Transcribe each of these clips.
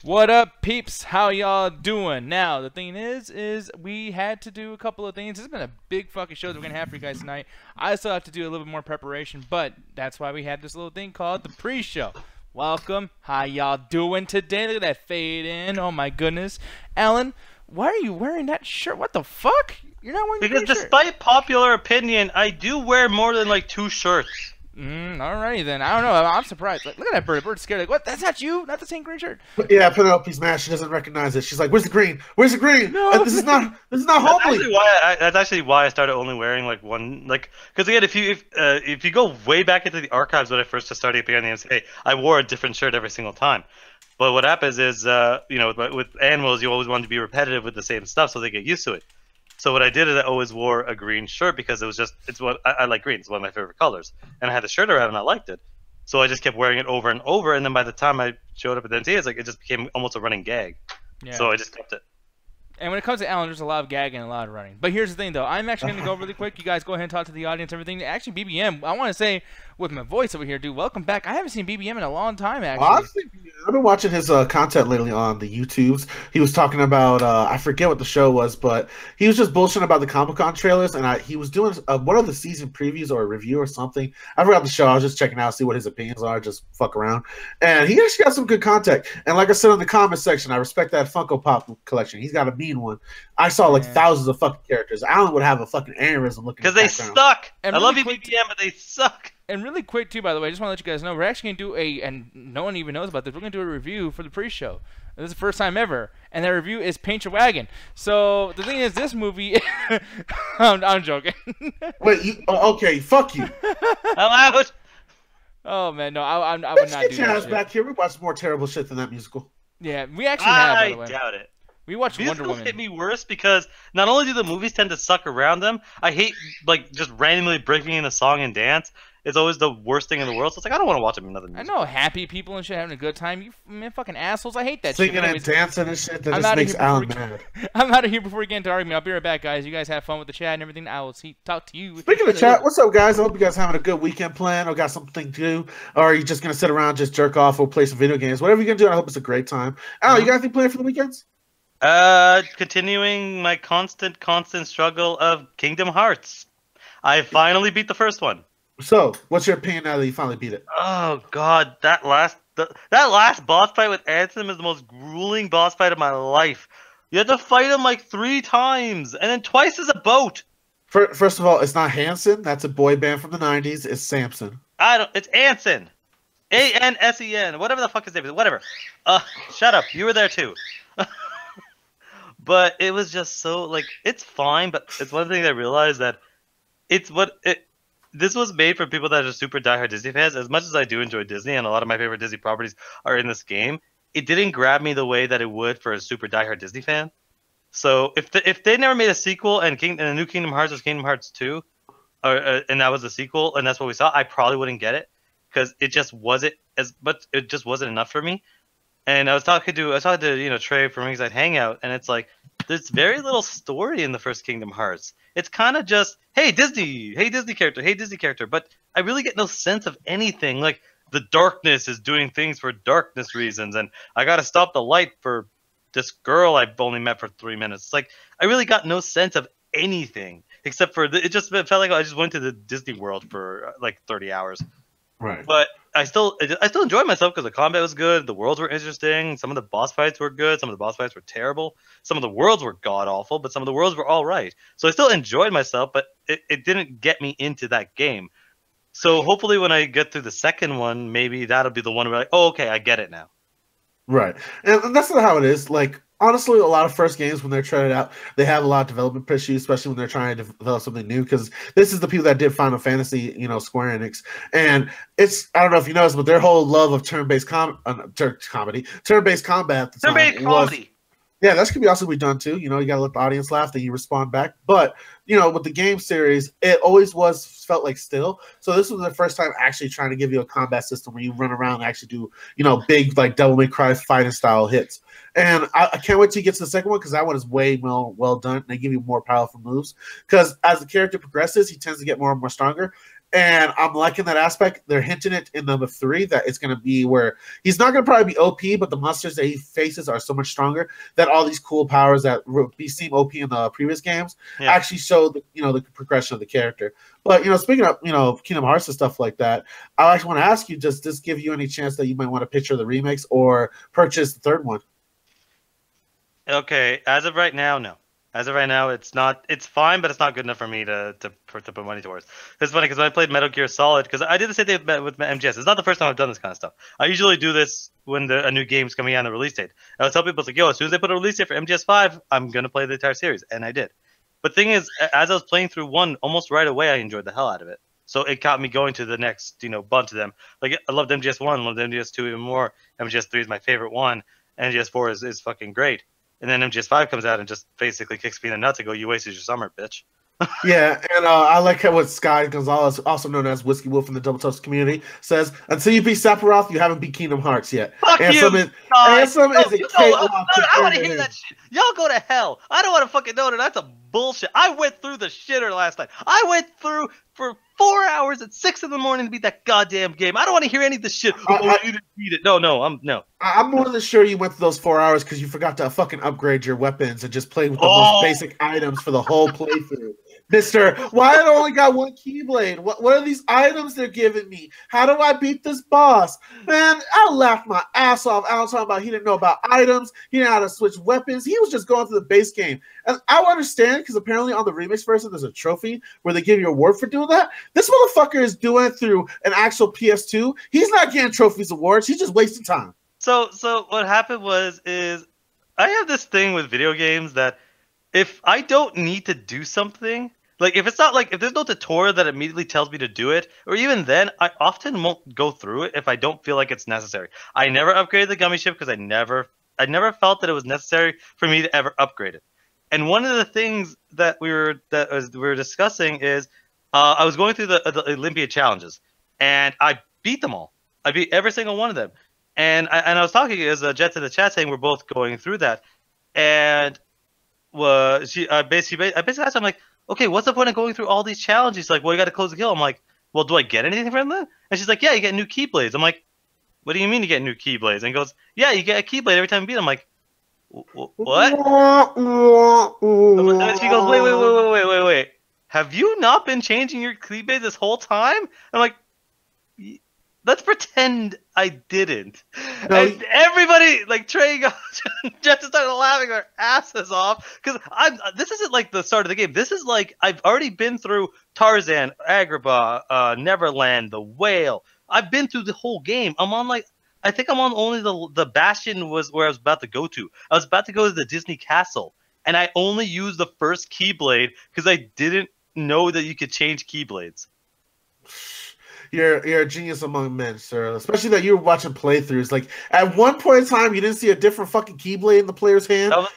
What up, peeps? How y'all doing? Now, the thing is we had to do a couple of things. It's been a big fucking show that we're gonna have for you guys tonight. I still have to do a little bit more preparation, but that's why we had this little thing called the pre-show. Welcome. How y'all doing today? Look at that fade in. Oh my goodness. Alan, why are you wearing that shirt? What the fuck? You're not wearing Because your shirt. despite popular opinion, I do wear more than like 2 shirts. Alrighty then. I don't know. I'm surprised. Like, look at that bird. The bird's scared. Like, what? That's not you? Not the same green shirt? Yeah, Penelope's mad. She doesn't recognize it. She's like, "Where's the green? Where's the green? No. This is not That's homely." actually why I started only wearing like one, like, because again, if you go way back into the archives when I first just started appearing on the MCA, I wore a different shirt every single time. But what happens is, with animals, you always want to be repetitive with the same stuff so they get used to it. So what I did is I always wore a green shirt because it's what I like green. It's one of my favorite colors, and I had the shirt around and I liked it. So I just kept wearing it over and over, and then by the time I showed up at the MTA, it's like it just became almost a running gag. Yeah. So I just kept it. And when it comes to Alan, there's a lot of gagging and a lot of running. But here's the thing, though. I'm actually going to go really quick. You guys go ahead and talk to the audience, everything. Actually, BBM, I want to say, with my voice over here, dude, welcome back. I haven't seen BBM in a long time, actually. I've been watching his content lately on the YouTubes. He was talking about I forget what the show was, but he was just bullshitting about the Comic-Con trailers, and he was doing one of the season previews or a review or something. I forgot the show. I was just checking out, see what his opinions are, just fuck around. And he actually got some good content. And like I said in the comment section, I respect that Funko Pop collection. He's got a mean one. I saw like thousands of fucking characters. Alan would have a fucking aneurysm looking at Because they suck. And I really love you, quick- BBM, but they suck. And really quick, too, by the way, I just want to let you guys know, we're actually going to do and no one even knows about this, we're going to do a review for the pre-show. This is the first time ever. And that review is Paint Your Wagon. So, the thing is, this movie... I'm joking. Wait, okay, fuck you. I'm out. Oh, man, no, I would not do Get your that ass shit. back here. We watched more terrible shit than that musical. Yeah, we actually have, by I the way. doubt it. We watched Wonder Musicals Woman. hit me worse because not only do the movies tend to suck around them, I hate like just randomly breaking in a song and dance. It's always the worst thing in the world. So it's like I don't want to watch another I musical. know happy people and shit having a good time. You man, fucking assholes. I hate that Singing shit. and dancing and shit that I'm just outta makes here before Alan we mad. I'm out of here before we get into argument. I'll be right back, guys. You guys have fun with the chat and everything. I will talk to you. Speaking of chat, what's up, guys? I hope you guys having a good weekend plan or got something to do. Or are you just going to sit around, just jerk off or play some video games? Whatever you're going to do, I hope it's a great time. Al, you got anything planned for the weekends? Continuing my constant struggle of Kingdom Hearts. I finally beat the first one. So, what's your opinion now that you finally beat it? Oh God, that last boss fight with Ansem is the most grueling boss fight of my life. You had to fight him like 3 times, and then twice as a boat. First of all, it's not Hanson. That's a boy band from the 90s. It's Samson. It's Anson. Ansen. Whatever the fuck his name is. Whatever. Shut up. You were there too. But it was just so, like, it's fine, but it's one thing I realized that this was made for people that are super diehard Disney fans. As much as I do enjoy Disney, and a lot of my favorite Disney properties are in this game, it didn't grab me the way that it would for a super diehard Disney fan. So if they never made a sequel and a new Kingdom Hearts was Kingdom Hearts 2, and that was the sequel, and that's what we saw, I probably wouldn't get it because it just wasn't enough for me. And I was talking to Trey from Ringside Hangout, and it's like there's very little story in the first Kingdom Hearts. It's kind of just hey Disney character, but I really get no sense of anything. Like the darkness is doing things for darkness reasons, and I gotta stop the light for this girl I've only met for 3 minutes. It's like I really got no sense of anything except for it felt like I just went to the Disney World for like 30 hours. Right. But I still enjoyed myself because the combat was good, the worlds were interesting, some of the boss fights were good, some of the boss fights were terrible, some of the worlds were god awful, but some of the worlds were all right. So I still enjoyed myself, but it didn't get me into that game. So hopefully when I get through the second one, maybe that'll be the one where like, oh okay, I get it now. Right. And that's not how it is. Like, honestly, a lot of first games, when they're trying it out, they have a lot of development issues, especially when they're trying to develop something new, because this is the people that did Final Fantasy, Square Enix. And I don't know if you noticed, but their whole love of turn-based turn-based combat at the Turn-based time was, comedy. yeah, that could be also be done too. You got to let the audience laugh, then you respond back. But, with the game series, it always felt like still. So this was the first time actually trying to give you a combat system where you run around and actually do, big, like, Devil May Cry fighting style hits. And I can't wait till you get to the second one because that one is way more well done. They give you more powerful moves because as the character progresses, he tends to get more and more stronger. And I'm liking that aspect. They're hinting it in number 3 that it's going to be where he's not going to probably be OP, but the monsters that he faces are so much stronger that all these cool powers that seem OP in the previous games actually show the the progression of the character. But speaking of Kingdom Hearts and stuff like that, I actually want to ask you: does this give you any chance that you might want to picture the remakes or purchase the third one? Okay, as of right now, no. As of right now, it's not. It's fine, but it's not good enough for me to put money towards. It's funny because when I played Metal Gear Solid, because I did the same thing with MGS. It's not the first time I've done this kind of stuff. I usually do this when a new game's coming out on the release date. I would tell people, it's like, yo, as soon as they put a release date for MGS5, I'm gonna play the entire series, and I did. But thing is, as I was playing through 1, almost right away, I enjoyed the hell out of it. So it got me going to the next, bunch of them. Like I loved MGS1, loved MGS2 even more. MGS3 is my favorite one. MGS4 is fucking great. And then MGS5 comes out and just basically kicks me in the nuts and go, you wasted your summer, bitch. Yeah, and I like how what Sky Gonzalez, also known as Whiskey Wolf in the Double Toast community, says, until you beat Sephiroth, you haven't beat Kingdom Hearts yet. Fuck and you! I want to hear that shit. Y'all go to hell. I don't want to fucking know that. That's a bullshit. I went through the shitter last night. I went through for 4 hours at 6 in the morning to beat that goddamn game. I don't want to hear any of this shit. You didn't beat it. No. I'm more than sure you went through those 4 hours because you forgot to fucking upgrade your weapons and just play with the most basic items for the whole playthrough. Mister, why I only got 1 Keyblade? What are these items they're giving me? How do I beat this boss? Man, I laughed my ass off. I was talking about he didn't know about items. He didn't know how to switch weapons. He was just going through the base game. And I understand because apparently on the remix version, there's a trophy where they give you a award for doing that. This motherfucker is doing it through an actual PS2. He's not getting trophies awards. He's just wasting time. So what happened is I have this thing with video games that if I don't need to do something, like if it's not like if there's no tutorial that immediately tells me to do it, or even then, I often won't go through it if I don't feel like it's necessary. I never upgraded the gummy ship because I never felt that it was necessary for me to ever upgrade it. And one of the things that we were discussing is I was going through the Olympia challenges, and I beat them all. I beat every single one of them. And I was talking as Jet's in the chat saying we're both going through that, and I basically asked her, I'm like, okay, what's the point of going through all these challenges? She's like, well, you got to close the kill. I'm like, well, do I get anything from them? And she's like, yeah, you get new Keyblades. I'm like, what do you mean you get new Keyblades? And he goes, yeah, you get a Keyblade every time you beat them. I'm like, what? And she goes, wait. Have you not been changing your Keyblade this whole time? I'm like, let's pretend I didn't. No, and everybody, like Trey, just started laughing their asses off because this isn't like the start of the game. This is like I've already been through Tarzan, Agrabah, Neverland, the Whale. I've been through the whole game. I think I'm on only the Bastion was where I was about to go to. I was about to go to the Disney Castle, and I only used the first Keyblade because I didn't know that you could change Keyblades. You're a genius among men, sir. Especially that you were watching playthroughs. Like at one point in time, you didn't see a different fucking Keyblade in the player's hand. I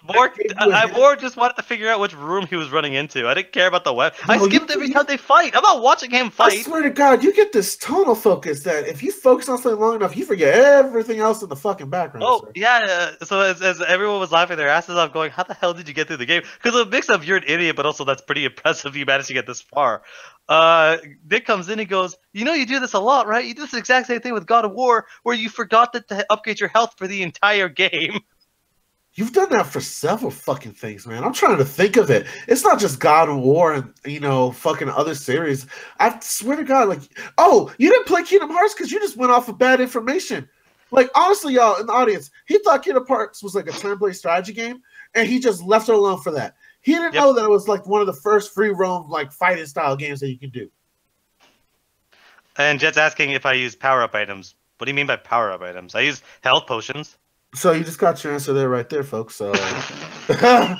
more just wanted to figure out which room he was running into. I didn't care about the web. I skipped every time they fight. I'm not watching him fight. I swear to God, you get this tonal focus that if you focus on something long enough, you forget everything else in the fucking background. Oh, sir. Yeah. So as everyone was laughing their asses off, going, "How the hell did you get through the game?" Because a mix of you're an idiot, but also that's pretty impressive. You managed to get this far. Nick comes in and goes, you do this a lot, right? You do this exact same thing with God of War, where you forgot to upgrade your health for the entire game. You've done that for several fucking things, man. I'm trying to think of it. It's not just God of War and, fucking other series. I swear to God, you didn't play Kingdom Hearts because you just went off of bad information. Like, honestly, y'all, in the audience, he thought Kingdom Hearts was like a turn-based strategy game, and he just left it alone for that. He didn't know that it was like one of the first free roam fighting style games that you can do. And Jet's asking if I use power-up items. What do you mean by power-up items? I use health potions. So you just got your answer there right there, folks. So I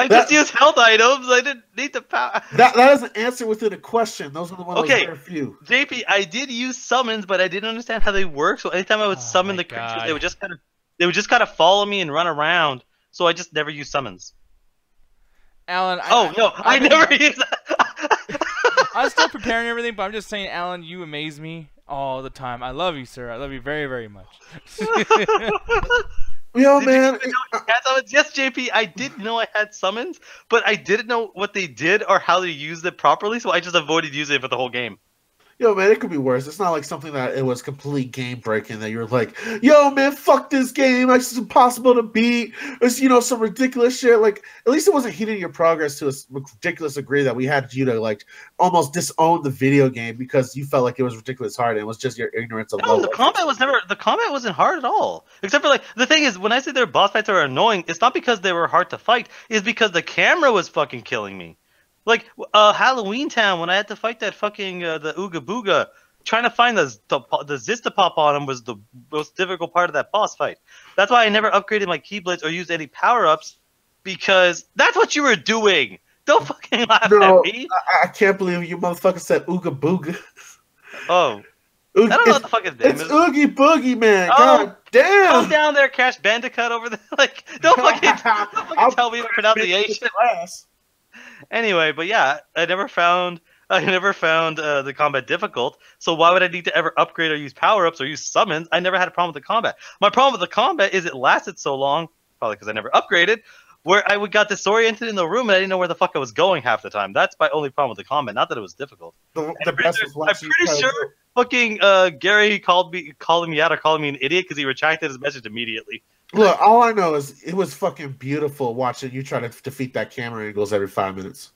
just use health items. I didn't need the power. That is an answer within a question. Those are the ones that are few. JP, I did use summons, but I didn't understand how they work. So anytime I would summon the creatures, they would just kind of follow me and run around. So I just never used summons. Alan, I never used that. I'm still preparing everything, but I'm just saying, Alan, you amaze me all the time. I love you, sir. I love you very, very much. Yo, Did man. you even know you had summons? Yes, JP, I did know I had summons, but I didn't know what they did or how they used it properly, so I just avoided using it for the whole game. Yo, man, it could be worse. It's not like something that it was complete game breaking that you're like, yo, man, fuck this game. It's impossible to beat. It's, some ridiculous shit. Like, at least it wasn't heating your progress to a ridiculous degree that we had you to, like, almost disown the video game because you felt like it was ridiculous hard and it was just your ignorance of No, level. the combat wasn't hard at all. Except for, like, the thing is, when I say their boss fights are annoying, it's not because they were hard to fight, it's because the camera was fucking killing me. Like, Halloween Town, when I had to fight that fucking, the Ooga Booga, trying to find the Zista pop on him was the most difficult part of that boss fight. That's why I never upgraded my Keyblades or used any power-ups, because that's what you were doing! Don't fucking laugh at me! I can't believe you motherfucker said Ooga Booga. Oh. I don't know what the fuck his name is. It's Oogie Boogie, man. Oh, God damn. Calm down there, Crash Bandicoot over there. Like, don't fucking tell me the pronunciation. Anyway, but yeah, I never found the combat difficult. So why would I need to ever upgrade or use power-ups or use summons? I never had a problem with the combat. My problem with the combat is it lasted so long, probably because I never upgraded, where I got disoriented in the room and I didn't know where the fuck I was going half the time. That's my only problem with the combat. Not that it was difficult. The best was I'm pretty sure fucking Gary calling me out or calling me an idiot because he retracted his message immediately. Look, all I know is it was fucking beautiful watching you try to defeat that camera angles every 5 minutes.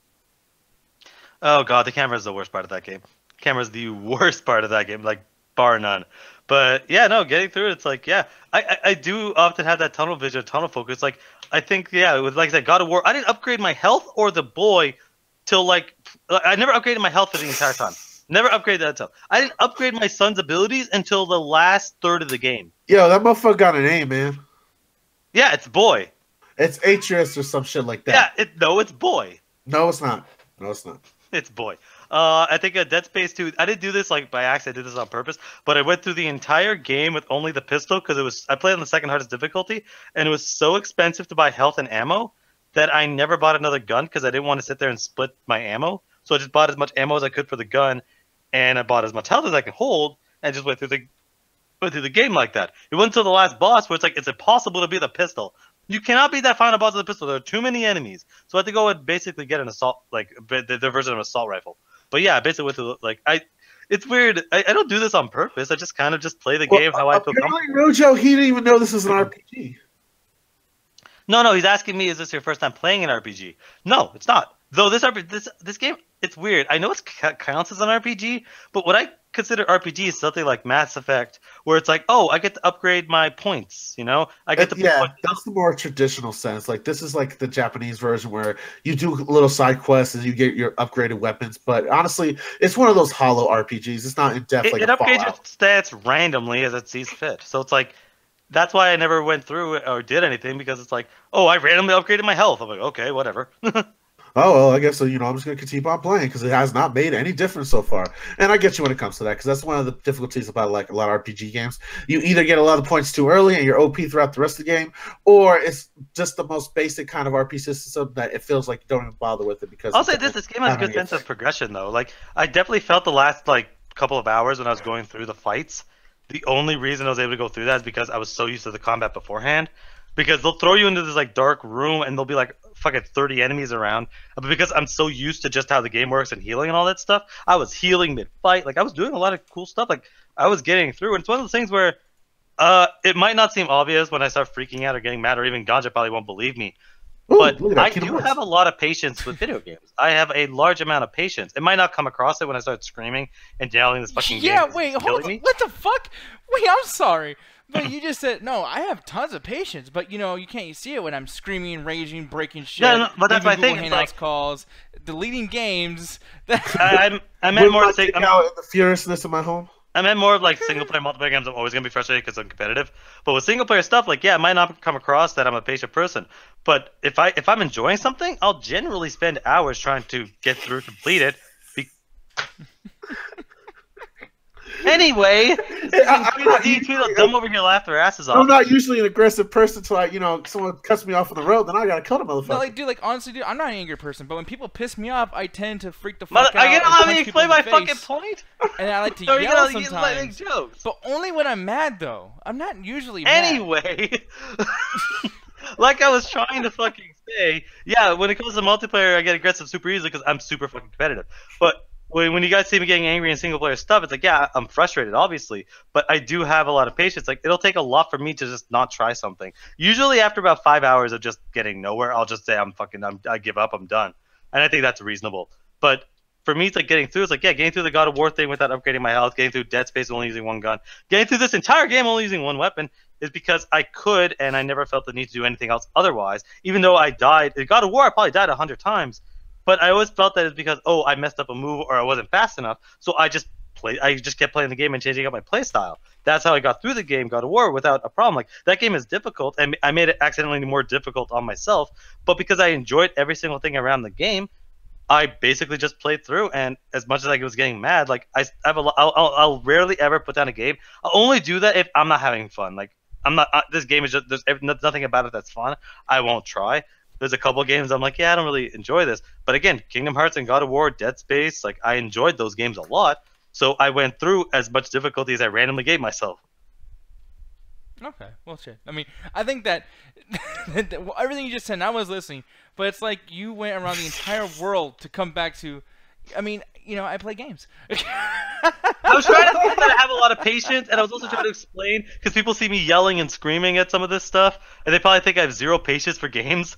Oh god, the camera is the worst part of that game. Camera's the worst part of that game, like bar none. But yeah, no, getting through it, it's like, yeah, I do often have that tunnel vision, tunnel focus. Like, I think, yeah, it was like I said, God of War. I didn't upgrade my health or the boy till like I never upgraded my health for the entire time. Never upgraded that stuff. I didn't upgrade my son's abilities until the last third of the game. Yo, that motherfucker got a name, man. Yeah, it's boy. It's Atreus or some shit like that. Yeah, it's boy. No, it's not. No, it's not. It's boy. I think Dead Space 2. I didn't do this like by accident. I did this on purpose. But I went through the entire game with only the pistol because I played on the second hardest difficulty, and it was so expensive to buy health and ammo that I never bought another gun because I didn't want to sit there and split my ammo. So I just bought as much ammo as I could for the gun, and I bought as much health as I could hold, and just went through the game like that. It wasn't until the last boss where it's like it's impossible to beat the pistol. You cannot beat that final boss with the pistol. There are too many enemies. So I had to go and basically get an assault, like the version of an assault rifle. But yeah, basically with the, like it's weird. I don't do this on purpose. I just kind of just play the game how I feel comfortable. Rojo, he didn't even know this was an RPG. No, he's asking me, is this your first time playing an RPG? No, it's not. Though this game, it's weird. I know it counts as an RPG, but what I consider RPG is something like Mass Effect, where it's like, oh, I get to upgrade my points. I get to that's the more traditional sense. Like this is like the Japanese version where you do little side quests and you get your upgraded weapons. But honestly, it's one of those hollow RPGs. It's not in depth. It upgrades your stats randomly as it sees fit. So it's like. That's why I never went through it or did anything, because it's like, oh, I randomly upgraded my health. I'm like, okay, whatever. Oh, well, I guess so. I'm just going to keep on playing because it has not made any difference so far. And I get you when it comes to that because that's one of the difficulties about like a lot of RPG games. You either get a lot of points too early and you're OP throughout the rest of the game, or it's just the most basic kind of RPG system that it feels like you don't even bother with it because. I'll say this game has a good sense of progression though. Like I definitely felt the last like couple of hours when I was going through the fights. The only reason I was able to go through that is because I was so used to the combat beforehand. Because they'll throw you into this like dark room and there'll be like fucking 30 enemies around. But because I'm so used to just how the game works and healing and all that stuff, I was healing mid-fight. Like I was doing a lot of cool stuff. Like I was getting through. And it's one of those things where it might not seem obvious when I start freaking out or getting mad, or even Ganja probably won't believe me. Ooh, but I do have a lot of patience with video games. I have a large amount of patience. It might not come across it when I start screaming and yelling this fucking game. Yeah, wait, hold on. What the fuck? Wait, I'm sorry. But you just said, no, I have tons of patience, but, you can't see it when I'm screaming, raging, breaking shit. No, but that's my thing. Hangouts calls, deleting games. I meant more to say... the furiousness of my home? I meant more of like single-player, multiplayer games. I'm always going to be frustrated because I'm competitive. But with single-player stuff, like, yeah, it might not come across that I'm a patient person. But if I'm enjoying something, I'll generally spend hours trying to get through, complete it. Anyway, I'm dumb over here laugh their asses off. I'm not usually an aggressive person until someone cuts me off on the road, then I gotta kill the motherfucker. No, like, dude, like, honestly, dude, I'm not an angry person, but when people piss me off, I tend to freak the fuck out. I and let punch me people explain in the my face, fucking point. And I like to So yell you sometimes. make jokes. But only when I'm mad, though. I'm not usually mad. Anyway, like I was trying to fucking say, yeah, when it comes to multiplayer, I get aggressive super easily because I'm super fucking competitive. But when you guys see me getting angry in single player stuff, it's like, yeah, I'm frustrated, obviously, but I do have a lot of patience. Like, it'll take a lot for me to just not try something. Usually, after about 5 hours of just getting nowhere, I'll just say I give up, I'm done, and I think that's reasonable. But for me, it's like getting through. It's like, yeah, getting through the God of War thing without upgrading my health, getting through Dead Space only using one gun, getting through this entire game only using one weapon is because I could, and I never felt the need to do anything else otherwise. Even though I died in God of War, I probably died 100 times. But I always felt that it's because, I messed up a move or I wasn't fast enough. So I just kept playing the game and changing up my play style. That's how I got through the game, God of War, without a problem. Like, that game is difficult, and I made it accidentally more difficult on myself. But because I enjoyed every single thing around the game, I basically just played through. And as much as I was getting mad, like, I'll rarely ever put down a game. I'll only do that if I'm not having fun. Like, this game is just, there's nothing about it that's fun. I won't try. There's a couple games I'm like, yeah, I don't really enjoy this. But again, Kingdom Hearts and God of War, Dead Space, like, I enjoyed those games a lot. So I went through as much difficulty as I randomly gave myself. Okay, well, shit. I mean, I think that everything you just said, I was listening, but it's like you went around the entire world to come back to. I mean, I play games. I was trying to say that I have a lot of patience, and I was also trying to explain, because people see me yelling and screaming at some of this stuff, and they probably think I have zero patience for games.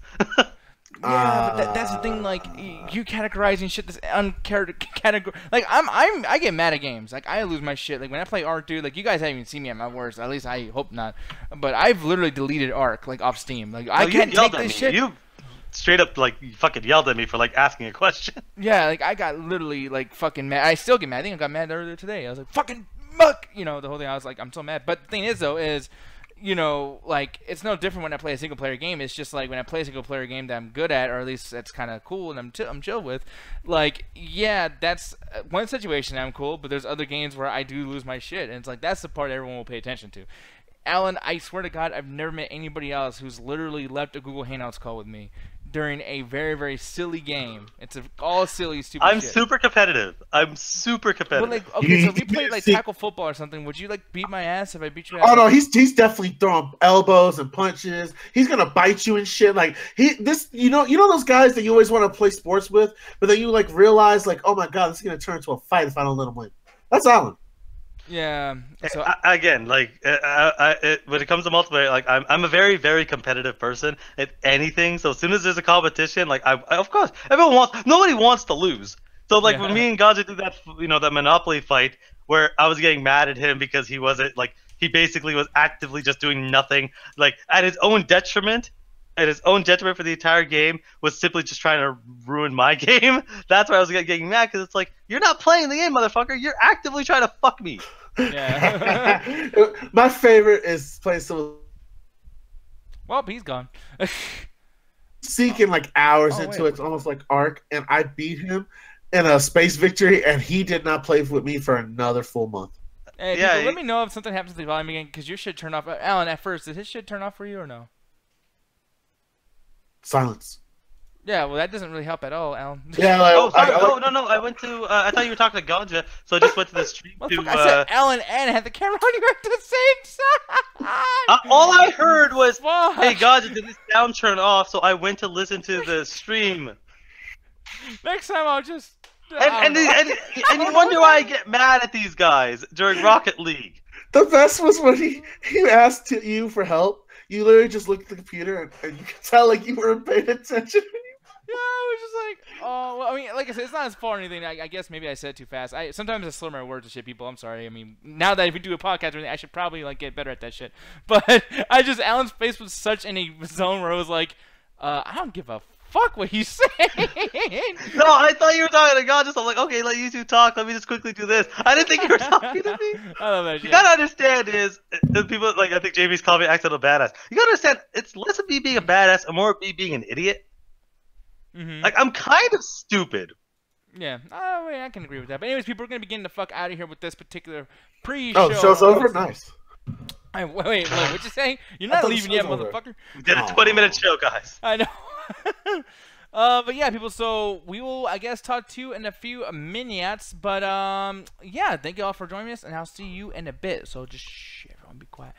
Yeah, but that's the thing. Like, you categorizing shit this category. Like, I get mad at games. Like, I lose my shit. Like, when I play Ark, dude. Like, you guys haven't even seen me at my worst. At least I hope not. But I've literally deleted Ark, like, off Steam. Like, I can't take this shit. You straight up, like, you fucking yelled at me for, like, asking a question. Yeah, like, I got literally, like, fucking mad. I still get mad. I think I got mad earlier today. I was like, fucking muck! The whole thing. I was like, I'm so mad. But the thing is, though, is, like, it's no different when I play a single-player game. It's just, like, when I play a single-player game that I'm good at, or at least that's kind of cool and I'm chill with, like, yeah, that's one situation I'm cool, but there's other games where I do lose my shit, and it's like, that's the part everyone will pay attention to. Alan, I swear to God, I've never met anybody else who's literally left a Google Hangouts call with me during a very, very silly game. It's all silly, stupid I'm shit. super competitive. But, like, okay, so if we played, like, tackle football or something, would you, like, beat my ass if I beat you? Oh, no, he's definitely throwing elbows and punches. He's gonna bite you and shit. Like, you know those guys that you always want to play sports with, but then you, like, realize, like, oh my God, this is gonna turn into a fight if I don't let him win. That's Alan. Yeah. So again, like, when it comes to multiplayer, like, I'm a very, very competitive person at anything. So as soon as there's a competition, like, I of course nobody wants to lose. So, like, when me and Gaja did that, that Monopoly fight where I was getting mad at him because he wasn't, like, he basically was actively just doing nothing, like, at his own detriment. At his own detriment for the entire game, was simply just trying to ruin my game. That's why I was getting mad, because it's like, you're not playing the game, motherfucker. You're actively trying to fuck me. Yeah. My favorite is playing some. Well, he's gone. Seeking like hours into it. It's almost like Ark, and I beat him in a space victory, and he did not play with me for another full month. Hey, yeah, let me know if something happens to the volume again, because your shit turned off. Alan, at first, did his shit turn off for you or no? Silence. Yeah, well, that doesn't really help at all, Alan. Yeah, like, no. I went to. I thought you were talking to Ganja, so I just went to the stream to. I said Alan and had the camera on you at the same time. All I heard was, "Hey, Ganja, did this sound turn off?" So I went to listen to the stream. Next time, I'll just. And you wonder why I get mad at these guys during Rocket League. The best was when he asked you for help. You literally just looked at the computer and you could tell like you weren't paying attention. Yeah, I was just like, oh, well, I mean, like I said, it's not his fault or anything. I guess maybe I said it too fast. Sometimes I slur my words to shit, people. I'm sorry. I mean, now that if we do a podcast or anything, I should probably like get better at that shit. But Alan's face was such in a zone where I was like, I don't give a fuck what he's saying. No, I thought you were talking to God. Just I'm like, okay, let you two talk. Let me just quickly do this. I didn't think you were talking to me. I love that shit. You gotta understand is people like I think Jamie's calling me accidental badass. You gotta understand it's less of me being a badass and more of me being an idiot. Mm-hmm. Like I'm kind of stupid. Yeah, I can agree with that. But anyways, people are gonna be getting the fuck out of here with this particular pre-show. Oh, show's over. Nice. Wait, what'd you say? You're not leaving yet, motherfucker. We did a 20-minute show, guys. I know. But yeah, people. So we will, I guess, talk to you in a few minutes. But yeah, thank you all for joining us, and I'll see you in a bit. So just shh, everyone, be quiet.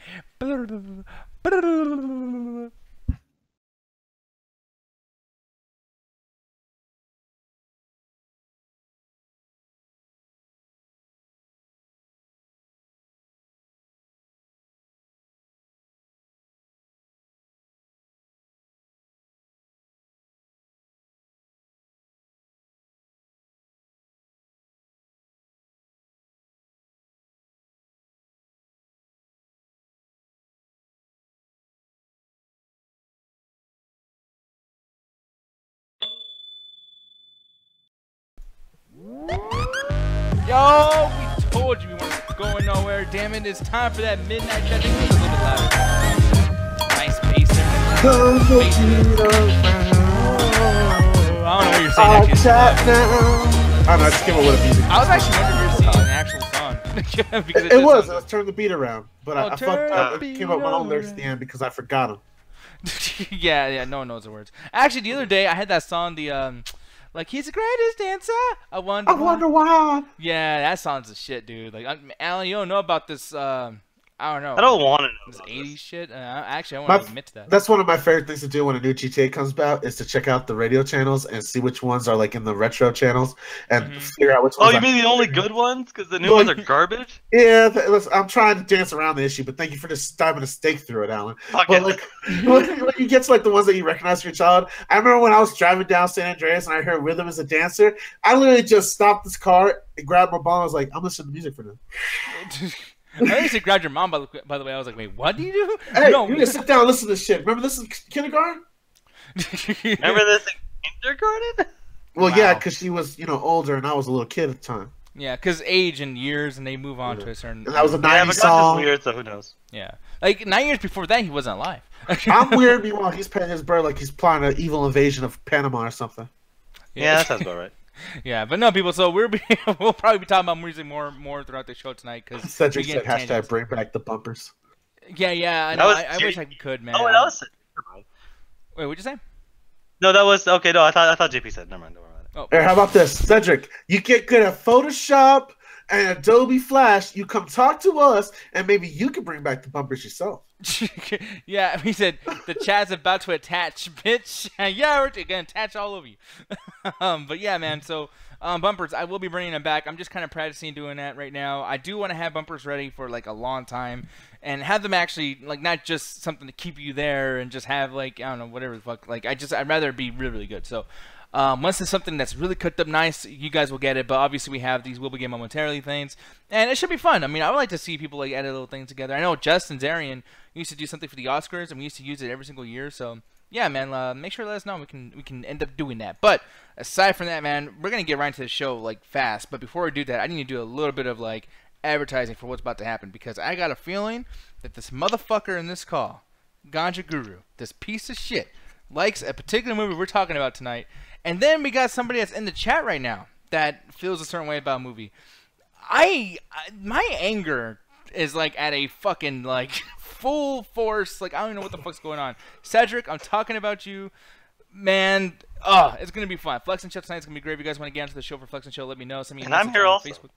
Yo, we told you we weren't going nowhere. Damn it, it's time for that midnight chat. I think it was a little bit louder. Nice bass there. I don't know what you're saying. I just came up with a music. I was actually wondering if you were singing an actual song. Because It was. I was turning the beat around, but I fucked up. the I came up with my own beat lyrics at the end because I forgot them. yeah, no one knows the words. Actually, the other day I had that song, like, he's the greatest dancer. I wonder why. Yeah, that song's the shit, dude. Like, Alan, you don't know about this. I don't know. I don't want to know This about 80s this. shit. Actually, I want to admit to that. That's one of my favorite things to do when a new GTA comes out is to check out the radio channels and see which ones are like in the retro channels and figure out which ones. Oh, you mean the only good ones? Because the new ones are garbage? Yeah, I'm trying to dance around the issue, but thank you for just diving a stake through it, Alan. Fuck But it. like, when you get to like the ones that you recognize from your child, I remember when I was driving down San Andreas and I heard Rhythm is a Dancer, I literally just stopped this car and grabbed my ball and I was like, I'm listening to music for them. I used to grab your mom, by the way. I was like, wait, what do you do? Hey, No. you need to sit down and listen to this shit. Remember this is kindergarten? Remember this in kindergarten? Well, Wow. yeah, because she was, older and I was a little kid at the time. Yeah, because age and years, and they move on to a certain... And that was a Yeah, 90s but song. God's weird, so who knows? Yeah. Like, 9 years before that, he wasn't alive. I'm weird, meanwhile, he's paying his bird like he's plotting an evil invasion of Panama or something. Yeah, that sounds about right. Yeah, but no, people. So we'll probably be talking about music more throughout the show tonight because Cedric said hashtag bring back the bumpers. Yeah. I That know. was I wish I could, man. Oh, that was. Wait, what'd you say? No, that was okay. No, I thought JP said. Never mind. Oh, Hey, how about this, Cedric? You get good at Photoshop and Adobe Flash. You come talk to us, and maybe you can bring back the bumpers yourself. yeah, he said the chat's about to attach, bitch. Yeah, we're gonna attach all over you. But yeah, man. So bumpers, I will be bringing them back. I'm just kind of practicing doing that right now. I do want to have bumpers ready for like a long time and have them actually like not just something to keep you there and just have like I don't know whatever the fuck. Like I'd rather it be really good. So. Once it's something that's really cooked up nice, you guys will get it. But obviously, we have these will begin momentarily things, and it should be fun. I mean, I would like to see people like edit little things together. I know Justin Zarian used to do something for the Oscars, and we used to use it every single year. So yeah, man, make sure to let us know. We can end up doing that. But aside from that, man, we're gonna get right into the show like fast. But before we do that, I need to do a little bit of like advertising for what's about to happen because I got a feeling that this motherfucker in this call, Ganja Guru, this piece of shit, likes a particular movie we're talking about tonight. And then we got somebody that's in the chat right now that feels a certain way about a movie. My anger is like at a fucking like full force. Like I don't even know what the fuck's going on. Cedric, I'm talking about you, man. It's gonna be fun. Flex and Show tonight's gonna be great. If you guys want to get onto the show for Flex and Show, let me know. Send me. And I'm here also. Facebook.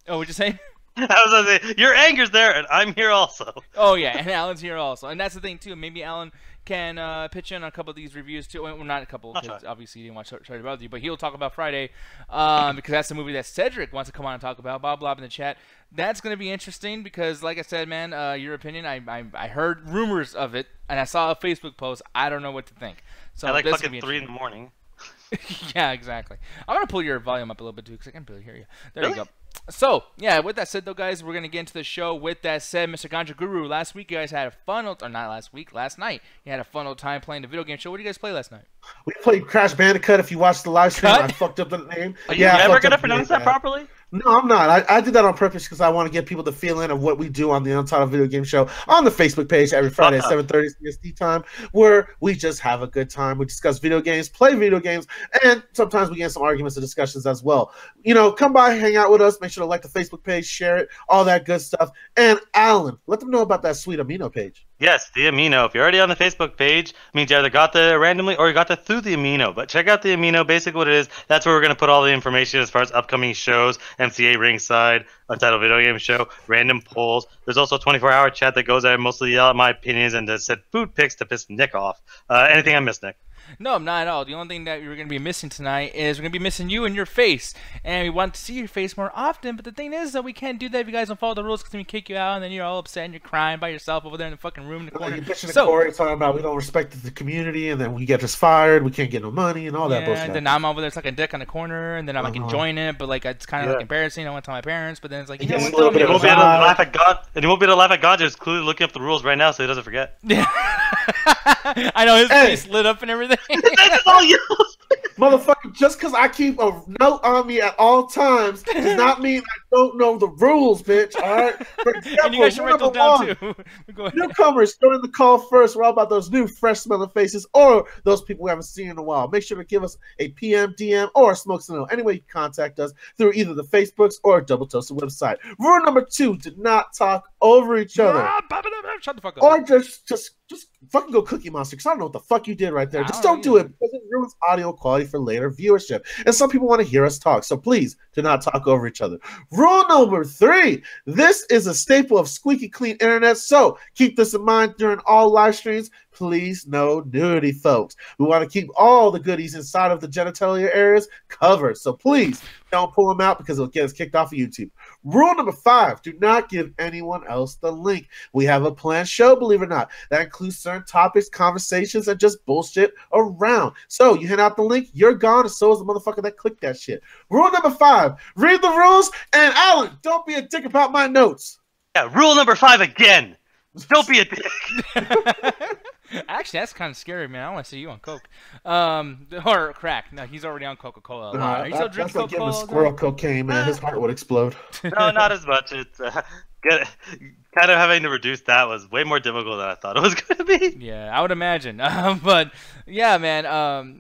Oh, what'd you say? I was gonna say your anger's there, and I'm here also. Oh yeah, and Alan's here also, and that's the thing too. Maybe Alan can pitch in on a couple of these reviews too. Well, not a couple, because obviously you didn't watch Sorry About You, but he'll talk about Friday, because that's the movie that Cedric wants to come on and talk about. Bob in the chat. That's gonna be interesting because, like I said, man, your opinion. I heard rumors of it, and I saw a Facebook post. I don't know what to think. So I like this fucking 3 in the morning. Yeah, exactly. I'm gonna pull your volume up a little bit too, because I can barely hear you. There Really? you go. So, yeah, with that said, though, guys, we're going to get into the show. With that said, Mr. Ganja Guru, last week you guys had a fun old, or not last week, last night, you had a fun old time playing the video game show. What did you guys play last night? We played Crash Bandicoot. If you watched the live stream, I fucked up the name. Are you never gonna pronounce that properly? No, I'm not. I did that on purpose because I want to get people the feeling of what we do on the Untitled Video Game Show on the Facebook page every Friday at 7:30 CST time, where we just have a good time. We discuss video games, play video games, and sometimes we get some arguments and discussions as well. You know, come by, hang out with us. Make sure to like the Facebook page, share it, all that good stuff. And Alan, let them know about that sweet Amino page. Yes, the Amino. If you're already on the Facebook page, means you either got there randomly or you got there through the Amino. But check out the Amino. Basically what it is, that's where we're going to put all the information as far as upcoming shows, MCA Ringside, Untitled Video Game Show, random polls. There's also a 24-hour chat that goes there, mostly yell at my opinions and to set food picks to piss Nick off. Anything I missed, Nick? No, not at all. The only thing that you're going to be missing tonight is we're going to be missing you and your face. And we want to see your face more often, but the thing is that we can't do that if you guys don't follow the rules because then we kick you out and then you're all upset and you're crying by yourself over there in the fucking room in the corner. You're bitching to Corey talking about we don't respect the community and then we get us fired, we can't get no money and all that bullshit. And then I'm over there sucking dick on the corner and then I'm like enjoying it, but like it's kind of like embarrassing. I want to tell my parents, but then it's like, you know what? And you won't be able to laugh at God. And you won't be able to laugh at God. Just clearly looking up the rules right now so he doesn't forget. Yeah. I know his face lit up and everything. Motherfucker, just because I keep a note on me at all times does not mean I don't know the rules, bitch. All right. For example, and you guys should write those down too. Newcomers, join the call first. We're all about those new, fresh smelling faces or those people we haven't seen in a while. Make sure to give us a PM, DM, or a smoke signal. Anyway, you can contact us through either the Facebooks or Double Toasted website. Rule number 2: do not talk over each other. Shut the fuck up. Or just fucking go Cookie Monster, because I don't know what the fuck you did right there. Just don't do it, because it ruins audio quality for later viewership. And some people want to hear us talk, so please do not talk over each other. Rule number 3: this is a staple of squeaky clean internet, so keep this in mind during all live streams. Please, no nudity, folks. We want to keep all the goodies inside of the genitalia areas covered, so please don't pull them out because it'll get us kicked off of YouTube. Rule number 5: do not give anyone else the link. We have a planned show, believe it or not, that includes certain topics, conversations, and just bullshit around. So you hand out the link, you're gone, and so is the motherfucker that clicked that shit. Rule number 5: read the rules, and Alan, don't be a dick about my notes. Yeah, rule number 5 again. Don't be a dick. Actually, that's kind of scary, man. I want to see you on coke, or crack. No, he's already on Coca-Cola. Are you still drinking Coca-Cola? That's like giving a squirrel cocaine, man. His heart would explode. No, not as much. It's kind of having to reduce that was way more difficult than I thought it was going to be. Yeah, I would imagine. But yeah, man.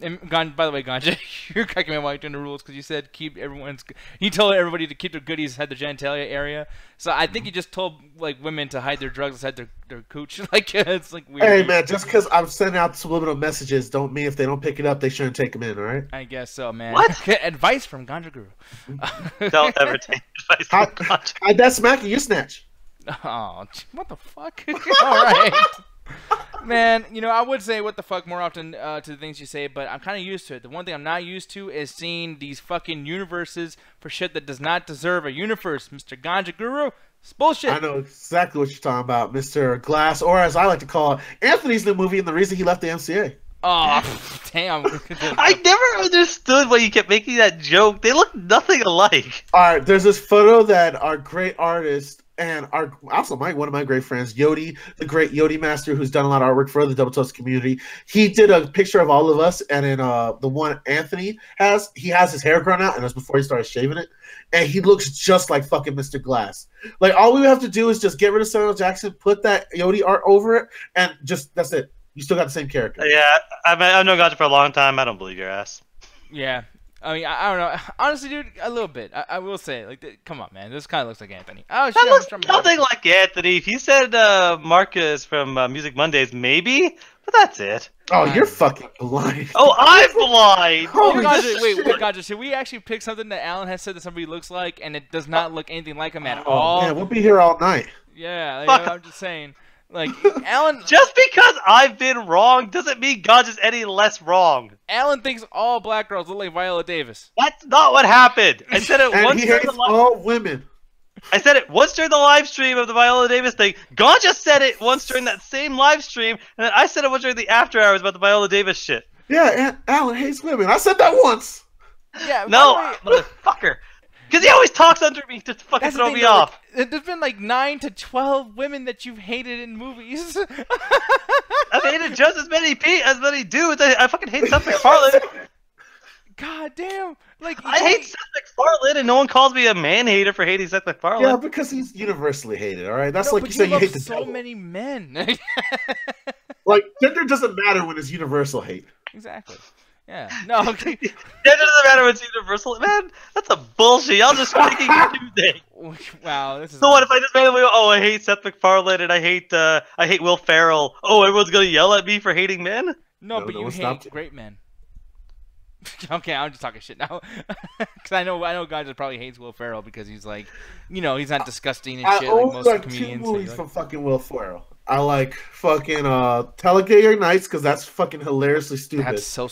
And by the way, Ganja, you're cracking me while you're doing the rules because you said keep everyone's. You told everybody to keep their goodies inside the genitalia area. So I think you just told like women to hide their drugs inside their cooch. Like it's like weird. Hey man, just because I'm sending out subliminal messages, don't mean if they don't pick it up, they shouldn't take them in. All right? I guess so, man. What? Advice from Ganja Guru. Don't ever take advice from Ganja. How'd that smack you snatch? Oh, what the fuck? All right. Man, you know, I would say what the fuck more often to the things you say, but I'm kind of used to it. The one thing I'm not used to is seeing these fucking universes for shit that does not deserve a universe, Mr. Ganja Guru. It's bullshit. I know exactly what you're talking about, Mr. Glass, or as I like to call it, Anthony's new movie and the reason he left the MCA. Oh, damn. I never understood why you kept making that joke. They look nothing alike. All right, there's this photo that our great artist and one of my great friends, Yodi, the great Yodi master, who's done a lot of artwork for the Double Toast community. He did a picture of all of us, and in the one Anthony has, he has his hair grown out, and that's before he started shaving it, and he looks just like fucking Mr. Glass. Like all we have to do is just get rid of Samuel Jackson, put that Yodi art over it, and just that's it. You still got the same character. Yeah, I've known Gotcha for a long time. I don't believe your ass. Yeah. I mean, I don't know. Honestly, dude, a little bit. I will say, like, come on, man. This kind of looks like Anthony. Oh, shit. That looks nothing like Anthony. If you said Marcus from Music Mondays, maybe, but that's it. Oh, you're fucking blind. Oh, I'm blind. Holy wait, Gotcha. Should we actually pick something that Alan has said that somebody looks like, and it does not look anything like him at all? Man, we'll be here all night. Yeah, like, I'm just saying. Like, Alan... Just because I've been wrong doesn't mean God is any less wrong. Alan thinks all black girls look like Viola Davis. That's not what happened. I said it and once. He hates all women. I said it once during the live stream of the Viola Davis thing. Ganja said it once during that same live stream, and then I said it once during the after hours about the Viola Davis shit. Yeah, and Alan hates women. I said that once. Yeah. No, motherfucker. Because he always talks under me to fucking throw me off. Like, there's been like 9 to 12 women that you've hated in movies. I've hated just as many dudes. I fucking hate Seth MacFarlane. God damn. Like I hate Seth MacFarlane, and no one calls me a man hater for hating Seth MacFarlane. Yeah, because he's universally hated. All right, that's no, like but you say you hate the so devil. many men. Like gender doesn't matter when it's universal hate. Exactly. Yeah. No. Okay. That doesn't matter when it's universal. Man, that's a bullshit. Y'all just thinking Tuesday. Wow. This is. So what if I just randomly go, oh, I hate Seth MacFarlane and I hate Will Ferrell. Oh, everyone's gonna yell at me for hating men? No, but you hate great men. Okay, I'm just talking shit now. Because I know God just probably hates Will Ferrell because he's like, you know, he's not disgusting and shit like most like comedians. two movies from fucking Will Ferrell. I like fucking Talladega Nights because that's fucking hilariously stupid. That's so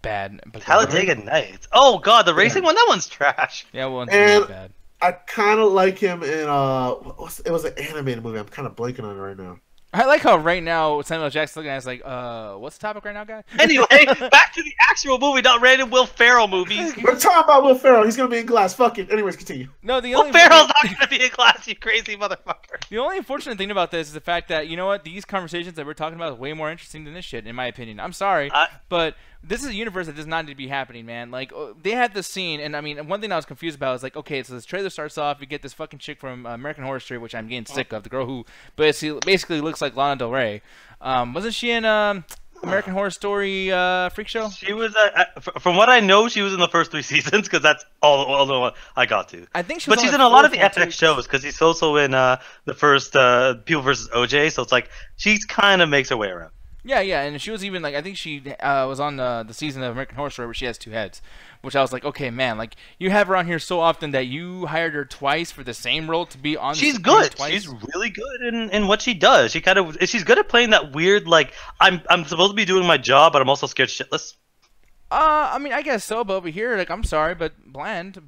bad. Talladega Nights. Oh god, the racing one. That one's trash. Yeah, well, it's really bad. I kind of like him in it was an animated movie. I'm kind of blanking on it right now. I like how right now Samuel Jackson's looking at us like, what's the topic right now, guy? Anyway, back to the actual movie, not random Will Ferrell movies. We're talking about Will Ferrell. He's gonna be in Glass. Fuck it. Anyways, continue. No, Will Ferrell's not gonna be in Glass, you crazy motherfucker. The only unfortunate thing about this is the fact that, you know what, these conversations that we're talking about is way more interesting than this shit, in my opinion. I'm sorry, but this is a universe that does not need to be happening, man. Like, they had this scene, and I mean, one thing I was confused about is like, okay, so this trailer starts off, you get this fucking chick from American Horror Story, which I'm getting sick of, the girl who basically looks like Lana Del Rey. Wasn't she in American Horror Story Freak Show? She was, from what I know, she was in the first 3 seasons, because that's all the one I got to. I think but she's in a lot of the FX shows, because she's also in the first People vs. OJ, so it's like, she's kind of makes her way around. Yeah, and she was even like, I think she was on the season of American Horror Story where she has 2 heads, which I was like, okay, man, like you have her on here so often that you hired her twice for the same role to be on. She's good. She's really good in what she does. She's good at playing that weird like I'm supposed to be doing my job, but I'm also scared shitless. I mean, I guess so, but over here, like, I'm sorry, but bland.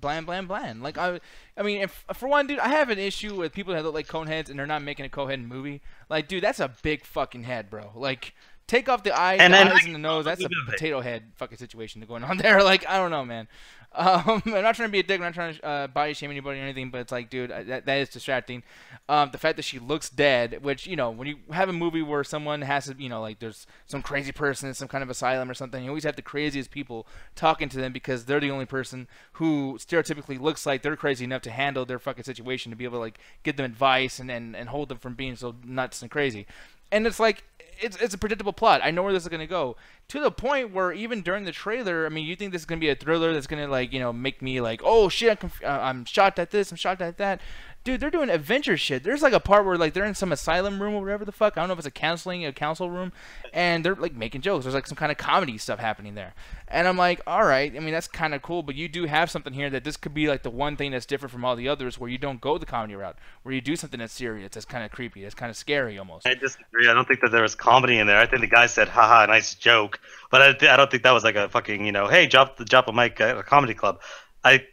Like, I mean, if for one, dude, I have an issue with people that look like cone heads and they're not making a Conehead movie. Like, dude, that's a big fucking head, bro. Like, take off the eyes, and the nose. That's a potato head fucking situation going on there. Like, I don't know, man. I'm not trying to be a dick. I'm not trying to body shame anybody or anything, but it's like, dude, that is distracting. The fact that she looks dead, which, you know, when you have a movie where someone has to, you know, like there's some crazy person in some kind of asylum or something, you always have the craziest people talking to them because they're the only person who stereotypically looks like they're crazy enough to handle their fucking situation, to be able to, like, give them advice and hold them from being so nuts and crazy. And it's like, it's a predictable plot. I know where this is going to go. To the point where even during the trailer, I mean, you think this is going to be a thriller that's going to, like, you know, make me like, oh, shit, I'm shocked at this, I'm shocked at that. Dude, they're doing adventure shit. There's, like, a part where, like, they're in some asylum room or whatever the fuck. I don't know if it's a council room. And they're, like, making jokes. There's, like, some kind of comedy stuff happening there. And I'm like, all right. I mean, that's kind of cool. But you do have something here that this could be, like, the one thing that's different from all the others where you don't go the comedy route. Where you do something that's serious, that's kind of creepy, that's kind of scary almost. I disagree. I don't think that there was comedy in there. I think the guy said, haha, nice joke. But I don't think that was, like, a fucking, you know, hey, drop a mic at a comedy club. I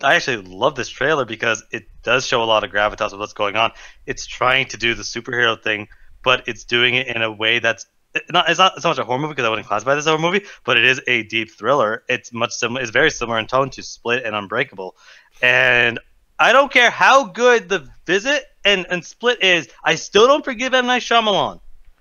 actually love this trailer because it does show a lot of gravitas of what's going on. It's trying to do the superhero thing, but it's doing it in a way that's it's not so much a horror movie because I wouldn't classify this as a horror movie, but it is a deep thriller. It's it's very similar in tone to Split and Unbreakable. And I don't care how good The Visit and Split is, I still don't forgive M. Night Shyamalan.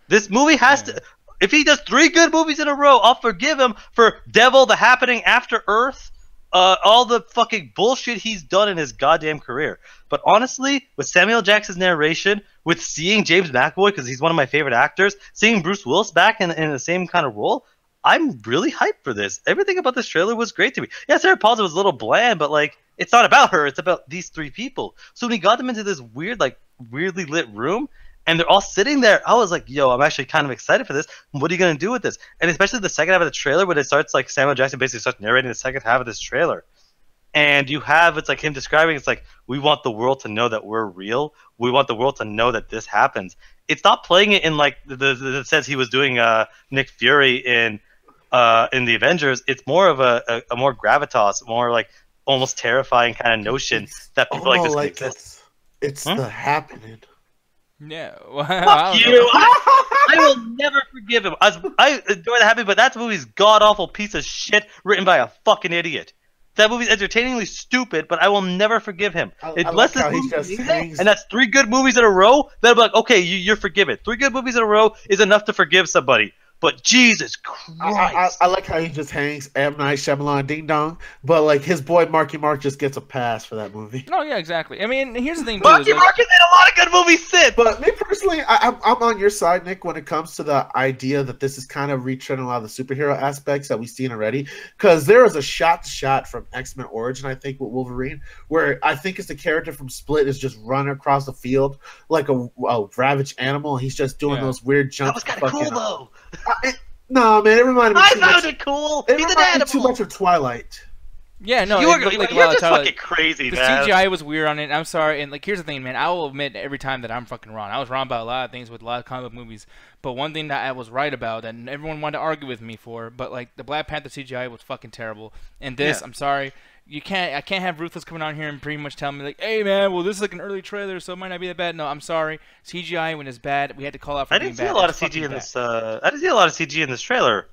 This movie has to, if he does 3 good movies in a row, I'll forgive him for Devil, The Happening, After Earth, all the fucking bullshit he's done in his goddamn career. But honestly, with Samuel Jackson's narration, with seeing James McAvoy, because he's one of my favorite actors, seeing Bruce Willis back in the same kind of role, I'm really hyped for this. Everything about this trailer was great to me. Yeah, Sarah Paulson was a little bland, but, like, it's not about her. It's about these 3 people. So when he got them into this weird, like, weirdly lit room, and they're all sitting there, I was like, yo, I'm actually kind of excited for this. What are you going to do with this? And especially the second half of the trailer, when it starts, like, Samuel Jackson basically starts narrating the second half of this trailer. And it's like him describing, it's like, we want the world to know that we're real. We want the world to know that this happens. It's not playing it in, like, the sense he was doing Nick Fury in the Avengers. It's more of a more gravitas, more, like, almost terrifying kind of notion that people like this exist. It's the happening. Yeah. Fuck you! I will never forgive him. I enjoy The Happening, but that movie's god-awful piece of shit written by a fucking idiot. That movie's entertainingly stupid, but I will never forgive him. Unless this movie and that's 3 good movies in a row, then I'll be like, okay, you're forgiven. 3 good movies in a row is enough to forgive somebody. but Jesus Christ. I like how he just hangs M. Night Shamalamadingdong, but like his boy Marky Mark just gets a pass for that movie. No, yeah, exactly. I mean, here's the thing. Marky Mark has made a lot of good movies since. But me personally, I'm on your side, Nick, when it comes to the idea that this is kind of retreading a lot of the superhero aspects that we've seen already. Because there is a shot-to-shot from X-Men Origin, I think, with Wolverine, where I think it's the character from Split is just running across the field like a ravaged animal. He's just doing those weird jumps. That was kind of cool, though. No, man, it reminded me I too found much. it cool. It He's an reminded me animal. too much of Twilight. Yeah, no, you're just fucking crazy, the man. CGI was weird on it. I'm sorry, and like here's the thing, man. I will admit every time that I'm fucking wrong. I was wrong about a lot of things with a lot of comic book movies, but one thing that I was right about, and everyone wanted to argue with me for, but like the Black Panther CGI was fucking terrible. And this, I'm sorry, I can't have Ruthless coming on here and pretty much telling me like, hey man, well this is like an early trailer, so it might not be that bad. No, I'm sorry, CGI when it's bad, we had to call out for being bad. I didn't see a lot of CG in this. I didn't see a lot of CG in this trailer.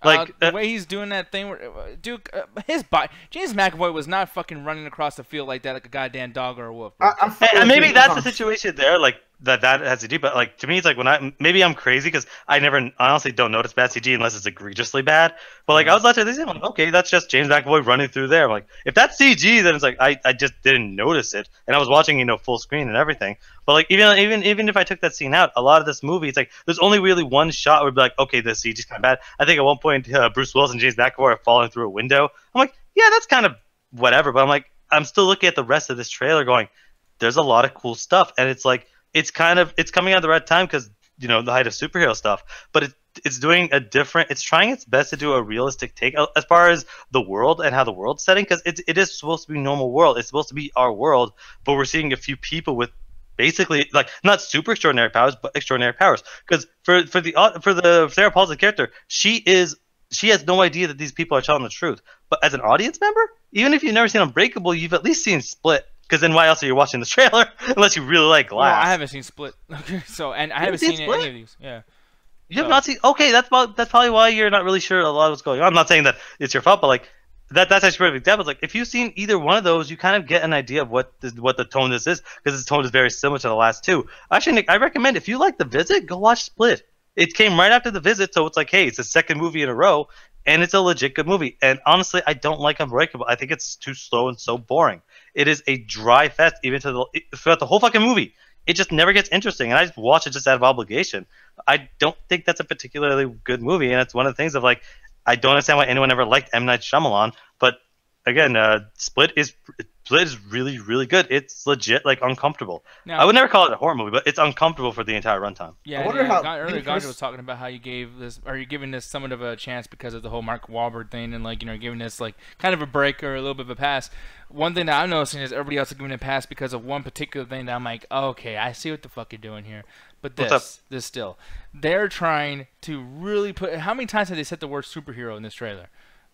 Like the way he's doing that thing, where, dude, his body, James McAvoy was not fucking running across the field like that, like a goddamn dog or a wolf. And maybe that's the situation there, like that has to do. But like to me, it's like when maybe I'm crazy because I honestly don't notice bad CG unless it's egregiously bad. But like I was watching this, I'm like, okay, that's just James McAvoy running through there. I'm like, if that's CG, then it's like I just didn't notice it, and I was watching full screen and everything. But like even if I took that scene out, a lot of this movie, it's like there's only really one shot where it'd be like, okay, the CG is kind of bad. I think at one point Bruce Willis and James McAvoy are falling through a window. I'm like, yeah, that's kind of whatever. But I'm like, I'm still looking at the rest of this trailer, going, there's a lot of cool stuff, and it's like it's coming out at the right time because the height of superhero stuff. But it's doing it's trying its best to do a realistic take as far as the world and how the world's setting, because it is supposed to be normal world. It's supposed to be our world, but we're seeing a few people with basically like not super extraordinary powers, but extraordinary powers. Because for the Sarah Paulson character, she has no idea that these people are telling the truth. But as an audience member, even if you've never seen Unbreakable, you've at least seen Split. Because then why else are you watching the trailer unless you really like Glass? Well, I haven't seen Split. Okay, so I haven't seen any of these. Yeah. You have not seen? Okay, that's probably why you're not really sure a lot of what's going on. I'm not saying that it's your fault, but like that's actually a perfect example. Like if you've seen either one of those, you kind of get an idea of what the tone this is, because this tone is very similar to the last two. Actually, Nick, I recommend if you like The Visit, go watch Split. It came right after The Visit, so it's like, hey, it's the second movie in a row, and it's a legit good movie. And honestly, I don't like Unbreakable. I think it's too slow and so boring. It is a dry fest even throughout the whole fucking movie. It just never gets interesting, and I just watch it just out of obligation. I don't think that's a particularly good movie, and it's one of the things of like, I don't understand why anyone ever liked M. Night Shyamalan, but again, Split is really, really good. It's legit, like, uncomfortable. Now, I would never call it a horror movie, but it's uncomfortable for the entire runtime. Yeah, I wonder how earlier Ganja was talking about how you you're giving this somewhat of a chance because of the whole Mark Wahlberg thing, and like, giving this like kind of a break or a little bit of a pass. One thing that I'm noticing is everybody else is giving it a pass because of one particular thing that I'm like, oh, okay, I see what the fuck you're doing here. But this still, they're trying to really put. How many times have they said the word superhero in this trailer?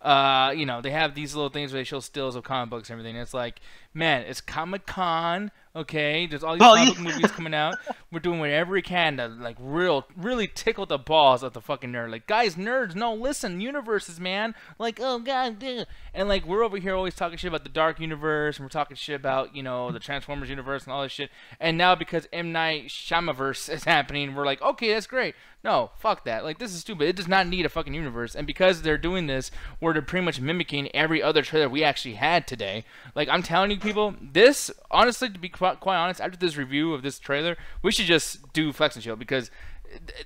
They have these little things where they show stills of comic books and everything. And it's like, man, it's Comic-Con, okay? There's all these comic book movies coming out. We're doing whatever we can to, like, really tickle the balls of the fucking nerd. Like, guys, nerds, no, listen, universes, man. Like, oh, God, duh. And, like, we're over here always talking shit about the Dark Universe, and we're talking shit about, the Transformers universe and all this shit. And now because M. Night Shyamaverse is happening, we're like, okay, that's great. No, fuck that. Like, this is stupid. It does not need a fucking universe. And because they're doing this, where they're pretty much mimicking every other trailer we actually had today. Like, I'm telling you, people, this, honestly, to be quite honest, after this review of this trailer, we should just do Flex and Show, because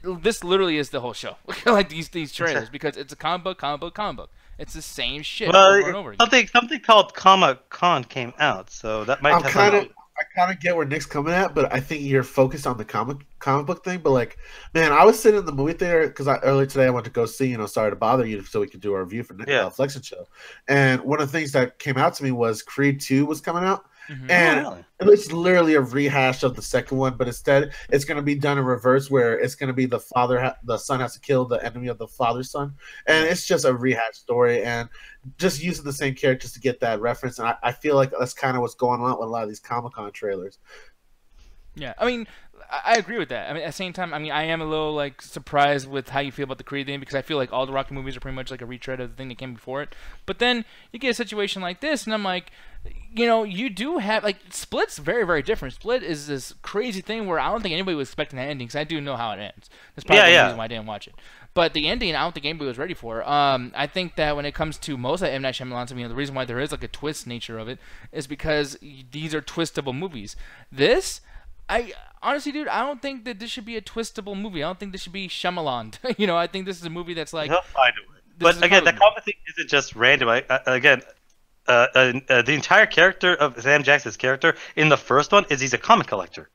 this literally is the whole show. Like, these trailers, because it's a comic book. It's the same shit over and over again. Something called Comic-Con came out, so that might have I kind of get where Nick's coming at, but I think you're focused on the comic book thing. But like, man, I was sitting in the movie theater because earlier today I went to go see, Sorry to Bother You, so we could do our review for Flex and Show. And one of the things that came out to me was Creed 2 was coming out. Mm-hmm. And it's literally a rehash of the second one, but instead it's going to be done in reverse, where it's going to be the son has to kill the enemy of the father's son, and it's just a rehash story, and just using the same characters to get that reference. And I feel like that's kind of what's going on with a lot of these Comic-Con trailers. Yeah, I mean, I agree with that. I mean, at the same time, I am a little like surprised with how you feel about the Creed thing, because I feel like all the Rocky movies are pretty much like a retread of the thing that came before it. But then you get a situation like this, and I'm like, you do have like Split's very, very different. Split is this crazy thing where I don't think anybody was expecting that ending, because I do know how it ends. That's probably the reason why I didn't watch it. But the ending, I don't think anybody was ready for. I think that when it comes to most of M. Night Shyamalan's, the reason why there is like a twist nature of it is because these are twistable movies. This, I honestly, dude, I don't think that this should be a twistable movie. I don't think this should be Shyamalan. I think this is a movie that's like. He'll find a way. But again, that comic thing isn't just random. The entire character of Sam Jackson's character in the first one is he's a comic collector.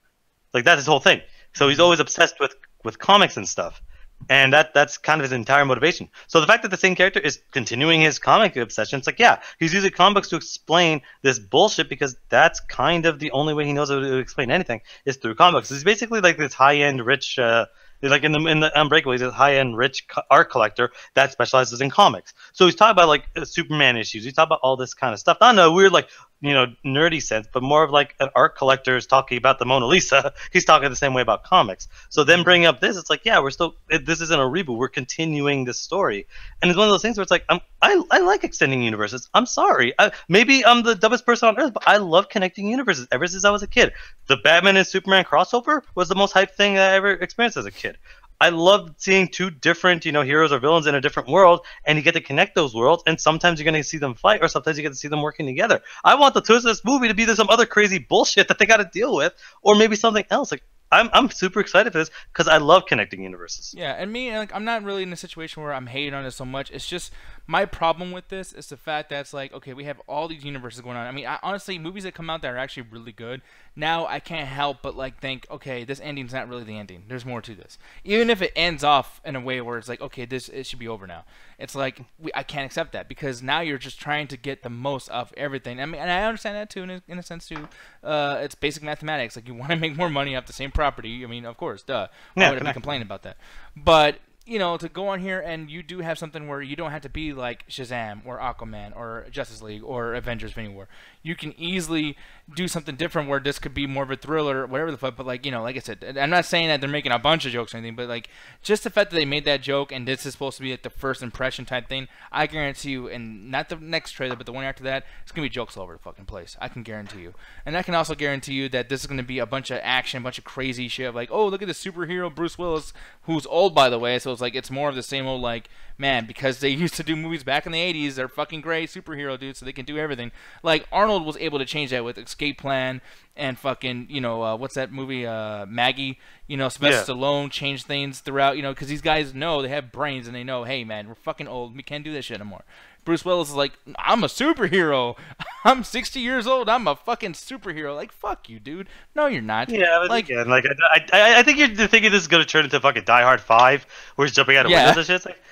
Like that's his whole thing. So he's always obsessed with comics and stuff. And that's kind of his entire motivation. So the fact that the same character is continuing his comic obsession, it's like, yeah, he's using comics to explain this bullshit because that's kind of the only way he knows how to explain anything is through comics. He's basically like this high-end rich, like in the Unbreakable, he's a high-end rich art collector that specializes in comics. So he's talking about like Superman issues. He's talking about all this kind of stuff. Not in a weird like nerdy sense, but more of like an art collector is talking about the Mona Lisa. He's talking the same way about comics. So then bringing up this, it's like, yeah, this isn't a reboot. We're continuing this story, and it's one of those things where it's like, I like extending universes. I'm sorry, maybe I'm the dumbest person on earth, but I love connecting universes ever since I was a kid. The Batman and Superman crossover was the most hyped thing I ever experienced as a kid. I love seeing two different, heroes or villains in a different world, and you get to connect those worlds, and sometimes you're going to see them fight, or sometimes you get to see them working together. I want the twist of this movie to be some other crazy bullshit that they got to deal with, or maybe something else. Like, I'm super excited for this because I love connecting universes. Yeah, and me, like, I'm not really in a situation where I'm hating on it so much. It's just my problem with this is the fact that it's like, okay, we have all these universes going on. I mean, honestly, movies that come out that are actually really good, now I can't help but like think, okay, this ending's not really the ending. There's more to this. Even if it ends off in a way where it's like, okay, it should be over now. It's like I can't accept that because now you're just trying to get the most of everything. I mean, and I understand that too in a sense too. It's basic mathematics. Like you want to make more money off the same property. I mean, of course, duh. Why would I be complaining about that? But to go on here and you do have something where you don't have to be like Shazam or Aquaman or Justice League or Avengers Infinity War. You can easily do something different where this could be more of a thriller or whatever the fuck. But like, like I said, I'm not saying that they're making a bunch of jokes or anything, but like just the fact that they made that joke and this is supposed to be like the first impression type thing, I guarantee you, and not the next trailer, but the one after that, it's going to be jokes all over the fucking place. I can guarantee you. And I can also guarantee you that this is going to be a bunch of action, a bunch of crazy shit of like, oh, look at the superhero Bruce Willis, who's old, by the way. So it's like, it's more of the same old, like, man, because they used to do movies back in the 80s, they're fucking great superhero dudes, so they can do everything. Like, Arnold was able to change that with Escape Plan and fucking, what's that movie, Maggie? Sylvester Stallone changed things throughout, because these guys know, they have brains, and they know, hey, man, we're fucking old, we can't do that shit anymore. Bruce Willis is like, I'm a superhero. I'm 60 years old. I'm a fucking superhero. Like, fuck you, dude. No, you're not. Yeah, but again, like, I think you're thinking this is going to turn into fucking Die Hard 5, where he's jumping out of windows and shit. It's like,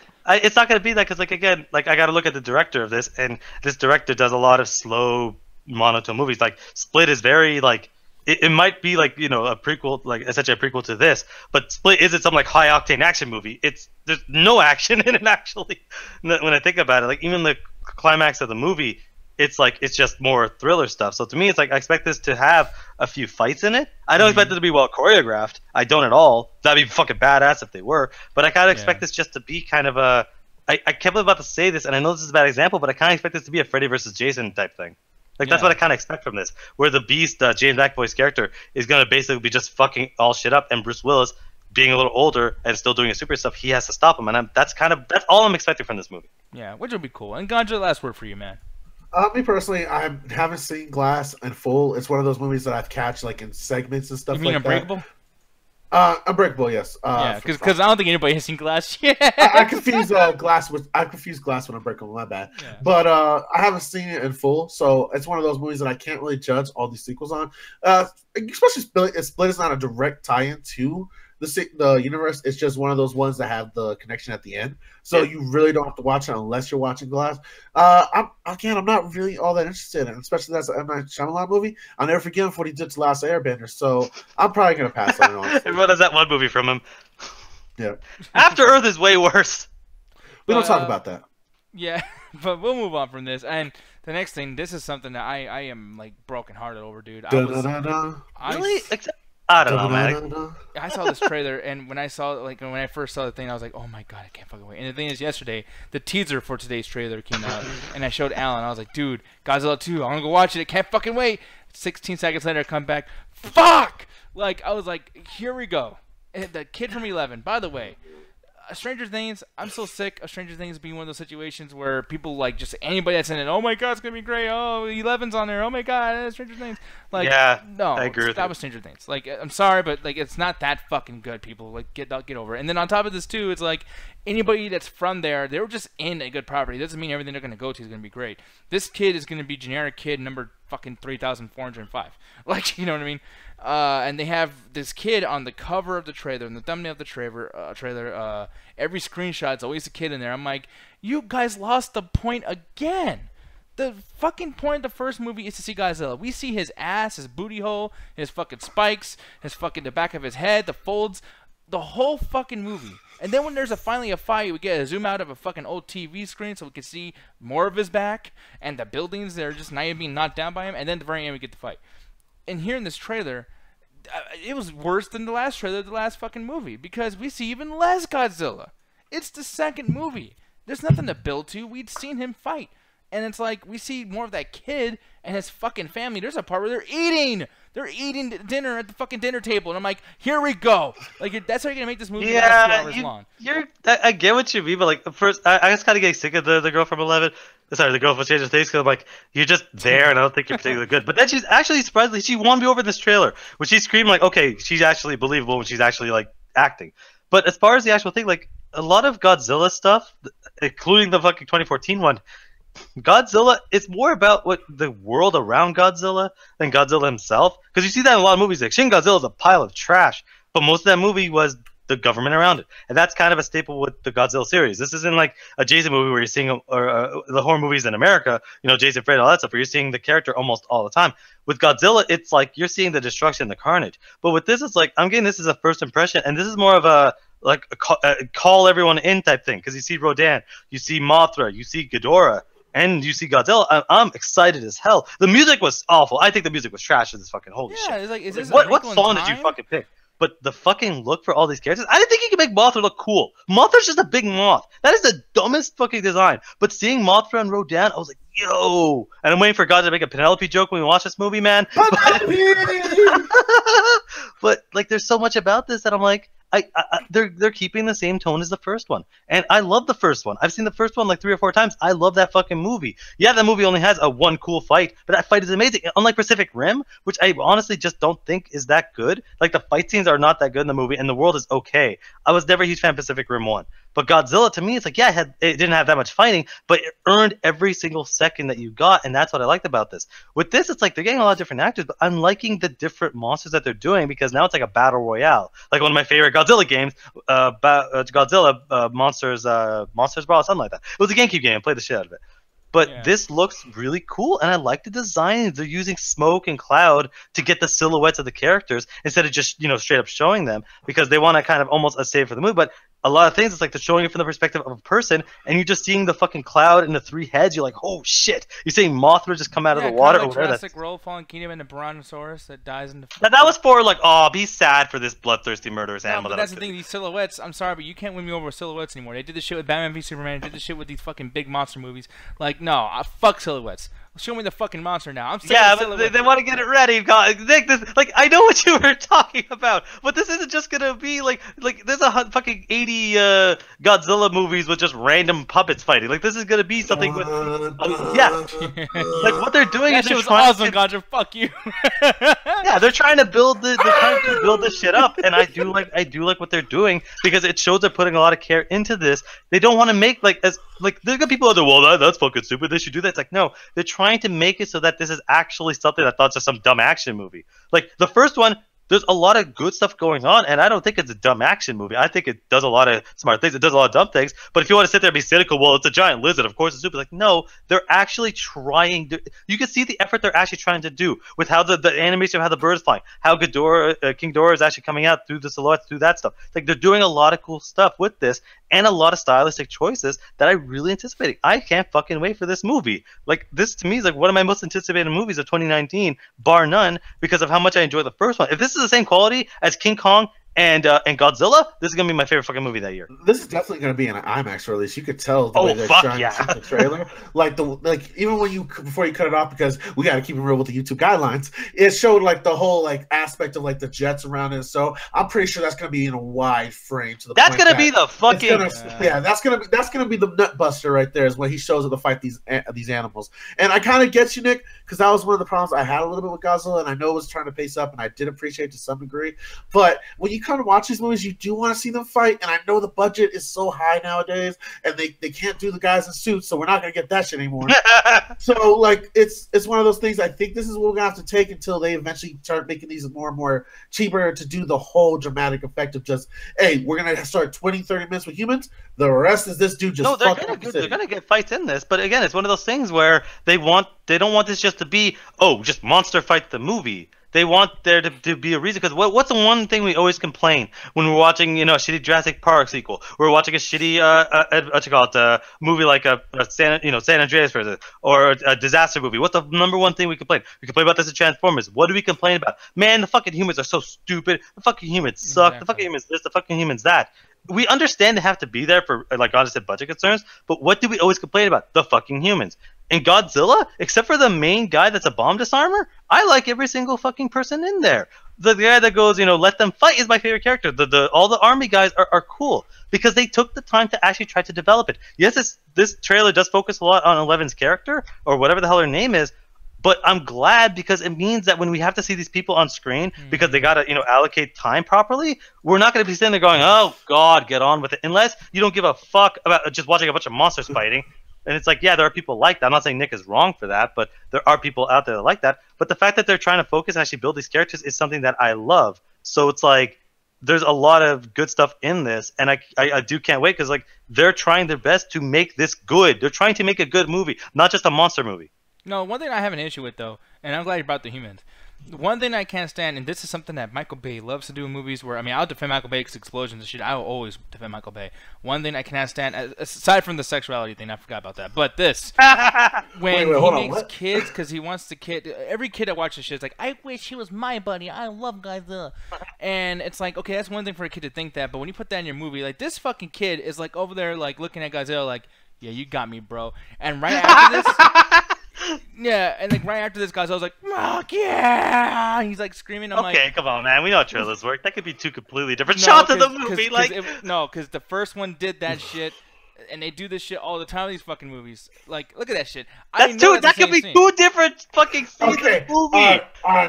it's not going to be that, because, like, again, like, I got to look at the director of this, and this director does a lot of slow, monotone movies. Like, Split is very, like, it might be like, a prequel, like essentially a prequel to this, but Split isn't some like high octane action movie. There's no action in it actually. When I think about it, like even the climax of the movie, it's just more thriller stuff. So to me, it's like I expect this to have a few fights in it. I don't expect it to be well choreographed. I don't at all. That'd be fucking badass if they were. But I kind of expect this just to be kind of a. I kept about to say this, and I know this is a bad example, but I kind of expect this to be a Freddy versus Jason type thing. Like, that's what I kind of expect from this, where the Beast, James McAvoy's character, is going to basically be just fucking all shit up, and Bruce Willis, being a little older and still doing his super stuff, he has to stop him, and that's all I'm expecting from this movie. Yeah, which would be cool. And Ganja, last word for you, man. Me personally, I haven't seen Glass in full. It's one of those movies that I've catch like in segments and stuff. You mean like Unbreakable? Unbreakable, yes. Yeah, because I don't think anybody has seen Glass yet. I confuse Glass with Unbreakable. My bad. Yeah. But I haven't seen it in full, so it's one of those movies that I can't really judge all these sequels on. Especially Split is not a direct tie-in to the universe. It's just one of those ones that have the connection at the end, so you really don't have to watch it unless you're watching Glass. I'm not really all that interested in it, especially that's an M. Night Shyamalan movie. I'll never forgive him for what he did to Last Airbender, so I'm probably gonna pass on it. Honestly. What is that one movie from him? Yeah, After Earth is way worse. We don't talk about that. Yeah, but we'll move on from this. And the next thing, this is something that I am like brokenhearted over, dude. Really? I don't know, man. I saw this trailer, and when I first saw the thing, I was like, "Oh my god, I can't fucking wait!" And the thing is, yesterday, the teaser for today's trailer came out, and I showed Alan. I was like, "Dude, Godzilla 2, I'm gonna go watch it. I can't fucking wait." 16 seconds later, I come back, fuck! Like I was like, "Here we go." And the kid from 11, by the way, Stranger Things, I'm so sick of Stranger Things being one of those situations where people like just anybody that's in it, oh my god, it's gonna be great. Oh, 11's on there. Oh my god, Stranger Things. Like, yeah, no, I agree with that you. was Stranger Things. Like, I'm sorry, but like it's not that fucking good. People like get over it. And then on top of this too, it's like anybody that's from there, they were just in a good property. It doesn't mean everything they're gonna go to is gonna be great. This kid is gonna be generic kid number fucking 3,405. Like, you know what I mean? And they have this kid on the cover of the trailer, in the thumbnail of the trailer. Every screenshot's always a kid in there. I'm like, you guys lost the point again. The fucking point of the first movie is to see Godzilla. We see his ass, his booty hole, his fucking spikes, his fucking the back of his head, the folds, the whole fucking movie. And then when there's finally a fight, we get a zoom out of a fucking old TV screen so we can see more of his back and the buildings that are just not even being knocked down by him. And then at the very end, we get the fight. And here in this trailer, it was worse than the last trailer, the last fucking movie, because we see even less Godzilla. It's the second movie. There's nothing to build to. We'd seen him fight. And it's like, we see more of that kid and his fucking family. There's a part where they're eating. They're eating dinner at the fucking dinner table. And I'm like, here we go. Like, that's how you're going to make this movie last 2 hours long. I get what you mean, but like, first, I just kind of get sick of the girl from 11. Sorry, the girl from Stranger Things, because I'm like, you're just there, and I don't think you're particularly good. But then she's actually, surprisingly, she won me over in this trailer. When she screamed, like, okay, she's actually believable when she's actually, like, acting. But as far as the actual thing, like, a lot of Godzilla stuff, including the fucking 2014 one, Godzilla, it's more about what the world around Godzilla than Godzilla himself. Because you see that in a lot of movies. Like, Shin Godzilla is a pile of trash, but most of that movie was the government around it. And that's kind of a staple with the Godzilla series. This isn't like a Jason movie where you're seeing the horror movies in America, you know, Jason Fred, all that stuff, where you're seeing the character almost all the time. With Godzilla, it's like you're seeing the destruction, the carnage. But with this, it's like, I'm getting this as a first impression, and this is more of a call everyone in type thing. Because you see Rodan, you see Mothra, you see Ghidorah, and you see Godzilla. I'm excited as hell. The music was awful. I think the music was trash in this fucking holy shit. Yeah, it's like, is this what song did you fucking pick? But the fucking look for all these characters, I didn't think you could make Mothra look cool. Mothra's just a big moth. That is the dumbest fucking design. But seeing Mothra and Rodan, I was like, yo. And I'm waiting for God to make a Penelope joke when we watch this movie, man. But like, there's so much about this that I'm like, they're keeping the same tone as the first one, and I love the first one. I've seen the first one like 3 or 4 times. I love that fucking movie. Yeah, that movie only has one cool fight, but that fight is amazing. Unlike Pacific Rim, which I honestly just don't think is that good. Like, the fight scenes are not that good in the movie, and the world is okay. I was never a huge fan of Pacific Rim 1. But Godzilla, to me, it's like, yeah, it didn't have that much fighting, but it earned every single second that you got, and that's what I liked about this. With this, it's like they're getting a lot of different actors, but I'm liking the different monsters that they're doing, because now it's like a battle royale. Like one of my favorite Godzilla games, Godzilla Monsters Brawl, something like that. It was a GameCube game. I played the shit out of it. But this looks really cool, and I like the design. They're using smoke and cloud to get the silhouettes of the characters instead of just, straight up showing them, because they want to kind of almost save for the movie. But a lot of things, it's like they're showing it from the perspective of a person, and you're just seeing the fucking cloud and the 3 heads. You're like, oh shit! You're seeing Mothra just come out of the water. Like Jurassic World, Fallen Kingdom, and the Brontosaurus that dies in the. That was for like, oh, be sad for this bloodthirsty murderous animal. But that's the thing. These silhouettes. I'm sorry, but you can't win me over with silhouettes anymore. They did this shit with Batman v Superman. They did this shit with these fucking big monster movies. Like, no, fuck silhouettes. Show me the fucking monster now. I'm sick of silhouettes. But they want to get it ready. Nick, like, I know what you were talking about, but this isn't just gonna be like there's a fucking 80 Godzilla movies with just random puppets fighting. Like, this is gonna be something with like what they're doing that is shit was awesome, Gotcha. Fuck you. Yeah, they're trying to build this shit up, and I do like what they're doing, because it shows they're putting a lot of care into this. They don't want to make there's got people out there, well, that's fucking stupid, they should do that. It's like, no, they're trying to make it so that this is actually something that thought just some dumb action movie. Like, the first one, there's a lot of good stuff going on, and I don't think it's a dumb action movie. I think it does a lot of smart things. It does a lot of dumb things. But if you want to sit there and be cynical, well, it's a giant lizard, of course it's stupid. Like, no, they're actually trying to. You can see the effort they're actually trying to do with how the animation of how the birds flying, how King Ghidorah is actually coming out through the silhouettes, through that stuff. Like, they're doing a lot of cool stuff with this, and a lot of stylistic choices that I really anticipated. I can't fucking wait for this movie. Like, this to me is like one of my most anticipated movies of 2019, bar none, because of how much I enjoyed the first one. If this is the same quality as King Kong And Godzilla, this is gonna be my favorite fucking movie that year. This is definitely going to be an IMAX release. You could tell the way they're fuck trying to yeah. shoot the trailer. Like even when before you cut it off, because we got to keep it real with the YouTube guidelines. It showed like the whole like aspect of like the jets around it. So I'm pretty sure that's going to be in a wide frame. To the That's point gonna be the fucking that's gonna be the nut buster right there. Is when he shows up to fight these animals. And I kind of get you, Nick, because that was one of the problems I had a little bit with Godzilla, and I know it was trying to pace up, and I did appreciate it to some degree. But when you kind of watch these movies, you do want to see them fight, and I know the budget is so high nowadays, and they can't do the guys in suits, so we're not gonna get that shit anymore. So like it's one of those things. I think this is what we're gonna have to take until they eventually start making these more and more cheaper to do the whole dramatic effect of just, hey, we're gonna start 20-30 minutes with humans. The rest is this dude just no, they're gonna get fights in this, but again, it's one of those things where they don't want this just to be just monster fight the movie. They want there to be a reason, because what's the one thing we always complain when we're watching, a shitty Jurassic Park sequel? We're watching a shitty movie like San Andreas, for instance, or a disaster movie. What's the number one thing we complain? We complain about this in Transformers. What do we complain about? Man, the fucking humans are so stupid. The fucking humans suck. Exactly. The fucking humans this. The fucking humans that. We understand they have to be there for, like God said, budget concerns, but what do we always complain about? The fucking humans. In Godzilla, except for the main guy that's a bomb disarmer, I like every single fucking person in there. The guy that goes, let them fight is my favorite character. All the army guys are cool because they took the time to actually try to develop it. Yes, this trailer does focus a lot on Eleven's character, or whatever the hell her name is, but I'm glad because it means that when we have to see these people on screen, because they got to, allocate time properly, we're not going to be sitting there going, oh, God, get on with it. Unless you don't give a fuck about just watching a bunch of monsters fighting. And it's like, yeah, there are people like that. I'm not saying Nick is wrong for that, but there are people out there that like that. But the fact that they're trying to focus and actually build these characters is something that I love. So it's like, there's a lot of good stuff in this, and I do can't wait because, like, they're trying their best to make this good. They're trying to make a good movie, not just a monster movie. No, one thing I have an issue with, though, and I'm glad you brought the humans. One thing I can't stand, and this is something that Michael Bay loves to do in movies where, I'll defend Michael Bay because explosions and shit. I will always defend Michael Bay. One thing I cannot stand, aside from the sexuality thing, I forgot about that, but this. When he makes kids, because he wants the kid, every kid that watches shit is like, I wish he was my buddy. I love Godzilla. And it's like, okay, that's one thing for a kid to think that, but when you put that in your movie, like, this fucking kid is like over there, like, looking at Godzilla like, yeah, you got me, bro. And right after this... Yeah, and like right after this, guys, I was like, "Fuck yeah!" He's like screaming. I'm okay, like, come on, man. We know how trailers work. That could be two completely different shots of the movie. Because the first one did that shit, and they do this shit all the time in these fucking movies. Like, look at that shit. That could be two different fucking scenes of the movie.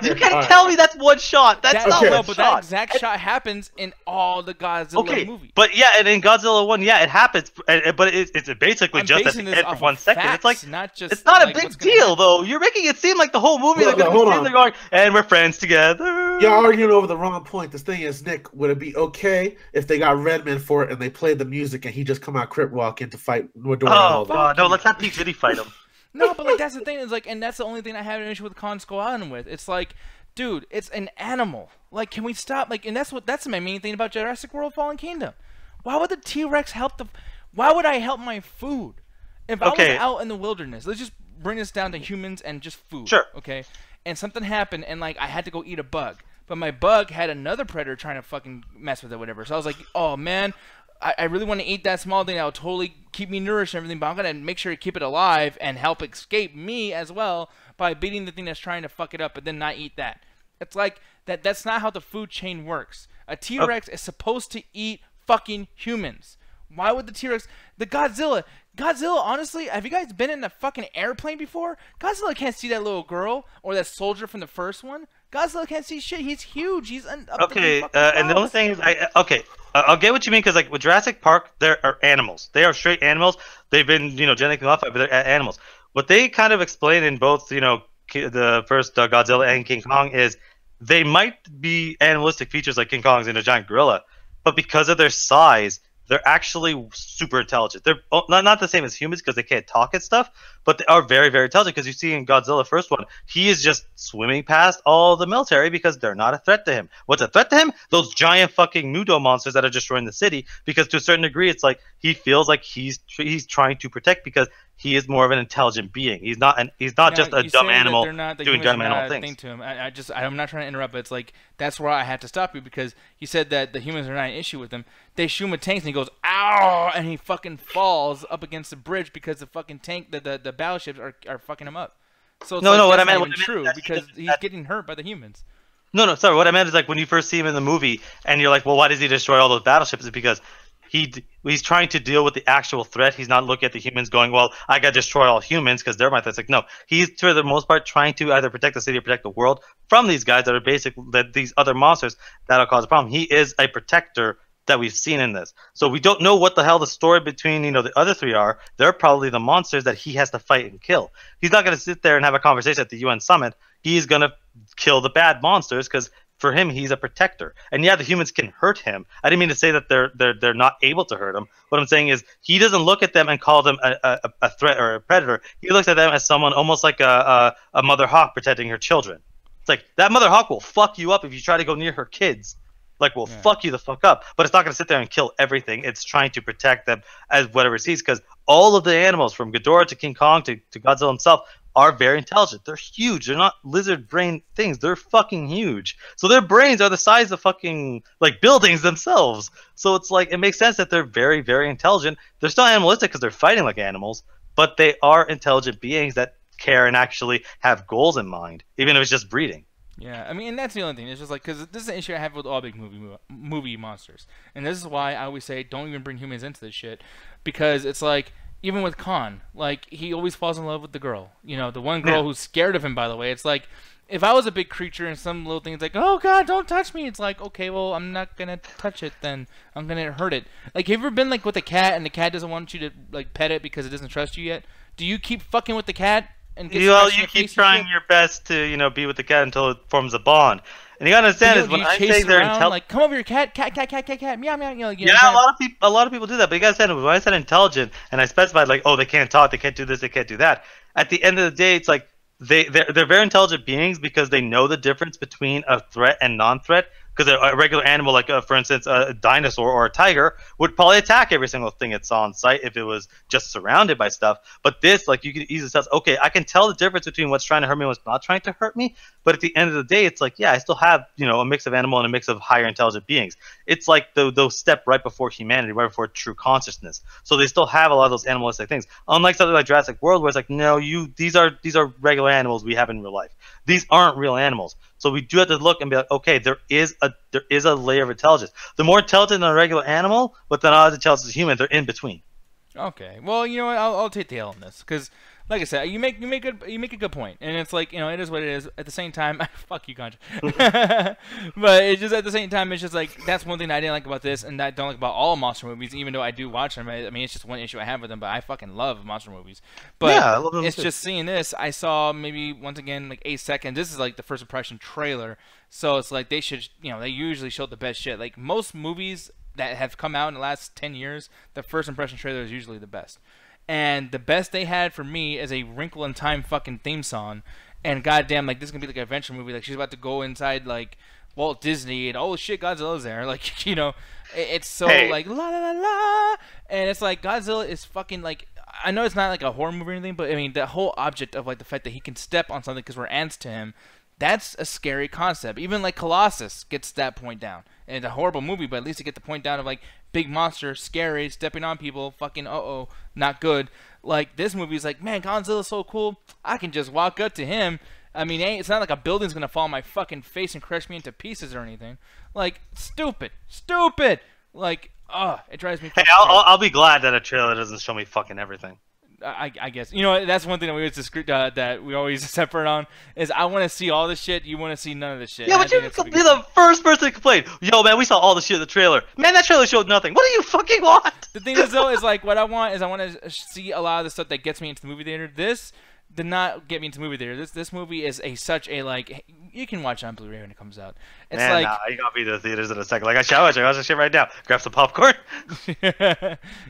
You can't tell me that's one shot. That's not one shot. But that exact shot happens in all the Godzilla movies. But yeah, and in Godzilla 1, yeah, it happens. But it's basically just at the end for 1 second. It's like, it's not a big deal, though. You're making it seem like the whole movie. They're going, and we're friends together. You're arguing over the wrong point. The thing is, Nick, would it be okay if they got Redman for it and they played the music and he just come out crip walk in to fight Ghidorah? Oh, God, no, let's not Pete City fight him. No, but like that's the thing. Is like, and that's the only thing I have an issue with Kong Skull Island with. It's like, dude, it's an animal. Like, can we stop? Like, and that's my main thing about Jurassic World: Fallen Kingdom. Why would the T-Rex help the? Why would I help my food? If I was out in the wilderness, let's just bring this down to humans and just food. Sure. Okay. And something happened, and like I had to go eat a bug, but my bug had another predator trying to fucking mess with it, whatever. So I was like, oh man. I really want to eat that small thing that will totally keep me nourished and everything, but I'm going to make sure to keep it alive and help escape me as well by beating the thing that's trying to fuck it up, but then not eat that. It's like, that's not how the food chain works. A T-Rex is supposed to eat fucking humans. Why would the T-Rex... Godzilla, honestly, have you guys been in a fucking airplane before? Godzilla can't see that little girl or that soldier from the first one. Godzilla can't see shit. He's huge. He's and the only thing is, I'll get what you mean, because like with Jurassic Park, there are animals. They are straight animals. They've been, genetically modified, but they're animals. What they kind of explain in both, the first Godzilla and King Kong is they might be animalistic features like King Kong's in a giant gorilla, but because of their size, they're actually super intelligent. They're not the same as humans because they can't talk and stuff, but they are very, very intelligent because you see in Godzilla first one, he is just swimming past all the military because they're not a threat to him. What's a threat to him? Those giant fucking Mudo monsters that are destroying the city, because to a certain degree, it's like he feels like he's trying to protect because he is more of an intelligent being. He's not just a dumb animal doing dumb animal things. To him. I'm not trying to interrupt, but it's like that's where I had to stop you because you said that the humans are not an issue with him. They shoot him with tanks and he goes ow, and he fucking falls up against the bridge because the fucking tank, the battleships are fucking him up. So it's what I meant true because he's getting hurt by the humans. No, sorry. What I meant is like when you first see him in the movie and you're like, well, why does he destroy all those battleships? It's because he's trying to deal with the actual threat. He's not looking at the humans going, well, I got to destroy all humans because they're my threat. It's like, no, he's for the most part trying to either protect the city or protect the world from these guys that are these other monsters that'll cause a problem. He is a protector that we've seen in this. So we don't know what the hell the story between, the other three are. They're probably the monsters that he has to fight and kill. He's not going to sit there and have a conversation at the UN summit. He's going to kill the bad monsters because for him, he's a protector. And yeah, the humans can hurt him. I didn't mean to say that they're not able to hurt him. What I'm saying is he doesn't look at them and call them a threat or a predator. He looks at them as someone almost like a mother hawk protecting her children. It's like that mother hawk will fuck you up if you try to go near her kids. Like, will fuck you the fuck up. But it's not going to sit there and kill everything. It's trying to protect them as whatever it sees. Because all of the animals, from Ghidorah to King Kong to Godzilla himself, are very intelligent. They're huge. They're not lizard brain things. They're fucking huge. So their brains are the size of fucking like buildings themselves. So it's like it makes sense that they're very, very intelligent. They're still animalistic because they're fighting like animals, but they are intelligent beings that care and actually have goals in mind, even if it's just breeding. Yeah, I mean, and that's the only thing. It's just like, because this is an issue I have with all big movie monsters. And this is why I always say, don't even bring humans into this shit. Because it's like, even with Khan, like, he always falls in love with the girl. The one girl who's scared of him, by the way. It's like, if I was a big creature and some little thing's like, oh, God, don't touch me. It's like, okay, well, I'm not going to touch it then. I'm going to hurt it. Like, have you ever been, like, with a cat and the cat doesn't want you to, like, pet it because it doesn't trust you yet? Do you keep fucking with the cat? You keep trying your best to be with the cat until it forms a bond. And you gotta understand is when I say they're intelligent, like come over here, cat, meow meow. Yeah, a lot of people do that. But you gotta understand when I said intelligent and I specified like, oh, they can't talk, they can't do this, they can't do that. At the end of the day, it's like they're very intelligent beings because they know the difference between a threat and non-threat. Because a regular animal, like for instance, a dinosaur or a tiger, would probably attack every single thing it saw on sight if it was just surrounded by stuff. But this, like, you can easily tell, okay, I can tell the difference between what's trying to hurt me and what's not trying to hurt me. But at the end of the day, it's like, yeah, I still have, a mix of animal and a mix of higher intelligent beings. It's like those step right before humanity, right before true consciousness. So they still have a lot of those animalistic things. Unlike something like Jurassic World, where it's like, no, these are regular animals we have in real life. These aren't real animals. So we do have to look and be like, okay, there is a layer of intelligence. They're more intelligent than a regular animal, but they're not as intelligent as a human. They're in between. Okay. Well, you know what? I'll take the L on this because, like I said, you make a good point, and it's like it is what it is. At the same time, fuck you, Concha. But it's just at the same time, it's just like that's one thing I didn't like about this, and I don't like about all monster movies, even though I do watch them. I mean, it's just one issue I have with them, but I fucking love monster movies. But yeah, I love them it's too. just seeing this. I saw maybe once again like 8 seconds. This is like the first impression trailer, so it's like they should, they usually show the best shit. Like most movies that have come out in the last 10 years, the first impression trailer is usually the best. And the best they had for me is a Wrinkle in Time fucking theme song. And goddamn, like, this is going to be like an adventure movie. Like, she's about to go inside, like, Walt Disney. And, oh, shit, Godzilla's there. Like, it's so, like, la, la, la, la. And it's like, Godzilla is fucking, like, I know it's not, like, a horror movie or anything. But, I mean, the whole object of, like, the fact that he can step on something because we're ants to him. That's a scary concept. Even, like, Colossus gets that point down. And it's a horrible movie, but at least you get the point down of, like, big monster, scary, stepping on people, fucking, not good. Like, this movie is like, man, Godzilla's so cool, I can just walk up to him. I mean, it's not like a building's gonna fall on my fucking face and crush me into pieces or anything. Like, stupid. Like, it drives me. Hey, I'll be glad that a trailer doesn't show me fucking everything. I guess that's one thing that we always that we always separate on is I want to see all the shit. You want to see none of the shit. Yeah, but you're the first person to complain. Yo, man, we saw all the shit in the trailer. Man, that trailer showed nothing. What do you fucking want? The thing is though is like what I want to see a lot of the stuff that gets me into the movie theater. This did not get me into the movie theater. This movie is such a like you can watch it on Blu-ray when it comes out. It's Man, like nah, you got me to the theaters in a second. Like I shall watch this shit right now. Grab some popcorn.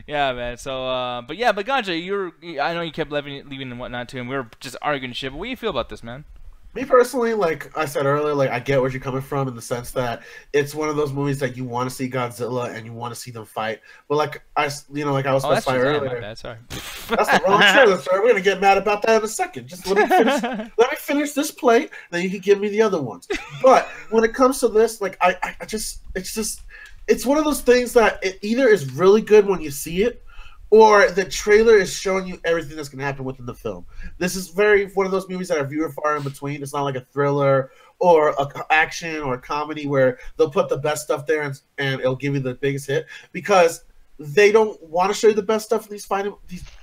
yeah, man. So, but Ganja, I know you kept leaving and whatnot too, and we were just arguing shit. But what do you feel about this, man? Me personally, like I said earlier, like I get where you're coming from in the sense that it's one of those movies that you want to see Godzilla and you want to see them fight. But like I was specifying earlier, bad, sorry. That's the wrong trailer, sir. We're gonna get mad about that in a second. Just let me finish this plate, then you can give me the other ones. But when it comes to this, like it's one of those things that it either is really good when you see it, or the trailer is showing you everything that's going to happen within the film. This is one of those movies that are viewer far in between. It's not like a thriller or an action or a comedy where they'll put the best stuff there and it'll give you the biggest hit, because they don't want to show you the best stuff in these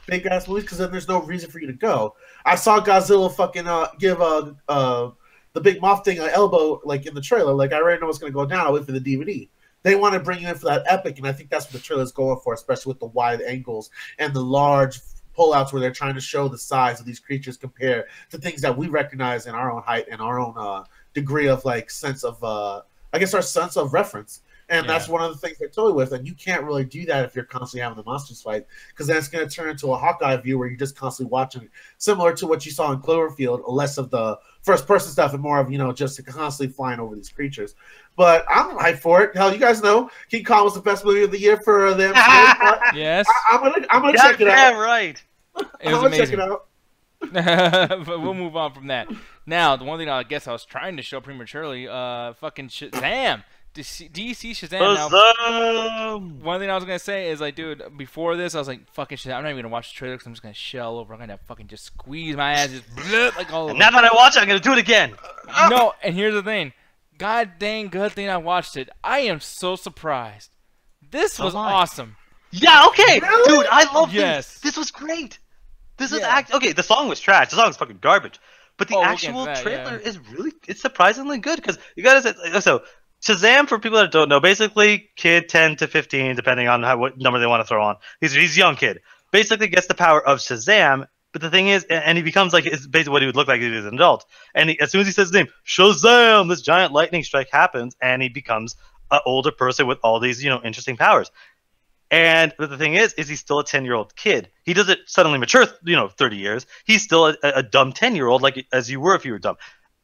big ass movies, because then there's no reason for you to go. I saw Godzilla fucking give the big moth thing an elbow like in the trailer. Like I already know what's going to go down. I'll wait for the DVD. They want to bring you in for that epic, and I think that's what the trailer's going for, especially with the wide angles and the large pullouts where they're trying to show the size of these creatures compared to things that we recognize in our own height and our own degree of like sense of, I guess, our sense of reference. And that's one of the things they're totally with. And you can't really do that if you're constantly having the monsters fight, because then it's going to turn into a Hawkeye view where you're just constantly watching, similar to what you saw in Cloverfield, less of the first-person stuff and more of, just constantly flying over these creatures. But I'm hyped for it. Hell, you guys know King Kong was the best movie of the year for them. Yes. I'm gonna check it out. Yeah, right. It was amazing. Check it out. But we'll move on from that. Now, the one thing I guess I was trying to show prematurely, fucking Shazam. Do you see Shazam now? One thing I was gonna say is like, dude, before this, I was like, fucking Shazam. I'm not even gonna watch the trailer because I'm just gonna shell over. I'm gonna fucking just squeeze my ass, just bleh, like all over. And now that I watch it, I'm gonna do it again. No, and here's the thing. God dang good thing I watched it. I am so surprised. This was awesome. Yeah, okay. Really? Dude, I love this. This was great. This is okay, the song was trash. The song was fucking garbage. But the actual trailer is it's surprisingly good, because you gotta say, so Shazam, for people that don't know, basically kid 10 to 15, depending on what number they want to throw on. He's a young kid. Basically gets the power of Shazam, but the thing is, and he becomes like, it's basically what he would look like if he was an adult. And as soon as he says his name, Shazam, this giant lightning strike happens, and he becomes an older person with all these, interesting powers. But the thing is he's still a 10-year-old kid. He doesn't suddenly mature, 30 years. He's still a dumb 10-year-old, like as you were if you were dumb.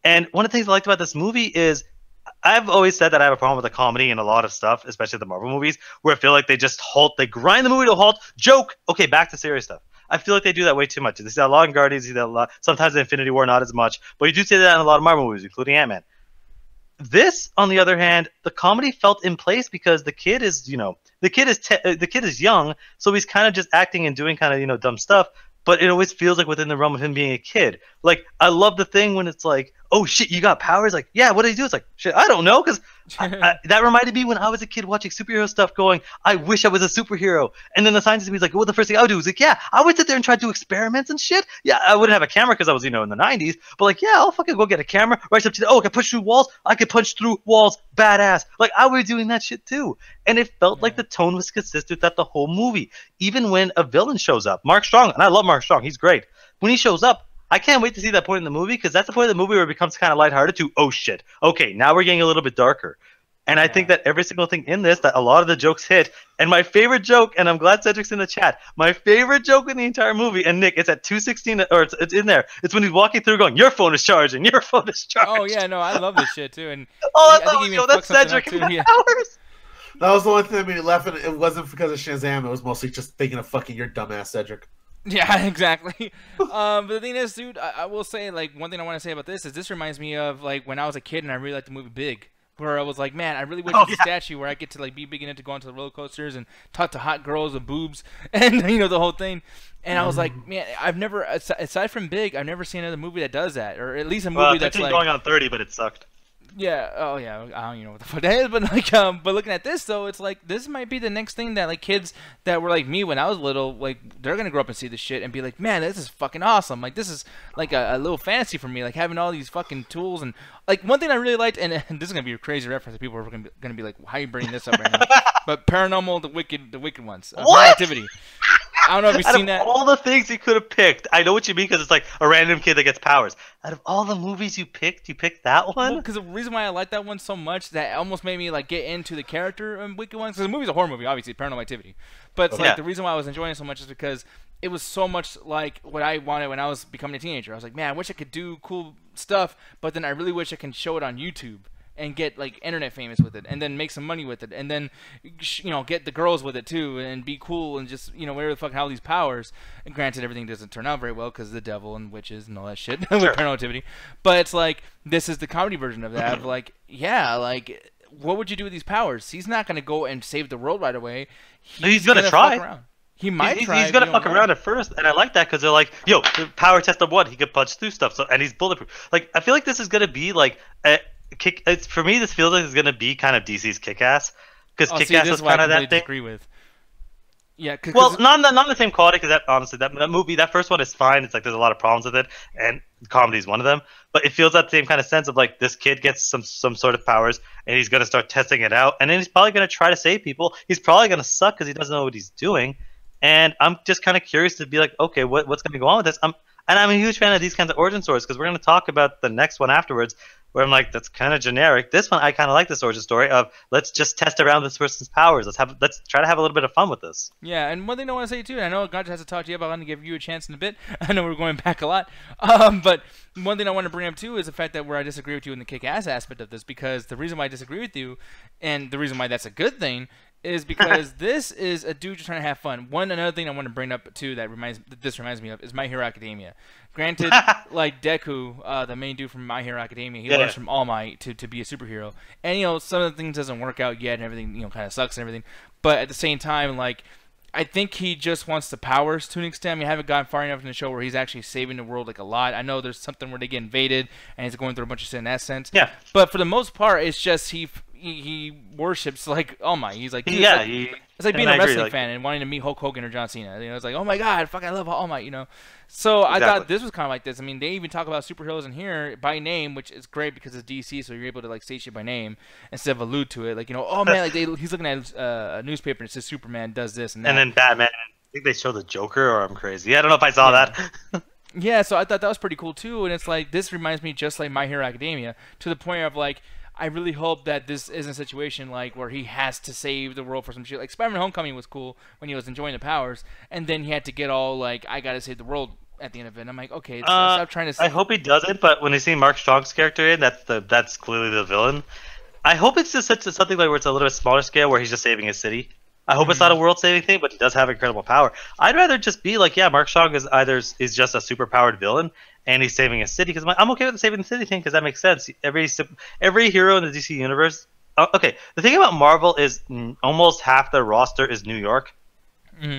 And one of the things I liked about this movie is, I've always said that I have a problem with the comedy in a lot of stuff, especially the Marvel movies, where I feel like they just they grind the movie to a halt, joke, okay, back to serious stuff. I feel like they do that way too much. They see that a lot in Guardians, you see that a lot. Sometimes in Infinity War, not as much, but you do see that in a lot of Marvel movies, including Ant-Man. This, on the other hand, the comedy felt in place because the kid is, the kid is young, so he's kind of just acting and doing kind of, dumb stuff. But it always feels like within the realm of him being a kid. Like, I love the thing when it's like, oh shit, you got powers? Like, yeah, what did he do? It's like, shit, I don't know, because that reminded me when I was a kid watching superhero stuff going, I wish I was a superhero. And then the scientist was like, well, the first thing I would do is like, yeah, I would sit there and try to do experiments and shit. Yeah, I wouldn't have a camera because I was, in the 90s. But like, yeah, I'll fucking go get a camera, right up to I can punch through walls. I can punch through walls, badass. Like, I would be doing that shit too. And it felt like the tone was consistent throughout the whole movie. Even when a villain shows up, Mark Strong, and I love Mark Strong, he's great. When he shows up, I can't wait to see that point in the movie, because that's the point of the movie where it becomes kind of lighthearted to, oh shit, okay, now we're getting a little bit darker. And I think that every single thing in this, that a lot of the jokes hit. And my favorite joke, and I'm glad Cedric's in the chat, my favorite joke in the entire movie, and Nick, it's at 2:16, or it's in there. It's when he's walking through going, your phone is charging, your phone is charging. Oh yeah, no, I love this shit too. And that's Cedric in the hours. That was the one thing that made me laugh, and it wasn't because of Shazam. It was mostly just thinking of fucking your dumbass Cedric. Yeah, exactly. But the thing is, dude, I will say, like, one thing I want to say about this is this reminds me of, like, when I was a kid and I really liked the movie Big, where I was like, man, I really wish there's a statue where I get to, like, be big enough to go onto the roller coasters and talk to hot girls with boobs and, the whole thing. And I was like, man, I've never, aside from Big, I've never seen another movie that does that, or at least a movie that's like going on 30, but it sucked. Yeah. Oh, yeah. I don't even know what the fuck that is, but like, but looking at this though, it's like this might be the next thing that like kids that were like me when I was little, like they're gonna grow up and see this shit and be like, man, this is fucking awesome. Like this is like a little fantasy for me, like having all these fucking tools and like one thing I really liked, and this is gonna be a crazy reference. People are gonna be like, why are you bringing this up right now? But Paranormal, the wicked ones, Activity. I don't know if you've Out seen of that. all the things you could have picked, I know what you mean because it's like a random kid that gets powers. Out of all the movies you picked that one? Because the reason why I like that one so much that almost made me like get into the character in Wicked Ones. Because the movie's a horror movie, obviously, Paranormal Activity. But it's like the reason why I was enjoying it so much is because it was so much like what I wanted when I was becoming a teenager. I was like, man, I wish I could do cool stuff, but then I really wish I can show it on YouTube and get like internet famous with it, and then make some money with it, and then get the girls with it too, and be cool, and just whatever the fuck, have all these powers. And granted, everything doesn't turn out very well because the devil and witches and all that shit with Paranormal Activity. But it's like this is the comedy version of that. Of like, yeah, like what would you do with these powers? He's not gonna go and save the world right away. He's gonna try. Fuck around. He might try. He's gonna fuck around at first, and I like that because they're like, "Yo, power test of one, he could punch through stuff." So, and he's bulletproof. Like, I feel like this is gonna be like a kick. It's for me. This feels like it's gonna be kind of DC's Kick-Ass because Kick-Ass was kind of that thing. Disagree with. Yeah, well, not the same quality because that honestly, that movie, that first one is fine. It's like there's a lot of problems with it, and comedy is one of them. But it feels that same kind of sense of like this kid gets some sort of powers, and he's gonna start testing it out, and then he's probably gonna try to save people. He's probably gonna suck because he doesn't know what he's doing. And I'm just kind of curious to be like, okay, what's going to go on with this? And I'm a huge fan of these kinds of origin stories because we're going to talk about the next one afterwards where I'm like, that's kind of generic. This one, I kind of like this origin story of let's just test around this person's powers. Let's try to have a little bit of fun with this. Yeah, and one thing I want to say too, and I know Ganja has to talk to you about, I'm going to give you a chance in a bit. I know we're going back a lot. But one thing I want to bring up too is the fact that where I disagree with you in the kick-ass aspect of this, because the reason why I disagree with you and the reason why that's a good thing is because this is a dude just trying to have fun. Another thing I want to bring up too that this reminds me of is My Hero Academia. Granted, like Deku, the main dude from My Hero Academia, he learns from All Might to be a superhero, and some of the things doesn't work out yet, and everything kind of sucks and everything. But at the same time, like I think he just wants the powers to an extent. I mean, I haven't gotten far enough in the show where he's actually saving the world like a lot. I know there's something where they get invaded and he's going through a bunch of shit in that sense. Yeah. But for the most part, it's just he worships like All Might. He's like, it's like being a wrestling fan and wanting to meet Hulk Hogan or John Cena. It's like, oh my god, fuck, I love All Might. So I thought this was kind of like this. I mean, they even talk about superheroes in here by name, which is great because it's DC, so you're able to like say shit by name instead of allude to it. Like oh man, like he's looking at a newspaper and it says Superman does this and that. And then Batman. I think they show the Joker, or I'm crazy. I don't know if I saw that. Yeah, so I thought that was pretty cool too. And it's like this reminds me just like My Hero Academia to the point of like, I really hope that this isn't a situation like where he has to save the world for some shit. Like Spider-Man Homecoming was cool when he was enjoying the powers, and then he had to get all like, I gotta save the world at the end of it. And I'm like, okay, stop trying to. I hope he doesn't, but when you see Mark Strong's character in, that's clearly the villain. I hope it's just something like where it's a little bit smaller scale, where he's just saving his city. I hope it's not a world-saving thing, but he does have incredible power. I'd rather just be like, yeah, Mark Strong is just a super-powered villain, and he's saving a city. Because I'm okay with the saving the city thing, because that makes sense. Every hero in the DC universe. Okay, the thing about Marvel is almost half their roster is New York.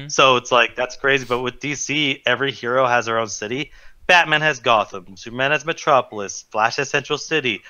So it's like that's crazy. But with DC, every hero has their own city. Batman has Gotham. Superman has Metropolis. Flash has Central City.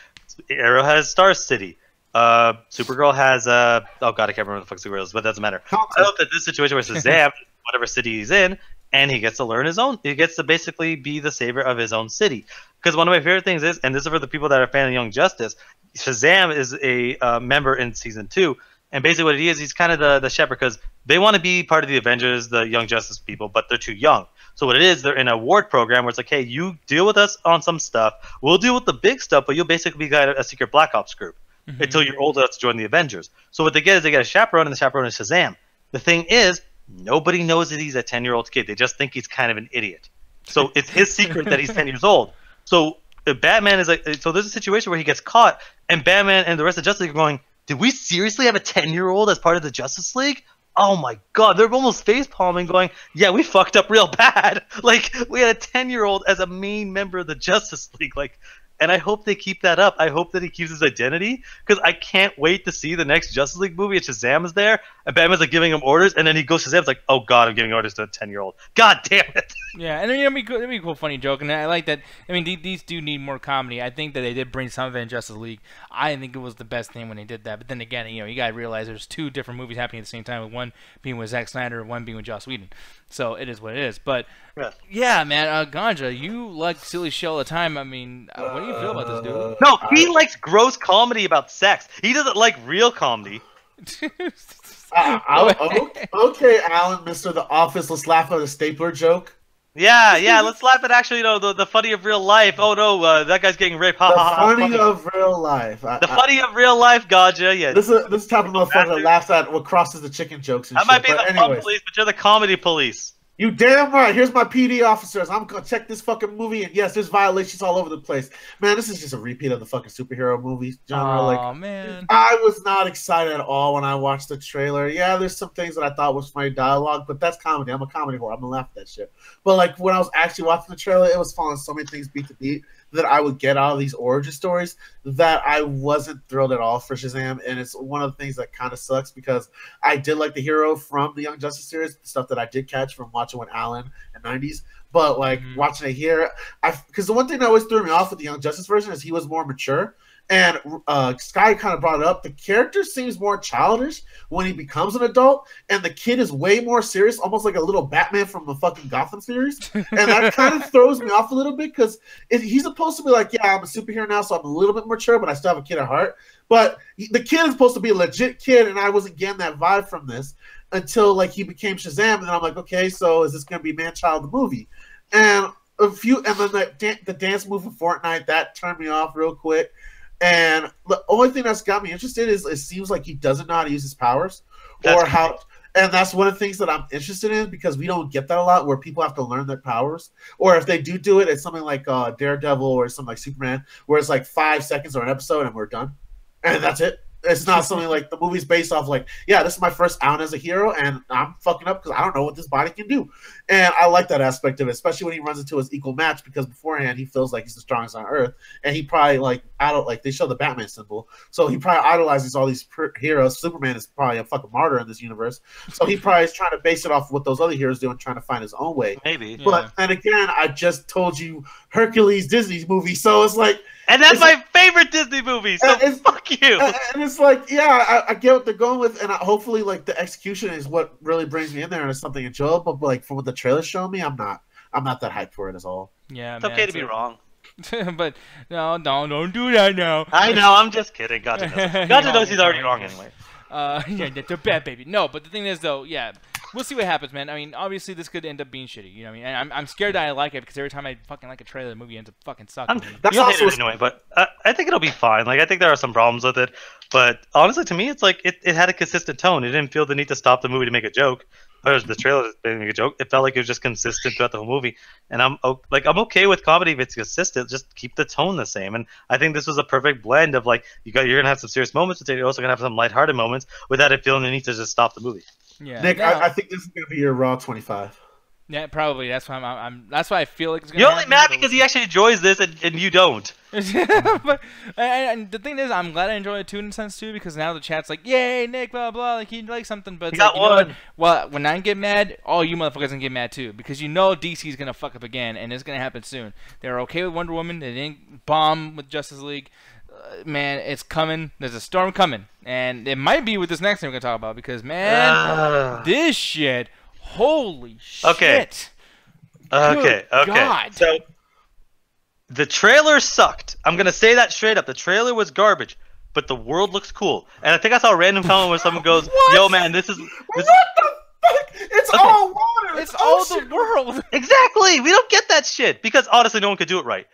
Arrow has Star City. Supergirl has oh god, I can't remember the fuck Supergirl is, but it doesn't matter. I hope that this situation where Shazam, whatever city he's in, and he gets to learn his own, he gets to basically be the savior of his own city. Because one of my favorite things is, and this is for the people that are a fan of Young Justice, Shazam is a member in season 2, and basically what he is, he's kind of the shepherd because they want to be part of the Avengers, the Young Justice people, but they're too young. So what it is, they're in a award program where it's like, hey, you deal with us on some stuff, we'll deal with the big stuff, but you'll basically be a secret Black Ops group. Until you're old enough to join the Avengers. So what they get is they get a chaperone, and the chaperone is Shazam. The thing is, nobody knows that he's a 10-year-old kid. They just think he's kind of an idiot. So it's his secret that he's 10 years old. So Batman is like, so there's a situation where he gets caught, and Batman and the rest of Justice League are going, did we seriously have a 10-year-old as part of the Justice League? Oh my god, they're almost face-palming going, yeah, we fucked up real bad. Like, we had a 10-year-old as a main member of the Justice League. Like, and I hope they keep that up. I hope that he keeps his identity, because I can't wait to see the next Justice League movie. And Shazam is there, and Batman's like giving him orders, and then he goes, Shazam's like, oh god, I'm giving orders to a 10-year-old. God damn it. Yeah, and it'd be a cool, funny joke, and I like that. I mean, these do need more comedy. I think that they did bring some of it in Justice League. I didn't think it was the best thing when they did that, but then again, you gotta realize there's two different movies happening at the same time, with one being with Zack Snyder and one being with Joss Whedon. So it is what it is. But yeah, man, Ganja, you like silly shit all the time. I mean, what do you feel about this dude? No, he likes gross comedy about sex. He doesn't like real comedy. Okay, Alan, Mr. The Office, let's laugh at a stapler joke. Yeah, let's laugh at actually, the funny of real life. Oh no, that guy's getting raped. Ha The ha ha. funny of real life. The funny of real life, gotcha. Yeah. This is type of motherfucker that laughs at what crosses the chicken jokes and I shit. might be But the fun anyways, police, but you're the comedy police. you damn right. Here's my PD officers. I'm gonna check this fucking movie, and yes, there's violations all over the place. Man, this is just a repeat of the fucking superhero movies genre. Oh man, I was not excited at all when I watched the trailer. Yeah, there's some things that I thought was funny dialogue, but that's comedy. I'm a comedy whore. I'm gonna laugh at that shit. But like when I was actually watching the trailer, it was following so many things beat to beat that I would get out of these origin stories that I wasn't thrilled at all for Shazam. And it's one of the things that kind of sucks because I did like the hero from the Young Justice series, the stuff that I did catch from watching with Alan in the 90s. But like watching it here, because the one thing that always threw me off with the Young Justice version is he was more mature. And Sky kind of brought it up. The character seems more childish when he becomes an adult, and the kid is way more serious, almost like a little Batman from the fucking Gotham series. And that kind of throws me off a little bit because he's supposed to be like, yeah, I'm a superhero now, so I'm a little bit mature, but I still have a kid at heart. But the kid is supposed to be a legit kid, and I wasn't getting that vibe from this until like he became Shazam, and then I'm like, okay, so is this going to be Man-Child the movie? And then the dance move of Fortnite that turned me off real quick. And the only thing that's got me interested is it seems like he doesn't know how to use his powers and that's one of the things that I'm interested in because we don't get that a lot where people have to learn their powers, or if they do it, it's something like Daredevil or something like Superman where it's like 5 seconds or an episode and we're done and that's it. It's not something like the movie's based off like, yeah, this is my first out as a hero and I'm fucking up because I don't know what this body can do. And I like that aspect of it, especially when he runs into his equal match because beforehand he feels like he's the strongest on Earth and he probably they show the Batman symbol. So he probably idolizes all these heroes. Superman is probably a fucking martyr in this universe. So he probably is trying to base it off what those other heroes do and trying to find his own way. Maybe. But, and again, I just told you Hercules Disney's movie. So it's like, and that's my favorite Disney movie, so fuck you. And it's like, yeah, I get what they're going with, and hopefully, like, the execution is what really brings me in there, and it's something enjoyable. But like, from what the trailer's showing me, I'm not that hyped for it at all. Yeah, it's okay to be wrong. But no, don't do that now. I know, I'm just kidding. Gotcha knows he's already wrong anyway. Yeah, that's a bad baby. No, but the thing is, though, yeah, we'll see what happens, man. I mean, obviously, this could end up being shitty. You know what I mean? And I'm scared that I like it because every time I fucking like a trailer, the movie ends up fucking sucking. That's also annoying, but I think it'll be fine. Like, I think there are some problems with it, but honestly, to me, it's like it had a consistent tone. It didn't feel the need to stop the movie to make a joke. Or the trailer to make a joke. It felt like it was just consistent throughout the whole movie, and I'm okay with comedy if it's consistent. Just keep the tone the same. And I think this was a perfect blend of like you're gonna have some serious moments, but you're also gonna have some lighthearted moments without it feeling the need to just stop the movie. Yeah, Nick, I think this is gonna be your Raw 25. Yeah, probably. That's why that's why I feel like it's gonna. You're only mad because he actually enjoys this and you don't. But and the thing is, I'm glad I enjoy it too in a sense too because now the chat's like, "Yay, Nick, blah blah," like he likes something. But it's like, you know what? Well, when I get mad, all you motherfuckers gonna get mad too because you know DC's gonna fuck up again, and it's gonna happen soon. They're okay with Wonder Woman. They didn't bomb with Justice League. Man, it's coming. There's a storm coming, and it might be with this next thing we're gonna talk about because man, this shit. Holy shit. Okay. God. So the trailer sucked. I'm going to say that straight up. The trailer was garbage, but the world looks cool. And I think I saw a random comment where someone goes, "Yo man, this is what the fuck? It's all water. It's all the world." Exactly. We don't get that shit because honestly no one could do it right.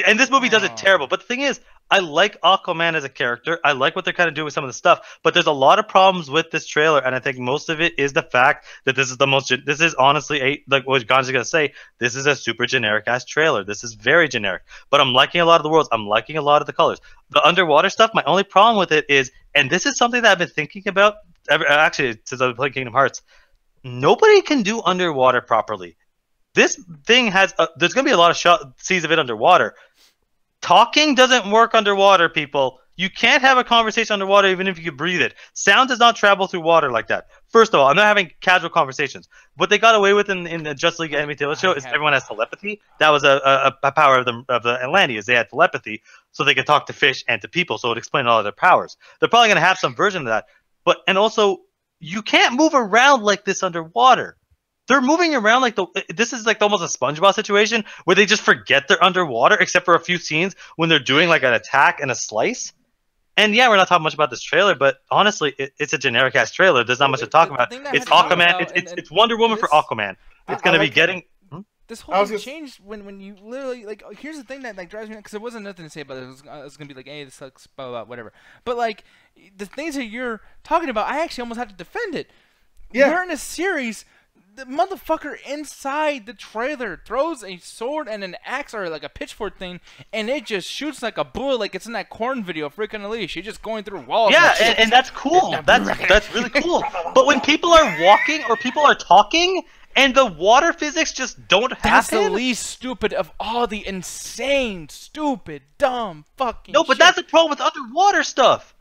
And this movie does it terrible. But the thing is, I like Aquaman as a character. I like what they're kind of doing with some of the stuff. But there's a lot of problems with this trailer, and I think most of it is the fact that this is honestly like what Gonza's gonna say. This is a super generic ass trailer. This is very generic. But I'm liking a lot of the worlds. I'm liking a lot of the colors. The underwater stuff. My only problem with it is, and this is something that I've been thinking about actually since I've been playing Kingdom Hearts. Nobody can do underwater properly. This thing has there's gonna be a lot of scenes of it underwater. Talking doesn't work underwater, people. You can't have a conversation underwater even if you can breathe it. Sound does not travel through water like that. First of all, I'm not having casual conversations. What they got away with in the Justice League Animated TV show is everyone has telepathy. That was a power of the Atlanteans. They had telepathy so they could talk to fish and to people, so it explained all of their powers. They're probably going to have some version of that. And also, you can't move around like this underwater. They're moving around like this is like almost a SpongeBob situation where they just forget they're underwater, except for a few scenes when they're doing like an attack and a slice. And yeah, we're not talking much about this trailer, but honestly, it's a generic ass trailer. There's not much to talk about. It's Aquaman. It's Wonder Woman for Aquaman. It's gonna be getting. This whole thing changed when you literally like. Here's the thing that like drives me because there wasn't nothing to say about it. It was gonna be like, hey, this sucks, blah, blah, blah, whatever. But like the things that you're talking about, I actually almost had to defend it. Yeah. We're in a series. The motherfucker inside the trailer throws a sword and an axe or like a pitchfork thing, and it just shoots like a bullet, like it's in that Korn video, Freaking Unleashed. You're just going through walls. Yeah, and that's cool. That's really cool. But when people are walking or people are talking, and the water physics just don't happen. That's the least stupid of all the insane, stupid, dumb, fucking. No, but that's the problem with underwater stuff.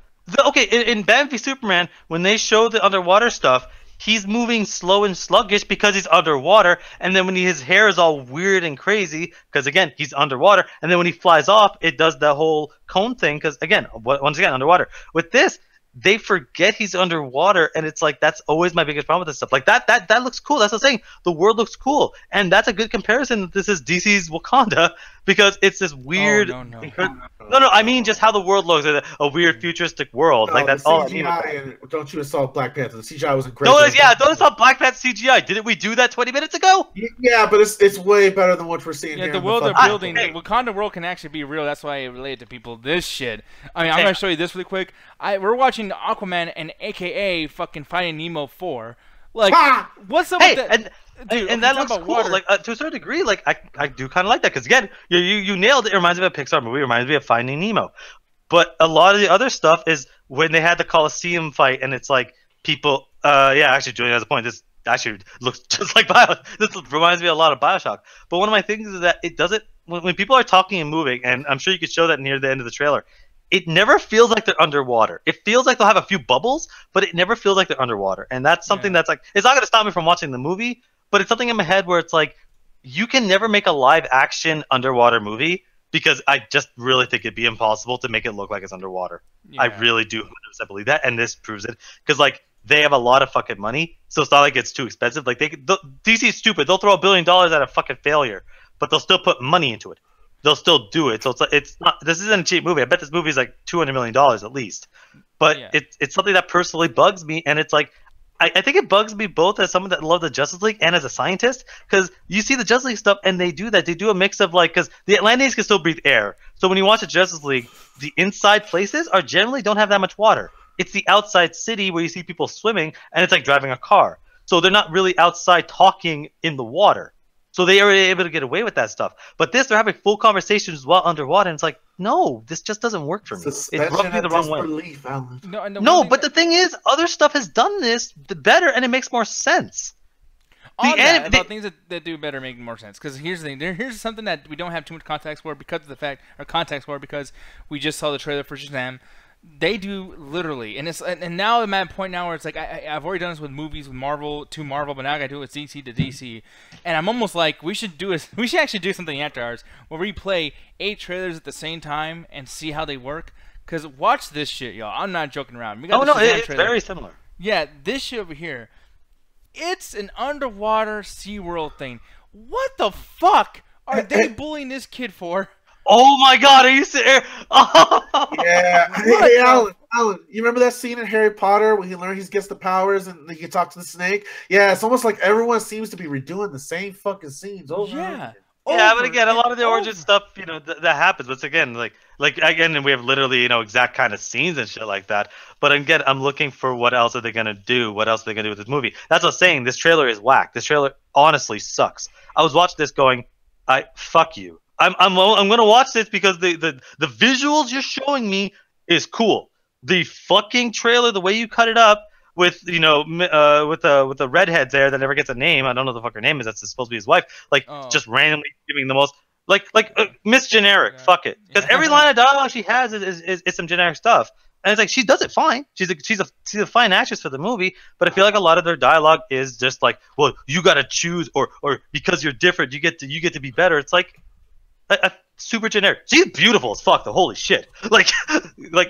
Okay, in Batman v Superman, when they show the underwater stuff, he's moving slow and sluggish because he's underwater, and then when his hair is all weird and crazy, because again, he's underwater, and then when he flies off, it does the whole cone thing, because again, once again, underwater. With this, they forget he's underwater, and it's like, that's always my biggest problem with this stuff. Like, that looks cool. That's what I'm saying. The world looks cool, and that's a good comparison that this is DC's Wakanda, because it's this weird... Oh, no. No, I mean just how the world looks, a weird futuristic world. No, like that's all I mean. And don't you assault Black Panther? The CGI was incredible. Don't assault Black Panther CGI. Didn't we do that 20 minutes ago? Yeah, but it's way better than what we're seeing here. The world they're building, the Wakanda world can actually be real. That's why I relate to people this shit. I mean, I'm gonna show you this really quick. We're watching Aquaman and AKA fucking Finding Nemo 4. Like, what's up with that? Dude, and that looks cool. Water. Like to a certain degree, like I do kind of like that because again, you nailed it. It reminds me of a Pixar movie. It reminds me of Finding Nemo. But a lot of the other stuff is when they had the Coliseum fight, and it's like people. Actually, Julian has a point. This actually looks just like This reminds me a lot of BioShock. But one of my things is that it doesn't. When people are talking and moving, and I'm sure you could show that near the end of the trailer. It never feels like they're underwater. It feels like they'll have a few bubbles, but it never feels like they're underwater. And that's something that's like, it's not going to stop me from watching the movie, but it's something in my head where it's like, you can never make a live action underwater movie because I just really think it'd be impossible to make it look like it's underwater. Yeah. I really do 100% believe that, and this proves it. Because, like, they have a lot of fucking money, so it's not like it's too expensive. Like, DC's stupid. They'll throw $1 billion at a fucking failure, but they'll still put money into it. They'll still do it. So it's not. This isn't a cheap movie. I bet this movie is like $200 million at least. But it's something that personally bugs me, and it's like I think it bugs me both as someone that loves the Justice League and as a scientist, because you see the Justice League stuff and they do that. They do a mix of like, because the Atlanteans can still breathe air. So when you watch the Justice League, the inside places are generally don't have that much water. It's the outside city where you see people swimming, and it's like driving a car. So they're not really outside talking in the water. So they are able to get away with that stuff. But this, they're having full conversations while underwater, and it's like, no, this just doesn't work for me. It rubs me the wrong way. No, but the thing is, other stuff has done this better, and it makes more sense. About things that do better make more sense. Because here's the thing. Here's something that we don't have too much context for because we just saw the trailer for Shazam. They do literally, and now I'm at a point now where it's like I've already done this with movies with Marvel to Marvel, but now I gotta do it with DC to DC, and I'm almost like we should actually do something after ours where we play 8 trailers at the same time and see how they work. Cause watch this shit, y'all. I'm not joking around. It's very similar. Yeah, this shit over here, it's an underwater SeaWorld thing. What the fuck are they bullying this kid for? Oh my God! Are you serious? Oh. Yeah. Hey, Alan, you remember that scene in Harry Potter when he gets the powers and he can talk to the snake? Yeah, it's almost like everyone seems to be redoing the same fucking scenes over. Yeah, but again, a lot of the origin stuff, that happens. But again, like again, we have literally, exact kind of scenes and shit like that. But again, I'm looking for what else are they gonna do? What else are they gonna do with this movie? That's what I'm saying. This trailer is whack. This trailer honestly sucks. I was watching this going, fuck you. I'm gonna watch this because the visuals you're showing me is cool. The fucking trailer, the way you cut it up with with the redhead there that never gets a name. I don't know what the fuck her name is. That's supposed to be his wife. Just randomly giving the most Miss Generic. Yeah. Fuck it, because every line of dialogue she has is some generic stuff. And it's like she does it fine. She's a fine actress for the movie, but I feel like a lot of their dialogue is just like, well, you gotta choose, or because you're different, you get to be better. It's like. Super generic. She's beautiful as fuck, though. Holy shit! Like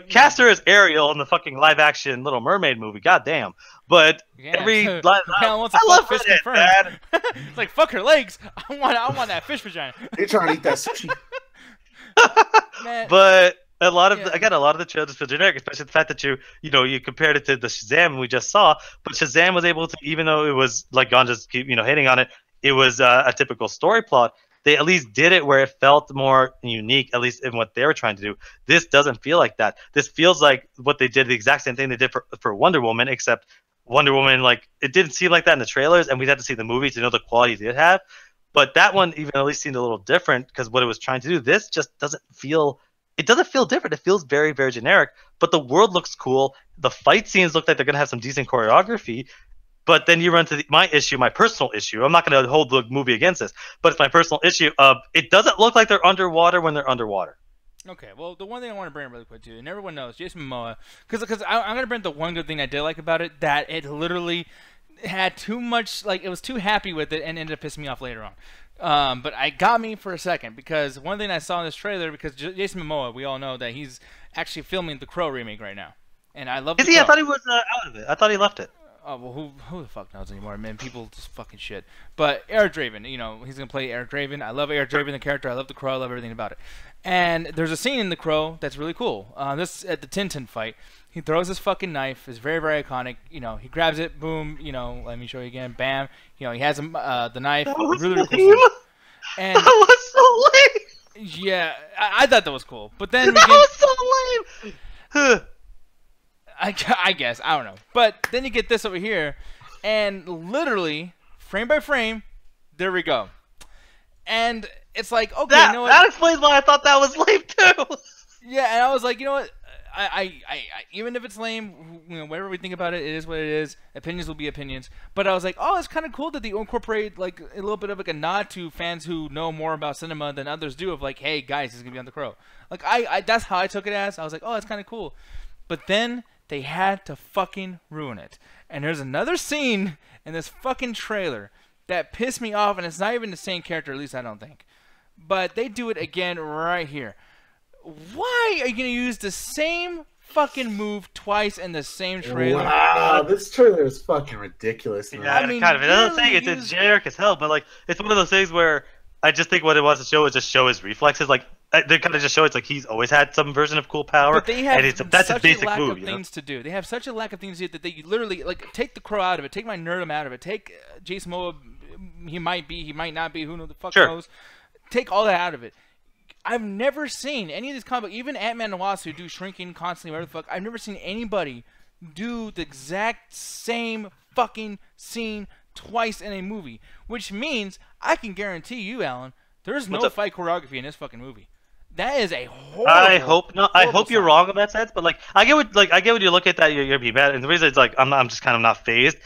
cast her as Ariel in the fucking live action Little Mermaid movie. Goddamn. But every line, I love fish confirmed. It's like fuck her legs. I want that fish vagina. They're trying to eat that sushi. But A lot of again, a lot of the trailers feel generic, especially the fact that you compared it to the Shazam we just saw. But Shazam was able to, even though it was like Gon just keep hitting on it, it was a typical story plot. They at least did it where it felt more unique, at least in what they were trying to do. This doesn't feel like that. This feels like what they did, the exact same thing they did for Wonder Woman, except Wonder Woman, like, it didn't seem like that in the trailers, and we'd have to see the movie to know the quality it did have. But that one even at least seemed a little different because what it was trying to do. This just doesn't feel. It doesn't feel different. It feels very, very generic. But the world looks cool. The fight scenes look like they're gonna have some decent choreography. But then you run to my personal issue. I'm not going to hold the movie against this, but it's my personal issue of it doesn't look like they're underwater when they're underwater. Okay, well, the one thing I want to bring up really quick, too, and everyone knows, Jason Momoa, because I'm going to bring the one good thing I did like about it, that it literally had too much, like, it was too happy with it and ended up pissing me off later on. But it got me for a second, because one thing I saw in this trailer, because Jason Momoa, we all know that he's actually filming the Crow remake right now. And I love Is he? I thought he was out of it. I thought he left it. Oh, well, who the fuck knows anymore, man? People just fucking shit. But Eric Draven, he's going to play Eric Draven. I love Eric Draven, the character. I love the Crow. I love everything about it. And there's a scene in the Crow that's really cool. This at the Tintin fight. He throws his fucking knife. It's very, very iconic. He grabs it. Boom. Let me show you again. Bam. He has the knife. That was really, lame. really cool. And that was so lame. Yeah, I thought that was cool. But then that was so lame. I guess. I don't know. But then you get this over here, and literally, frame by frame, there we go. And it's like, okay, you know what? That explains why I thought that was lame, too. Yeah, and I was like, you know what? I even if it's lame, whatever we think about it, it is what it is. Opinions will be opinions. But I was like, oh, it's kind of cool that they incorporate like a little bit of like a nod to fans who know more about cinema than others do. Of like, hey guys, he's gonna be on the Crow. Like that's how I took it as. I was like, oh, that's kind of cool. But then they had to fucking ruin it. And there's another scene in this fucking trailer that pissed me off, and it's not even the same character, at least I don't think. But they do it again right here. Why are you going to use the same fucking move twice in the same trailer? Wow, this trailer is fucking ridiculous. Man. Yeah, I mean, kind of. Another thing, it's generic as hell, but like, it's one of those things where I just think what it wants to show is just show his reflexes. Like, they kind of just show it's like he's always had some version of cool power. But they have that's such his basic a lack move, of things to do. They have such a lack of things to do that they literally, like, take the Crow out of it, take my Nerdum out of it, take Jason Momoa, he might be, he might not be, who the fuck knows. Take all that out of it. I've never seen any of these comic, even Ant-Man and Wasp who do shrinking constantly, whatever the fuck, I've never seen anybody do the exact same fucking scene twice in a movie. Which means, I can guarantee you, Alan, there's no fight choreography in this fucking movie. That is a horrible. I hope not. I hope you're wrong in that sense, but like I get what you look at that you're gonna be mad, and the reason it's like I'm just kind of not phased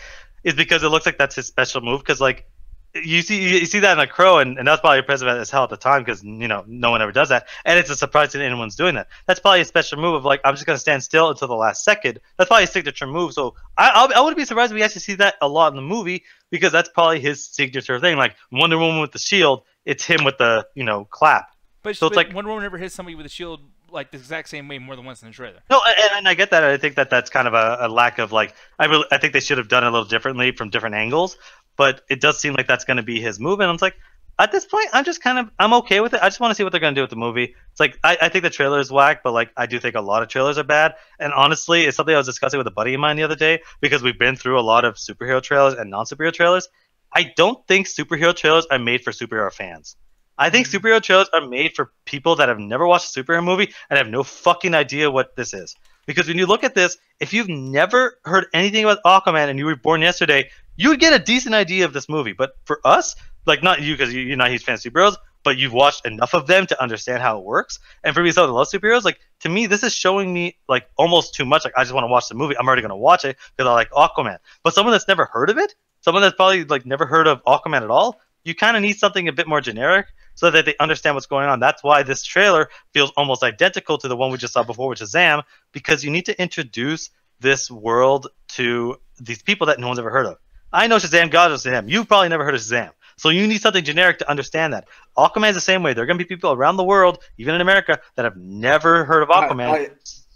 is because it looks like that's his special move. Because like you see that in a Crow, and that's probably impressive as hell at the time because no one ever does that, and it's a surprise that anyone's doing that. That's probably a special move of like I'm just gonna stand still until the last second. That's probably a signature move. So I wouldn't be surprised if we actually see that a lot in the movie because that's probably his signature thing. Like Wonder Woman with the shield, it's him with the clap. But, so it's like Wonder Woman never hits somebody with a shield like the exact same way more than once in the trailer. No, and I get that. I think that's kind of a lack of like I think they should have done it a little differently from different angles. But it does seem like that's going to be his move, and I'm like, at this point, I'm okay with it. I just want to see what they're going to do with the movie. It's like I think the trailer is whack, but like I do think a lot of trailers are bad. And honestly, it's something I was discussing with a buddy of mine the other day because we've been through a lot of superhero trailers and non-superhero trailers. I don't think superhero trailers are made for superhero fans. I think superhero trailers are made for people that have never watched a superhero movie and have no fucking idea what this is. Because when you look at this, if you've never heard anything about Aquaman and you were born yesterday, you would get a decent idea of this movie. But for us, like not you because you're not a huge fan of superheroes, but you've watched enough of them to understand how it works. And for me, someone that loves superheroes, like to me, this is showing me like almost too much. Like I just want to watch the movie. I'm already going to watch it because I like Aquaman. But someone that's never heard of it, someone that's probably like never heard of Aquaman at all, you kind of need something a bit more generic so that they understand what's going on. That's why this trailer feels almost identical to the one we just saw before, which is Shazam, because you need to introduce this world to these people that no one's ever heard of. I know Shazam, God knows Shazam. You've probably never heard of Shazam. So you need something generic to understand that. Aquaman's the same way. There are going to be people around the world, even in America, that have never heard of Aquaman.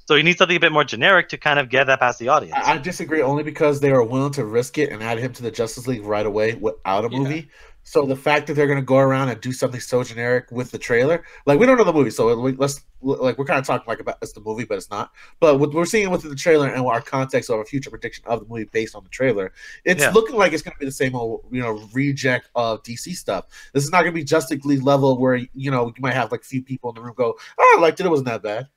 So you need something a bit more generic to kind of get that past the audience. I disagree only because they are willing to risk it and add him to the Justice League right away without a movie. So the fact that they're going to go around and do something so generic with the trailer, like we don't know the movie, so let's like we're kind of talking like about it's the movie, but it's not. But we're seeing with the trailer and our context of a future prediction of the movie based on the trailer, it's looking like it's going to be the same old reject of DC stuff. This is not going to be Justice League level where you might have like a few people in the room go, "Oh, I liked it. It wasn't that bad."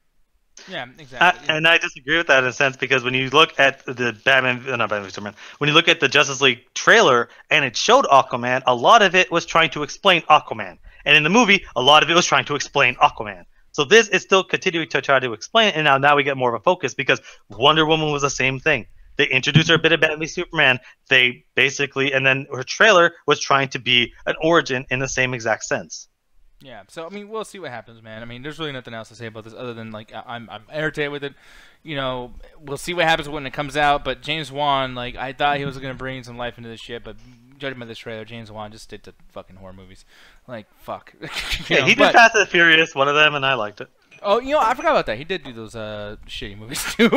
Yeah, exactly. And I disagree with that in a sense because when you look at the not Batman v Superman, when you look at the Justice League trailer and it showed Aquaman, a lot of it was trying to explain Aquaman, and in the movie, a lot of it was trying to explain Aquaman. So this is still continuing to try to explain, and now we get more of a focus because Wonder Woman was the same thing. They introduced her a bit of Batman v Superman. They basically, and then her trailer was trying to be an origin in the same exact sense. Yeah, so I mean, we'll see what happens, man. I mean, there's really nothing else to say about this other than like I'm irritated with it. We'll see what happens when it comes out. But James Wan, like I thought he was gonna bring some life into this shit, but judging by this trailer, James Wan just stick to fucking horror movies. Like fuck. Yeah, he did Fast and Furious, one of them, and I liked it. Oh, I forgot about that. He did do those shitty movies too.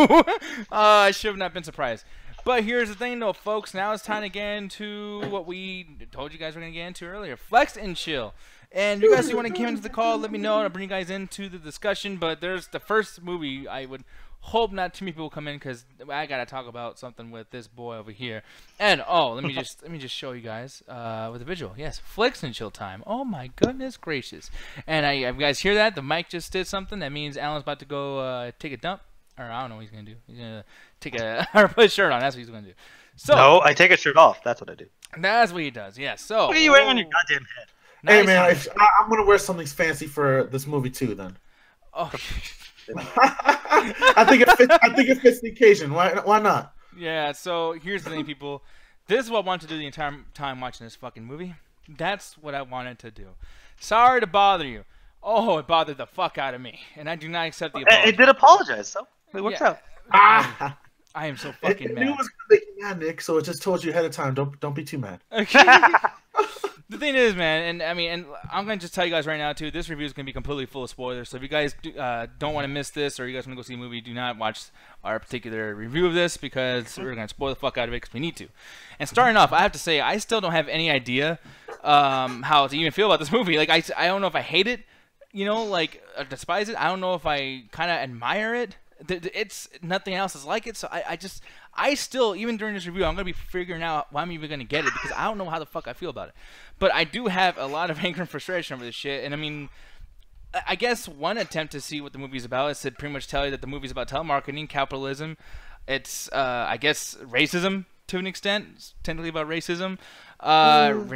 I should have not been surprised. But here's the thing, though, folks. Now it's time to get into what we told you guys we're gonna get into earlier: Flex and Chill. And if you guys want to come into the call, let me know, and I'll bring you guys into the discussion. But there's the first movie. I would hope not too many people come in because I gotta talk about something with this boy over here. And let me just show you guys with the visual. Yes, Flex and Chill time. Oh my goodness gracious! And you guys hear that? The mic just did something. That means Alan's about to go take a dump, or I don't know what he's gonna do. He's gonna take or put a shirt on. That's what he's gonna do. So no, I take a shirt off. That's what I do. That's what he does. Yes. So what are you wearing on your goddamn head? Nice. Hey man, I'm gonna wear something fancy for this movie too. Then, oh, I think it fits the occasion. Why not? Yeah. So here's the thing, people. This is what I wanted to do the entire time watching this fucking movie. That's what I wanted to do. Sorry to bother you. Oh, it bothered the fuck out of me, and I do not accept the apology. It did apologize, so it works out. I am so fucking mad. It was gonna make you mad, Nick. So it just told you ahead of time. Don't be too mad. Okay. The thing is, man, and I'm going to just tell you guys right now, too, this review is going to be completely full of spoilers. So if you guys don't want to miss this or you guys want to go see a movie, do not watch our particular review of this because we're going to spoil the fuck out of it because we need to. And starting off, I have to say, I still don't have any idea how to even feel about this movie. Like, I don't know if I hate it, despise it. I don't know if I kind of admire it. It's nothing else is like it, so I still, even during this review, I'm going to be figuring out why I'm even going to get it because I don't know how the fuck I feel about it. But I do have a lot of anger and frustration over this shit, and I mean, I guess one attempt to see what the movie's about is to pretty much tell you that the movie's about telemarketing, capitalism. It's, I guess, racism to an extent. It's technically about racism,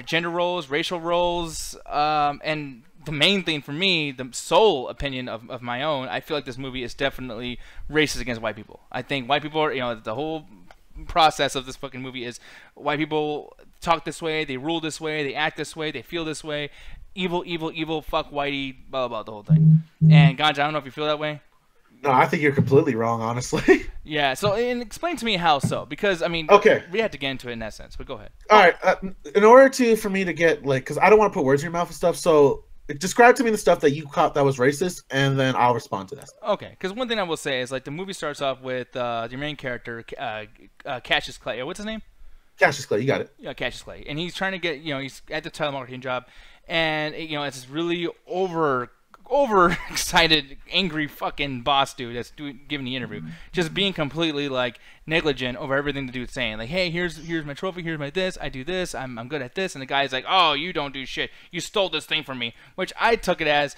gender roles, racial roles, and the main thing for me, the sole opinion of my own, I feel like this movie is definitely racist against white people. I think white people are, the whole process of this fucking movie is white people talk this way, they rule this way, they act this way, they feel this way. Evil, evil, evil, fuck whitey, blah, blah, blah, the whole thing. And Ganja, I don't know if you feel that way. No, I think you're completely wrong, honestly. Yeah, so and explain to me how so, because I mean, okay, we had to get into it in that sense, but go ahead. All right, in order for me to get because I don't want to put words in your mouth and stuff, so describe to me the stuff that you caught that was racist, and then I'll respond to that. Okay, because one thing I will say is the movie starts off with your main character, Cassius Clay. What's his name? Cassius Clay, you got it. Yeah, Cassius Clay, and he's trying to get he's at the telemarketing job, and it's this really overexcited, angry fucking boss dude that's giving the interview, just being completely negligent over everything the dude's saying. Like, hey, here's my trophy, here's my this, I do this, I'm good at this, and the guy's like, oh, you don't do shit, you stole this thing from me, which I took it as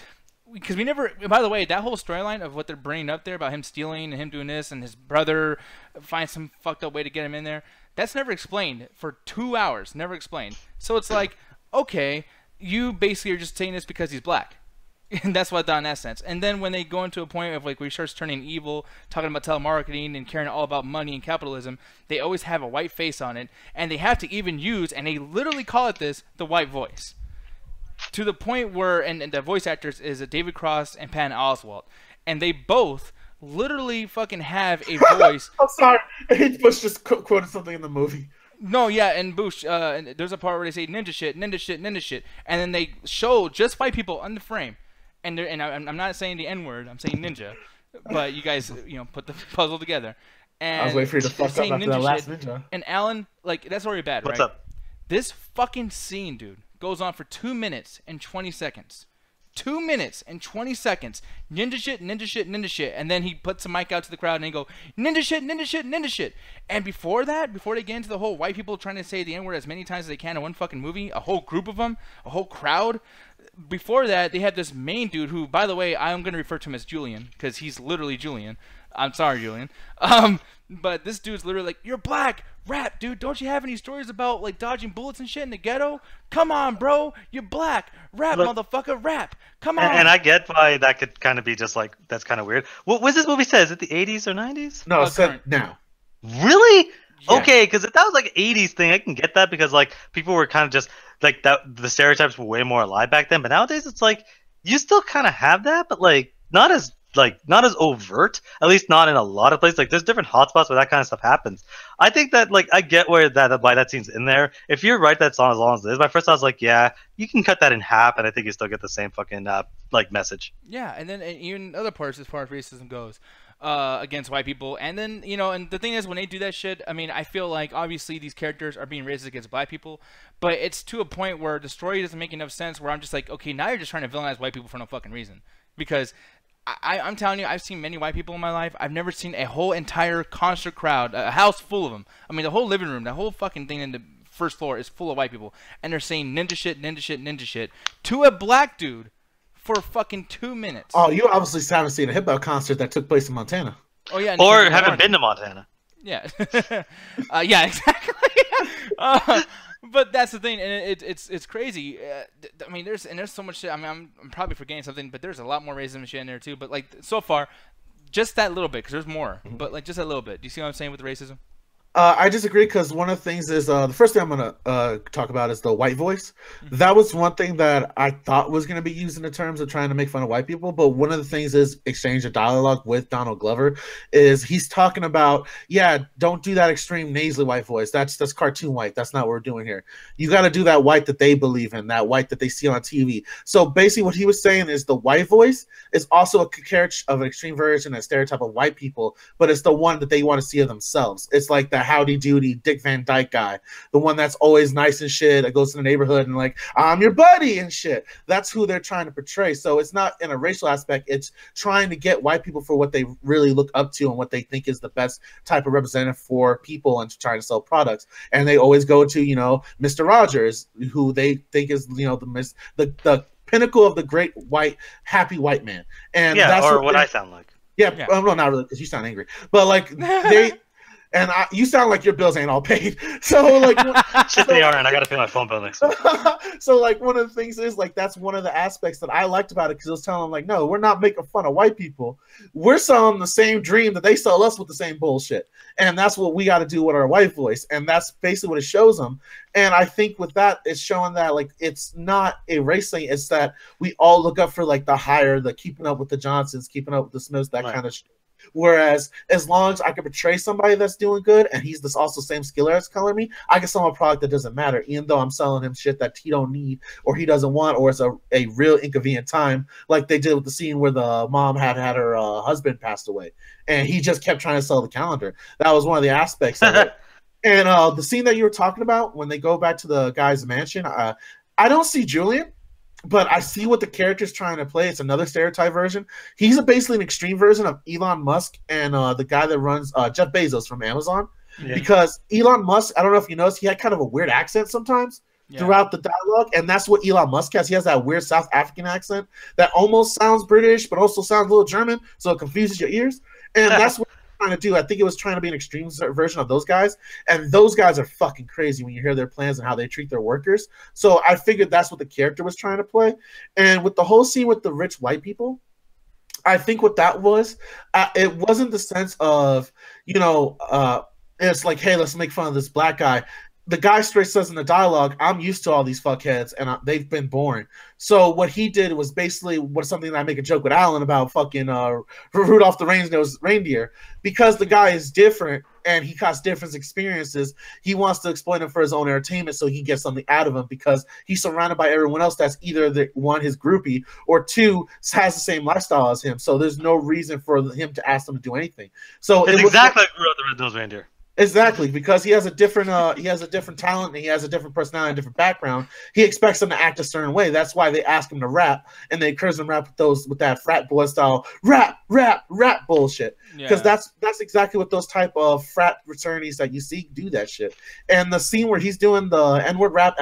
because we never. By the way, that whole storyline of what they're bringing up there about him stealing and him doing this and his brother finds some fucked up way to get him in there, that's never explained for 2 hours. Never explained. So it's like, okay, you basically are just saying this because he's black. And that's what I thought in that sense. And then when they go into a point of where he starts turning evil, talking about telemarketing and caring all about money and capitalism, they always have a white face on it. And they have to even use, and they literally call it this, the white voice. To the point where, and the voice actors is David Cross and Patton Oswalt. And they both literally fucking have a voice. I'm sorry. Bush just quoted something in the movie. No, yeah, and Bush, there's a part where they say ninja shit, ninja shit, ninja shit. And then they show just white people on the frame. And I'm not saying the N-word, I'm saying ninja. But you guys, put the puzzle together. And I was waiting for you to fuck up after that last ninja. And Alan, that's already bad, What's right? up? This fucking scene, dude, goes on for 2 minutes and 20 seconds. 2 minutes and 20 seconds. Ninja shit, ninja shit, ninja shit. And then he puts the mic out to the crowd and he go, ninja shit, ninja shit, ninja shit. And before that, before they get into the whole white people trying to say the N-word as many times as they can in one fucking movie, a whole group of them, a whole crowd. Before that, they had this main dude who, by the way, I'm going to refer to him as Julian because he's literally Julian. I'm sorry, Julian. But this dude's literally like, you're black, rap, dude. Don't you have any stories about like dodging bullets and shit in the ghetto? Come on, bro. You're black, rap, Look, motherfucker, rap. Come on. And I get why that could kind of be just like, that's kind of weird. What was this movie said? Is it the 80s or 90s? No, it's said now. Really? Yeah. Okay, because if that was like 80s thing, I can get that because like people were kind of just like that. The stereotypes were way more alive back then. But nowadays, it's like you still kind of have that, but like not as overt. At least not in a lot of places. Like there's different hotspots where that kind of stuff happens. I think that like I get why that scene's in there. If you're right, that's on as long as it is. My first thought was like, yeah, you can cut that in half, and I think you still get the same fucking like message. Yeah, and then even other parts as far as racism goes. Against white people, and then and the thing is, when they do that shit, I mean, I feel like obviously these characters are being racist against black people, but it's to a point where the story doesn't make enough sense. Where I'm just like, okay, now you're just trying to villainize white people for no fucking reason. Because I'm telling you, I've seen many white people in my life. I've never seen a whole entire concert crowd, a house full of them. I mean, the whole living room, the whole fucking thing in the first floor is full of white people, and they're saying ninja shit, ninja shit, ninja shit to a black dude. For fucking 2 minutes. Oh, you obviously haven't seen a hip hop concert that took place in Montana. Oh yeah, Or haven't been to Montana. Yeah, yeah, exactly. But that's the thing, and it's crazy. I mean, there's so much shit. I mean, I'm probably forgetting something, but there's a lot more racism shit in there too. But like so far, just that little bit, because there's more. But like just that little bit. Do you see what I'm saying with the racism? I disagree because one of the things is the first thing I'm going to talk about is the white voice. That was one thing that I thought was going to be used in the terms of trying to make fun of white people. But one of the things is exchange of dialogue with Donald Glover is he's talking about, yeah, don't do that extreme nasally white voice. That's cartoon white. That's not what we're doing here. You got to do that white that they believe in, that white that they see on TV. So basically what he was saying is the white voice is also a character of an extreme version, a stereotype of white people, but it's the one that they want to see of themselves. It's like the howdy doody Dick Van Dyke guy, the one that's always nice and shit, that goes to the neighborhood and like, I'm your buddy and shit. That's who they're trying to portray. So it's not in a racial aspect, it's trying to get white people for what they really look up to and what they think is the best type of representative for people and trying to sell products. And they always go to, Mr. Rogers, who they think is, the pinnacle of the great white, happy white man. And yeah, that's or what I sound like. Yeah, well, not really, because you sound angry. But like they and you sound like your bills ain't all paid. So like shit, they are, and I gotta pay my phone bill next week. So like one of the things is like that's one of the aspects that I liked about it, because it was telling them like, no, we're not making fun of white people. We're selling the same dream that they sell us with the same bullshit. And that's what we got to do with our white voice. And that's basically what it shows them. And I think with that, it's showing that like it's not a race thing. It's that we all look up for like the higher, the keeping up with the Johnsons, keeping up with the Smiths, that kind of shit. Whereas as long as I can portray somebody that's doing good and he's this also same skill as color me, I can sell him a product that doesn't matter, even though I'm selling him shit that he don't need or he doesn't want, or it's a real inconvenient time, like they did with the scene where the mom had her husband passed away and he just kept trying to sell the calendar. That was one of the aspects of it. And the scene that you were talking about when they go back to the guy's mansion, I don't see Julian, but I see what the character's trying to play. It's another stereotype version. He's basically an extreme version of Elon Musk and the guy that runs Jeff Bezos from Amazon. Yeah. Because Elon Musk, I don't know if you noticed, he had kind of a weird accent sometimes throughout the dialogue, and that's what Elon Musk has. He has that weird South African accent that almost sounds British, but also sounds a little German, so it confuses your ears. And that's what trying to do. I think it was trying to be an extreme version of those guys, and those guys are fucking crazy when you hear their plans and how they treat their workers. So I figured that's what the character was trying to play. And with the whole scene with the rich white people, I think what that was, it wasn't the sense of, it's like, hey, let's make fun of this black guy. The guy straight says in the dialogue, I'm used to all these fuckheads, and they've been boring. So what he did was basically something that I make a joke with Alan about fucking Rudolph the Red-Nosed Reindeer. Because the guy is different, and he has different experiences, he wants to exploit him for his own entertainment so he can get something out of him, because he's surrounded by everyone else that's either his groupie, or two, has the same lifestyle as him. So there's no reason for him to ask them to do anything. So it's exactly like Rudolph the Red-Nosed Reindeer. Exactly, because he has a different talent, and he has a different personality, and different background. He expects them to act a certain way. That's why they ask him to rap, and they encourage him to rap with that frat boy style rap bullshit. Because that's exactly what those type of frat fraternities that you see do that shit. And the scene where he's doing the N-word rap,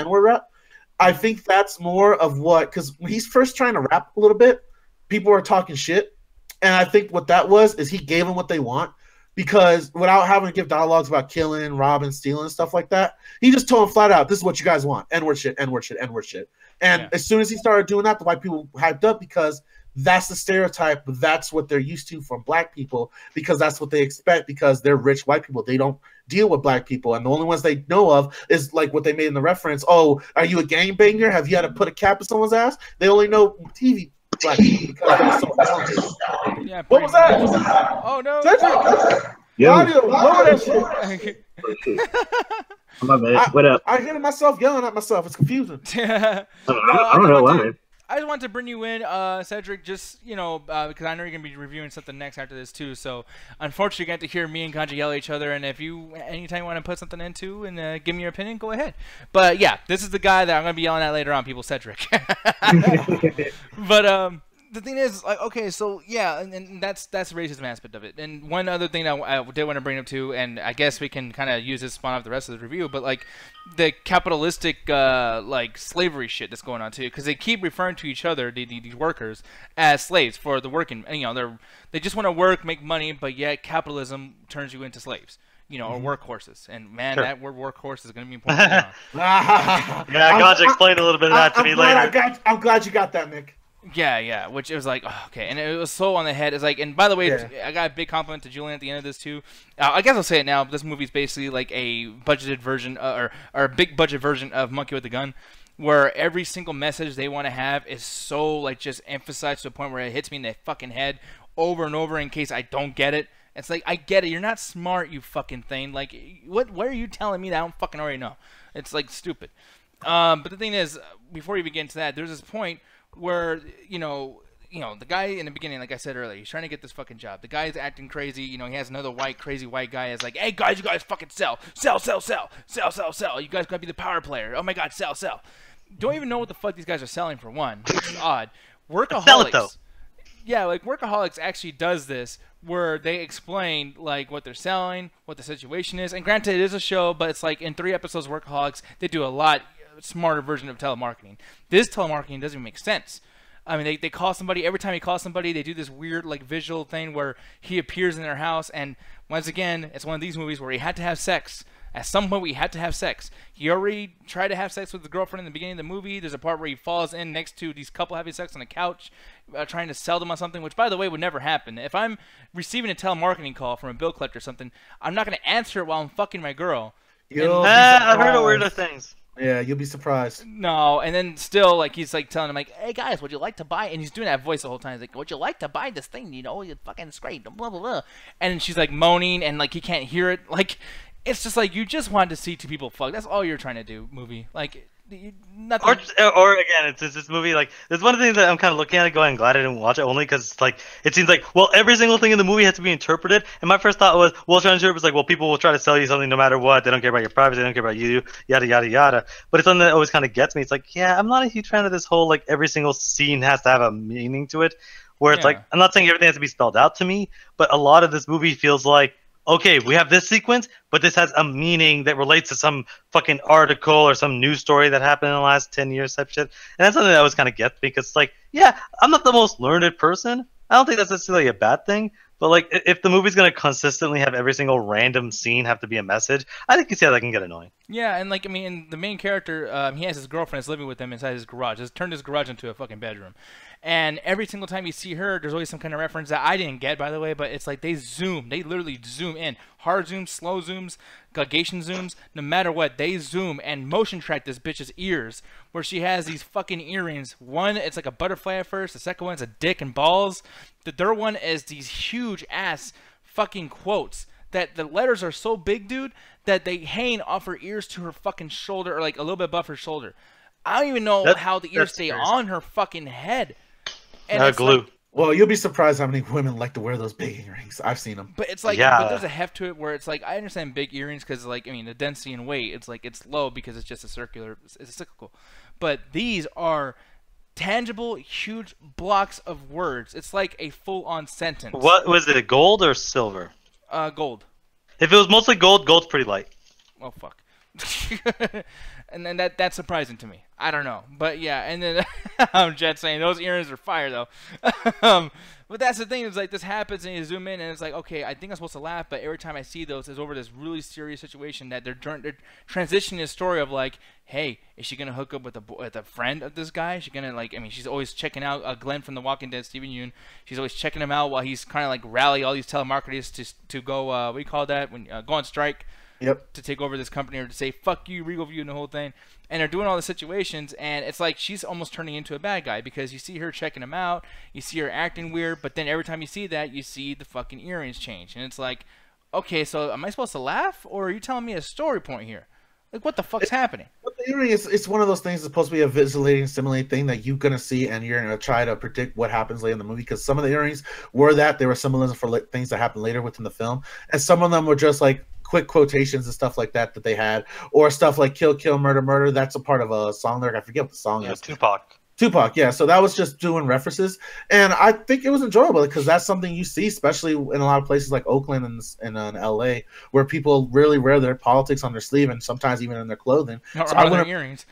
I think that's more of what, because when he's first trying to rap a little bit, people are talking shit, and I think what that was is he gave them what they want. Because without having to give dialogues about killing, robbing, stealing, and stuff like that, he just told them flat out, this is what you guys want. N-word shit, N-word shit, N-word shit. And as soon as he started doing that, the white people hyped up because that's the stereotype. That's what they're used to from black people because that's what they expect because they're rich white people. They don't deal with black people. And the only ones they know of is like what they made in the reference. Oh, are you a gangbanger? Have you had to put a cap in someone's ass? They only know TV black people because they're so talented. Yeah, what was that? Oh no! Audio, lower that shit. My bad. What up? I hear myself yelling at myself. It's confusing. I don't know why. I just wanted to bring you in, Cedric, just, because I know you're going to be reviewing something next after this, too. So, unfortunately, you got to hear me and Ganji yell at each other. And if you, anytime you want to put something into and give me your opinion, go ahead. But, yeah, this is the guy that I'm going to be yelling at later on, people, Cedric. But, the thing is, like, okay, so yeah, and that's the racism aspect of it. And one other thing that I did want to bring up too, and I guess we can kind of use this to spawn off the rest of the review, but like the capitalistic like slavery shit that's going on too, because they keep referring to each other, these workers, as slaves for the working. They just want to work, make money, but yet capitalism turns you into slaves. Or workhorses. And man, that word workhorse is going to be important. Yeah, Ganji explained a little bit of that to me later. I'm glad you got that, Nick. Yeah, which it was like, oh, okay, and it was so on the head. It's like, and by the way, I got a big compliment to Julian at the end of this too. I guess I'll say it now. This movie is basically like a budgeted version, or a big budget version of Monkey with a Gun, where every single message they want to have is so like just emphasized to a point where it hits me in the fucking head over and over in case I don't get it. It's like, I get it. You're not smart, you fucking thing. Like, what are you telling me that I don't fucking already know? It's like stupid. But the thing is, before we begin to that, there's this point where, the guy in the beginning, like I said earlier, he's trying to get this fucking job. The guy's acting crazy. He has another crazy white guy is like, hey, guys, you guys fucking sell. You guys gotta be the power player. Oh, my God, sell. Don't even know what the fuck these guys are selling for one, which is odd. Workaholics. Sell it, though. Yeah, like Workaholics actually does this where they explain like what they're selling, what the situation is. And granted, it is a show, but it's like in 3 episodes of Workaholics, they do a lot smarter version of telemarketing. This telemarketing doesn't even make sense. I mean, they call somebody, every time he calls somebody, they do this weird like visual thing where he appears in their house, and once again, it's one of these movies where he had to have sex. At some point, we had to have sex. He already tried to have sex with the girlfriend in the beginning of the movie. There's a part where he falls in next to these couple having sex on a couch, trying to sell them on something, which, by the way, would never happen. If I'm receiving a telemarketing call from a bill collector or something, I'm not going to answer it while I'm fucking my girl. I've heard of weirder things. Yeah, you'll be surprised. No, and then still, like, he's, like, telling him, like, hey, guys, would you like to buy... And he's doing that voice the whole time. He's like, would you like to buy this thing? You fucking scrape, blah, blah, blah. And she's, like, moaning, and, like, he can't hear it. Like, it's just, like, you just wanted to see 2 people fuck. That's all you're trying to do, movie. Like... Nothing. Or again, it's this movie, like, there's one of the things that I'm kind of looking at it going, glad I didn't watch it, only because it's like, it seems like, well, every single thing in the movie has to be interpreted, and my first thought was, well, trying to interpret was like, well, people will try to sell you something no matter what, they don't care about your privacy, they don't care about you, yada, yada, yada, but it's something that always kind of gets me. It's like, yeah, I'm not a huge fan of this whole, like, every single scene has to have a meaning to it, where it's like, I'm not saying everything has to be spelled out to me, but a lot of this movie feels like, okay, we have this sequence, but this has a meaning that relates to some fucking article or some news story that happened in the last 10 years type shit. And that's something that always kind of gets me, because it's like, yeah, I'm not the most learned person. I don't think that's necessarily a bad thing. But like, if the movie's going to consistently have every single random scene have to be a message, I think you see how that can get annoying. Yeah, and like, I mean, the main character, he has his girlfriend that's living with him inside his garage. He's turned his garage into a fucking bedroom. And every single time you see her, there's always some kind of reference that I didn't get, by the way, but it's like they literally zoom in. Hard zooms, slow zooms, gauge zooms, no matter what, they zoom and motion track this bitch's ears, where she has these fucking earrings. One, it's like a butterfly at first. The second one's a dick and balls. The third one is these huge ass fucking quotes that the letters are so big, dude, that they hang off her ears to her fucking shoulder, or like a little bit above her shoulder. I don't even know how the ears stay on her fucking head. And glue. Like, Well, you'll be surprised how many women like to wear those big earrings. I've seen them. But it's like, Yeah. but there's a heft to it where it's like, I understand big earrings because, like, I mean, the density and weight, it's like it's low because it's just a circular, it's cyclical. But these are tangible, huge blocks of words. It's like a full-on sentence. What was it? Gold or silver? Gold. If it was mostly gold, gold's pretty light. Oh fuck. And then that's surprising to me. I don't know, but yeah. And then Jet saying those earrings are fire though. But that's the thing. It's like this happens and you zoom in and it's like, okay, I think I'm supposed to laugh, but every time I see those, it's over this really serious situation that they're transitioning a story of like, hey, is she gonna hook up with a friend of this guy? Is she gonna like? I mean, she's always checking out Glenn from The Walking Dead, Steven Yeun. She's always checking him out while he's kind of like rally all these telemarketers to go. What do you call that? When go on strike. Yep. To take over this company or to say fuck you, Regal View, and the whole thing. And they're doing all the situations, and it's like she's almost turning into a bad guy because you see her checking him out, you see her acting weird, but then every time you see that, you see the fucking earrings change, and it's like, okay, so am I supposed to laugh or are you telling me a story point here? Like, what the fuck's happening? But the earring it's one of those things that's supposed to be a visualizing, stimulating thing that you're gonna see, and you're gonna try to predict what happens later in the movie. Because some of the earrings were that they were symbolism for things that happened later within the film, and some of them were just like quick quotations and stuff like that they had, or stuff like "kill, kill, murder, murder." That's a part of a song lyric. I forget what the song is. Tupac, yeah. So that was just doing references, and I think it was enjoyable because that's something you see, especially in a lot of places like Oakland and LA, where people really wear their politics on their sleeve and sometimes even in their clothing. Or so on their earrings.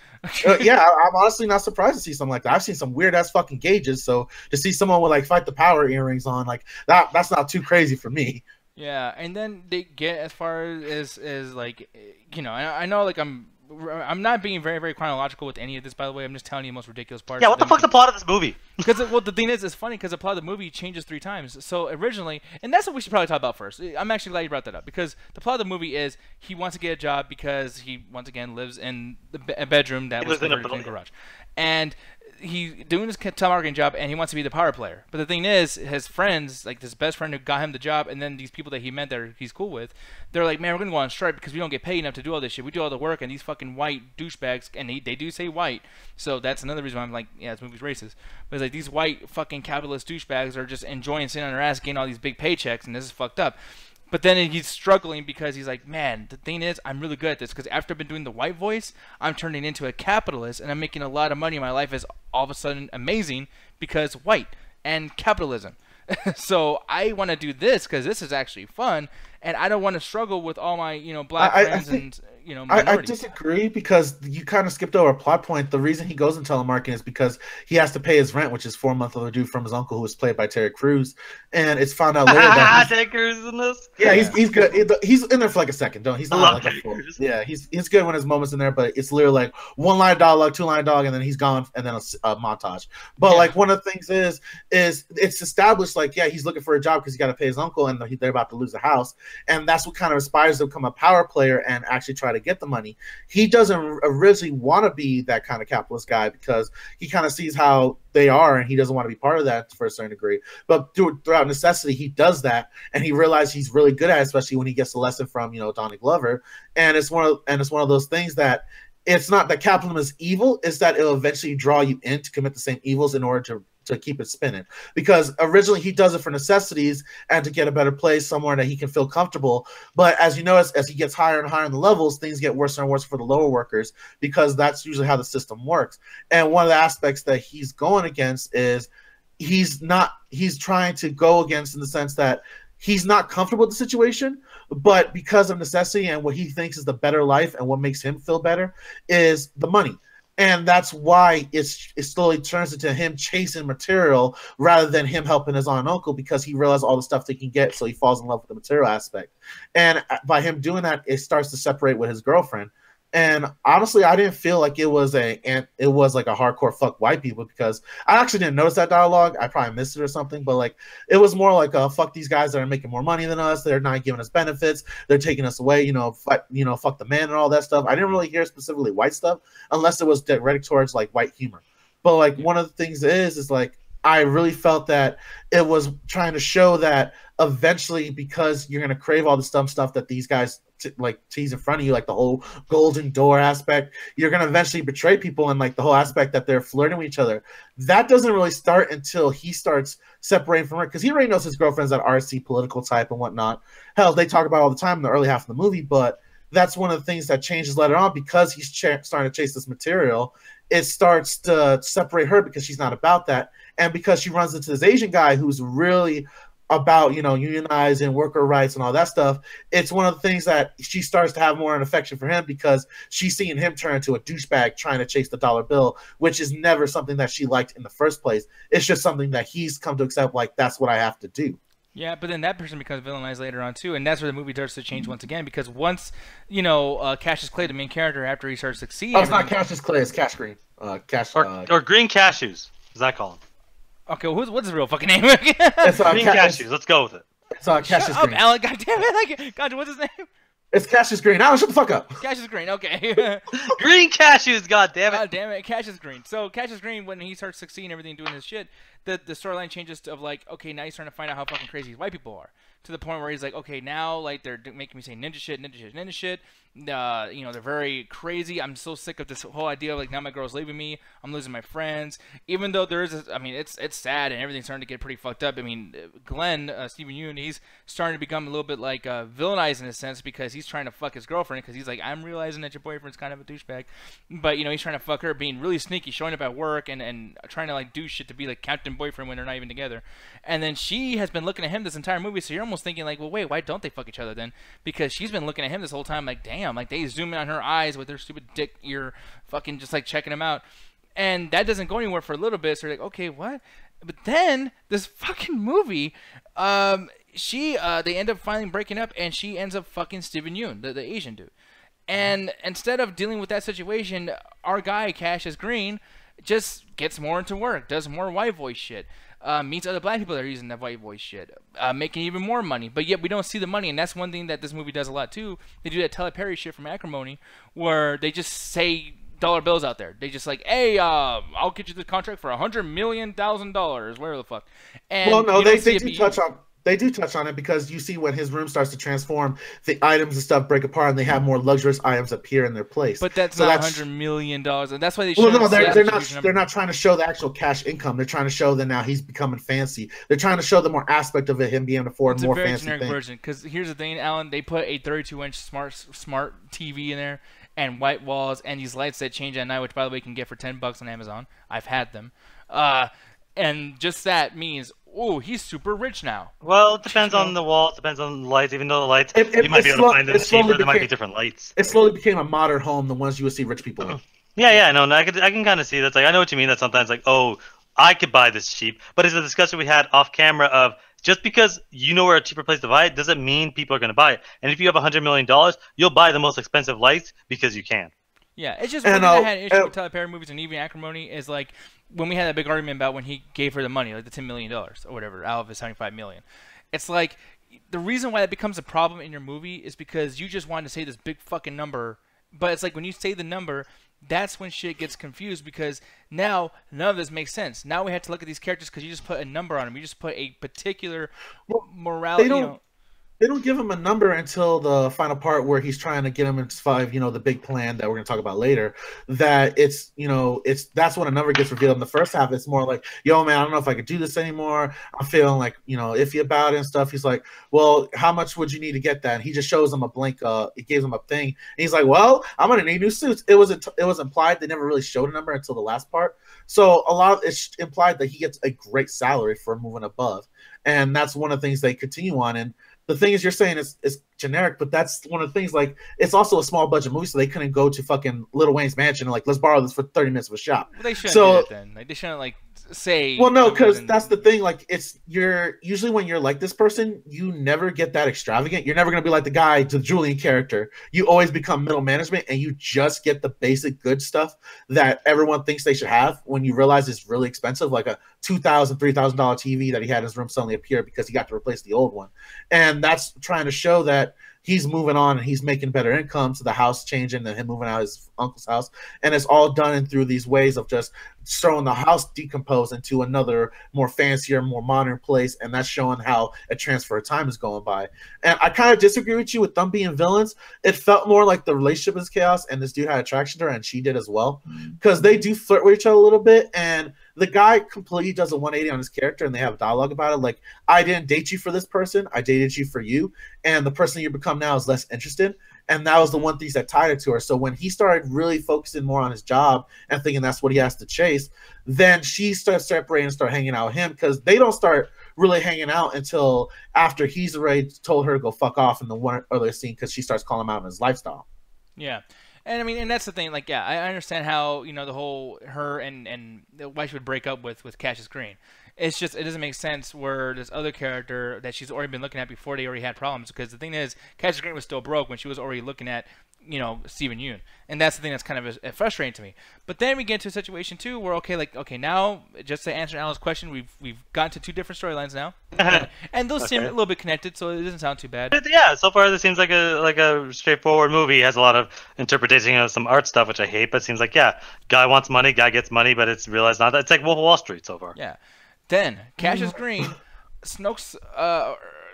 Yeah, I'm honestly not surprised to see something like that. I've seen some weird ass fucking gauges, so to see someone with like Fight the Power earrings on, like that's not too crazy for me. Yeah, and then they get as far as like, you know, I know like I'm not being very, very chronological with any of this, by the way. I'm just telling you the most ridiculous parts. Yeah, what the fuck's the plot of this movie? Because, well, the thing is, it's funny because the plot of the movie changes 3 times. So originally, and that's what we should probably talk about first. I'm actually glad you brought that up because the plot of the movie is he wants to get a job because he, once again, lives in a bedroom that was converted into a garage. And he's doing his telemarketing job and he wants to be the power player. But the thing is, his friends, like this best friend who got him the job, and then these people that he met that he's cool with, they're like, man, we're going to go on strike because we don't get paid enough to do all this shit. We do all the work, and these fucking white douchebags, and they do say white, so that's another reason why I'm like, yeah, this movie's racist. But it's like these white fucking capitalist douchebags are just enjoying sitting on their ass getting all these big paychecks, and this is fucked up. But then he's struggling because he's like, man, the thing is, I'm really good at this because after I've been doing the white voice, I'm turning into a capitalist and I'm making a lot of money. My life is all of a sudden amazing because white and capitalism. So I want to do this because this is actually fun, and I don't want to struggle with all my, you know, black friends and, you know, minorities. I disagree because you kind of skipped over a plot point. The reason he goes in telemarketing is because he has to pay his rent, which is 4 months overdue from his uncle, who was played by Terry Crews. And it's found out later that Terry Crews is in this. Yeah, he's good. He's in there for like a second. Don't he's not like a full. Yeah, he's good when his moments in there, but it's literally like one line dialogue, 2 line dialogue, and then he's gone, and then a montage. But yeah, like one of the things is it's established like, yeah, he's looking for a job because he got to pay his uncle, and they're about to lose a house, and that's what kind of inspires him to become a power player and actually try to get the money. He doesn't originally want to be that kind of capitalist guy because he kind of sees how they are and he doesn't want to be part of that for a certain degree. But throughout necessity, he does that, and he realizes he's really good at it, especially when he gets a lesson from, you know, Donald Glover. And it's one of those things that it's not that capitalism is evil; it's that it'll eventually draw you in to commit the same evils in order to keep it spinning. Because originally he does it for necessities and to get a better place somewhere that he can feel comfortable. But as you know, as he gets higher and higher in the levels, things get worse and worse for the lower workers because that's usually how the system works. And one of the aspects that he's going against is he's trying to go against in the sense that he's not comfortable with the situation, but because of necessity and what he thinks is the better life and what makes him feel better is the money. And that's why it slowly turns into him chasing material rather than him helping his aunt and uncle, because he realized all the stuff they can get, so he falls in love with the material aspect. And by him doing that, it starts to separate with his girlfriend. And honestly, I didn't feel like it was like a hardcore fuck white people, because I actually didn't notice that dialogue. I probably missed it or something, but like it was more like fuck these guys that are making more money than us. They're not giving us benefits. They're taking us away. Fuck the man and all that stuff. I didn't really hear specifically white stuff unless it was directed towards like white humor. But like one of the things is like I really felt that it was trying to show that eventually, because you're gonna crave all the dumb stuff that these guys like tease in front of you, like the whole golden door aspect. You're gonna eventually betray people, and like the whole aspect that they're flirting with each other. That doesn't really start until he starts separating from her, because he already knows his girlfriend's that RC political type and whatnot. Hell, they talk about it all the time in the early half of the movie, but that's one of the things that changes later on, because he's starting to chase this material. It starts to separate her because she's not about that, and because she runs into this Asian guy who's really about, you know, unionizing, worker rights and all that stuff. It's one of the things that she starts to have more an affection for him, because she's seeing him turn into a douchebag trying to chase the dollar bill, which is never something that she liked in the first place. It's just something that he's come to accept, like, that's what I have to do. Yeah, but then that person becomes villainized later on too, and that's where the movie starts to change once again, because once, you know, Cassius Clay, the main character, after he starts succeeding... Oh, it's not Cassius Clay, it's Cash Green. Or Green Cashews, as I call him. Okay, well, what's his real fucking name? It's, Green Cashews, let's go with it. It's Cassius Green. Alan, goddammit, like, God, what's his name? It's Cassius Green. Alan, shut the fuck up. Cassius Green, okay. Green Cashews, goddammit. God damn it, Cassius Green. So Cassius Green, when he starts succeeding everything, doing his shit, the storyline changes to, of like, okay, now he's trying to find out how fucking crazy these white people are. To the point where he's like, okay, now like they're making me say ninja shit, ninja shit, ninja shit. You know, they're very crazy. I'm so sick of this whole idea of like, now my girl's leaving me. I'm losing my friends. Even though there is, I mean, it's sad and everything's starting to get pretty fucked up. I mean, Glenn, Steven Yeun, he's starting to become a little bit like villainized in a sense, because he's trying to fuck his girlfriend, because he's like, I'm realizing that your boyfriend's kind of a douchebag, but you know, he's trying to fuck her, being really sneaky, showing up at work and trying to like do shit to be like Captain Boyfriend when they're not even together. And then she has been looking at him this entire movie, so you're almost thinking like, well, wait, why don't they fuck each other then? Because she's been looking at him this whole time like, damn, like they zoom in on her eyes with their stupid dick ear, fucking just like checking him out. And that doesn't go anywhere for a little bit, so they're like, okay, what? But then this fucking movie, they end up finally breaking up, and she ends up fucking Steven Yeun, the Asian dude. And instead of dealing with that situation, our guy Cassius Green just gets more into work, does more white voice shit. Meets other black people that are using that white voice shit, making even more money. But yet we don't see the money, and that's one thing that this movie does a lot too. They do that Tyler Perry shit from Acrimony, where they just say dollar bills out there. They just like, hey, I'll get you this contract for $100 million, whatever the fuck. And well, no, they do touch on it, because you see when his room starts to transform, the items and stuff break apart, and they have more luxurious items appear in their place. But that's not $100 million, and that's why they. Well, no, they're not trying to show the actual cash income. They're trying to show that now he's becoming fancy. They're trying to show the more aspect of it, him being able to afford more fancy things. It's a very generic version, because here's the thing, Alan. They put a 32-inch smart TV in there, and white walls, and these lights that change at night, which by the way you can get for $10 on Amazon. I've had them. And just that means, oh, he's super rich now. Well, it depends on the wall. It depends on the lights. Even though the lights, you might be able to find them cheaper. There might be different lights. It slowly became a modern home, the ones you would see rich people in. Yeah, no, I can kind of see that. Like, I know what you mean. That sometimes, like, oh, I could buy this cheap. But it's a discussion we had off camera of, just because you know where a cheaper place to buy it doesn't mean people are going to buy it. And if you have $100 million, you'll buy the most expensive lights because you can. Yeah, it's just one thing I had an issue with Tyler Perry movies and even Acrimony is like when we had that big argument about when he gave her the money, like the $10 million or whatever, out of his $75 million. It's like the reason why that becomes a problem in your movie is because you just wanted to say this big fucking number, but it's like when you say the number, that's when shit gets confused, because now none of this makes sense. Now we have to look at these characters because you just put a number on them. You just put a particular morality. They don't give him a number until the final part where he's trying to get him into the big plan that we're going to talk about later. That that's when a number gets revealed. In the first half, it's more like, yo, man, I don't know if I could do this anymore. I'm feeling like, iffy about it and stuff. He's like, well, how much would you need to get that? And he just shows him a blank, it gives him a thing. And he's like, well, I'm going to need new suits. It was implied. They never really showed a number until the last part. So a lot of it's implied that he gets a great salary for moving above. And that's one of the things they continue on. And the thing is, you're saying it's generic, but that's one of the things. Like, it's also a small budget movie, so they couldn't go to fucking Lil Wayne's mansion and like, let's borrow this for 30 minutes of a shop. Well, they shouldn't do that then. Like, they shouldn't like say. Well, no, because that's the thing. Like, you're usually when you're like this person, you never get that extravagant. You're never gonna be like the guy to the Julian character. You always become middle management, and you just get the basic good stuff that everyone thinks they should have. When you realize it's really expensive, like a $2,000, $3,000 TV that he had in his room suddenly appear because he got to replace the old one. And that's trying to show that he's moving on and he's making better income, so the house changing and him moving out of his uncle's house. And it's all done in through these ways of just showing the house decompose into another more fancier, more modern place. And that's showing how a transfer of time is going by. And I kind of disagree with you with them being villains. It felt more like the relationship is chaos and this dude had attraction to her and she did as well. Because they do flirt with each other a little bit. And the guy completely does a 180 on his character and they have a dialogue about it. Like, I didn't date you for this person. I dated you for you. And the person you become now is less interested. And that was the one thing that tied it to her. So when he started really focusing more on his job and thinking that's what he has to chase, then she starts separating and start hanging out with him, because they don't start really hanging out until after he's already told her to go fuck off in the one other scene, because she starts calling him out on his lifestyle. Yeah. And I mean, and that's the thing. Like, yeah, I understand how, you know, the whole her and why she would break up with Cassius Green. It's just, it doesn't make sense where this other character that she's already been looking at before they already had problems. Because the thing is, Cassius Green was still broke when she was already looking at, you know, Steven Yeun. And that's the thing that's kind of frustrating to me. But then we get into a situation too where, okay, now, just to answer Alan's question, we've gotten to two different storylines now, and those seem a little bit connected, so it doesn't sound too bad. But yeah, so far this seems like a straightforward movie. It has a lot of interpretation of some art stuff, which I hate, but it seems like, yeah, guy wants money, guy gets money, but it's realized not that. It's like Wolf of Wall Street so far. Yeah. Then Cassius Green smokes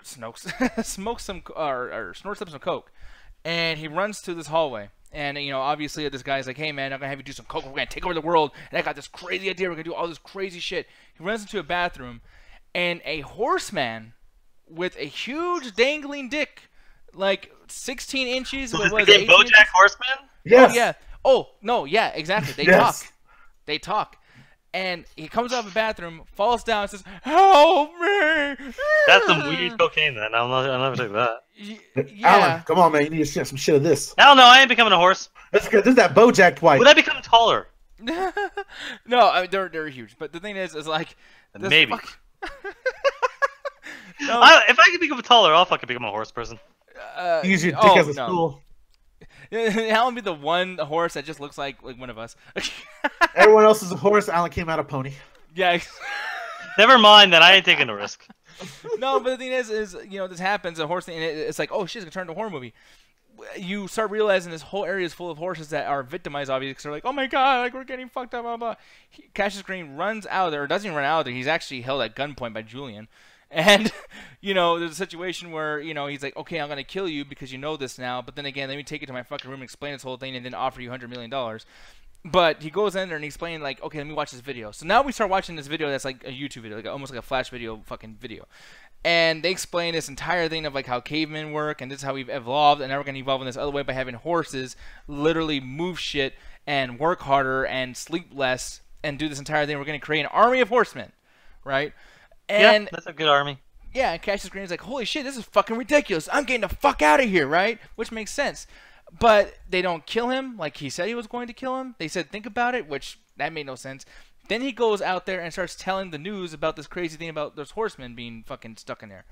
snorts up some coke, and he runs to this hallway. And, you know, obviously this guy's like, hey, man, I'm going to have you do some coke. We're going to take over the world. And I got this crazy idea. We're going to do all this crazy shit. He runs into a bathroom, and a horseman with a huge dangling dick, like 16 inches. So what, the game BoJack Horseman? Yes. Oh, yeah. Oh, no, yeah, exactly. They talk. They talk. And he comes out of the bathroom, falls down, and says, "Help me!" That's some weird cocaine, then. I'll never take that. Yeah. Alan, come on, man. You need to share some shit of this. Hell no, I ain't becoming a horse. That's good. This is that BoJack white. Would I become taller? No, I mean, they're huge. But the thing is like... Maybe. No. If I could become taller, I'll fucking become a horse person. Use your dick as a stool. Alan be the one horse that just looks like one of us. Everyone else is a horse. Alan came out a pony. Yeah. Never mind that. I ain't taking a risk. No, but the thing is you know, this happens, a horse thing, and it's like, oh shit, it's gonna turn into a horror movie. You start realizing this whole area is full of horses that are victimized, obviously, because they're like, oh my god, like, we're getting fucked up, blah blah. Cassius Green runs out of there, or doesn't even run out of there. He's actually held at gunpoint by Julian. And, you know, there's a situation where, you know, he's like, okay, I'm going to kill you because you know this now. But then again, let me take you to my fucking room and explain this whole thing and then offer you $100 million. But he goes in there and explains, like, okay, let me watch this video. So now we start watching this video that's like a YouTube video, like almost like a flash video fucking video. And they explain this entire thing of, like, how cavemen work and this is how we've evolved. And now we're going to evolve in this other way by having horses literally move shit and work harder and sleep less and do this entire thing. We're going to create an army of horsemen, right? And, yeah, that's a good army. Yeah, and Cassius Green is like, holy shit, this is fucking ridiculous. I'm getting the fuck out of here, right? Which makes sense. But they don't kill him like he said he was going to kill him. They said, think about it, which that made no sense. Then he goes out there and starts telling the news about this crazy thing about those horsemen being fucking stuck in there.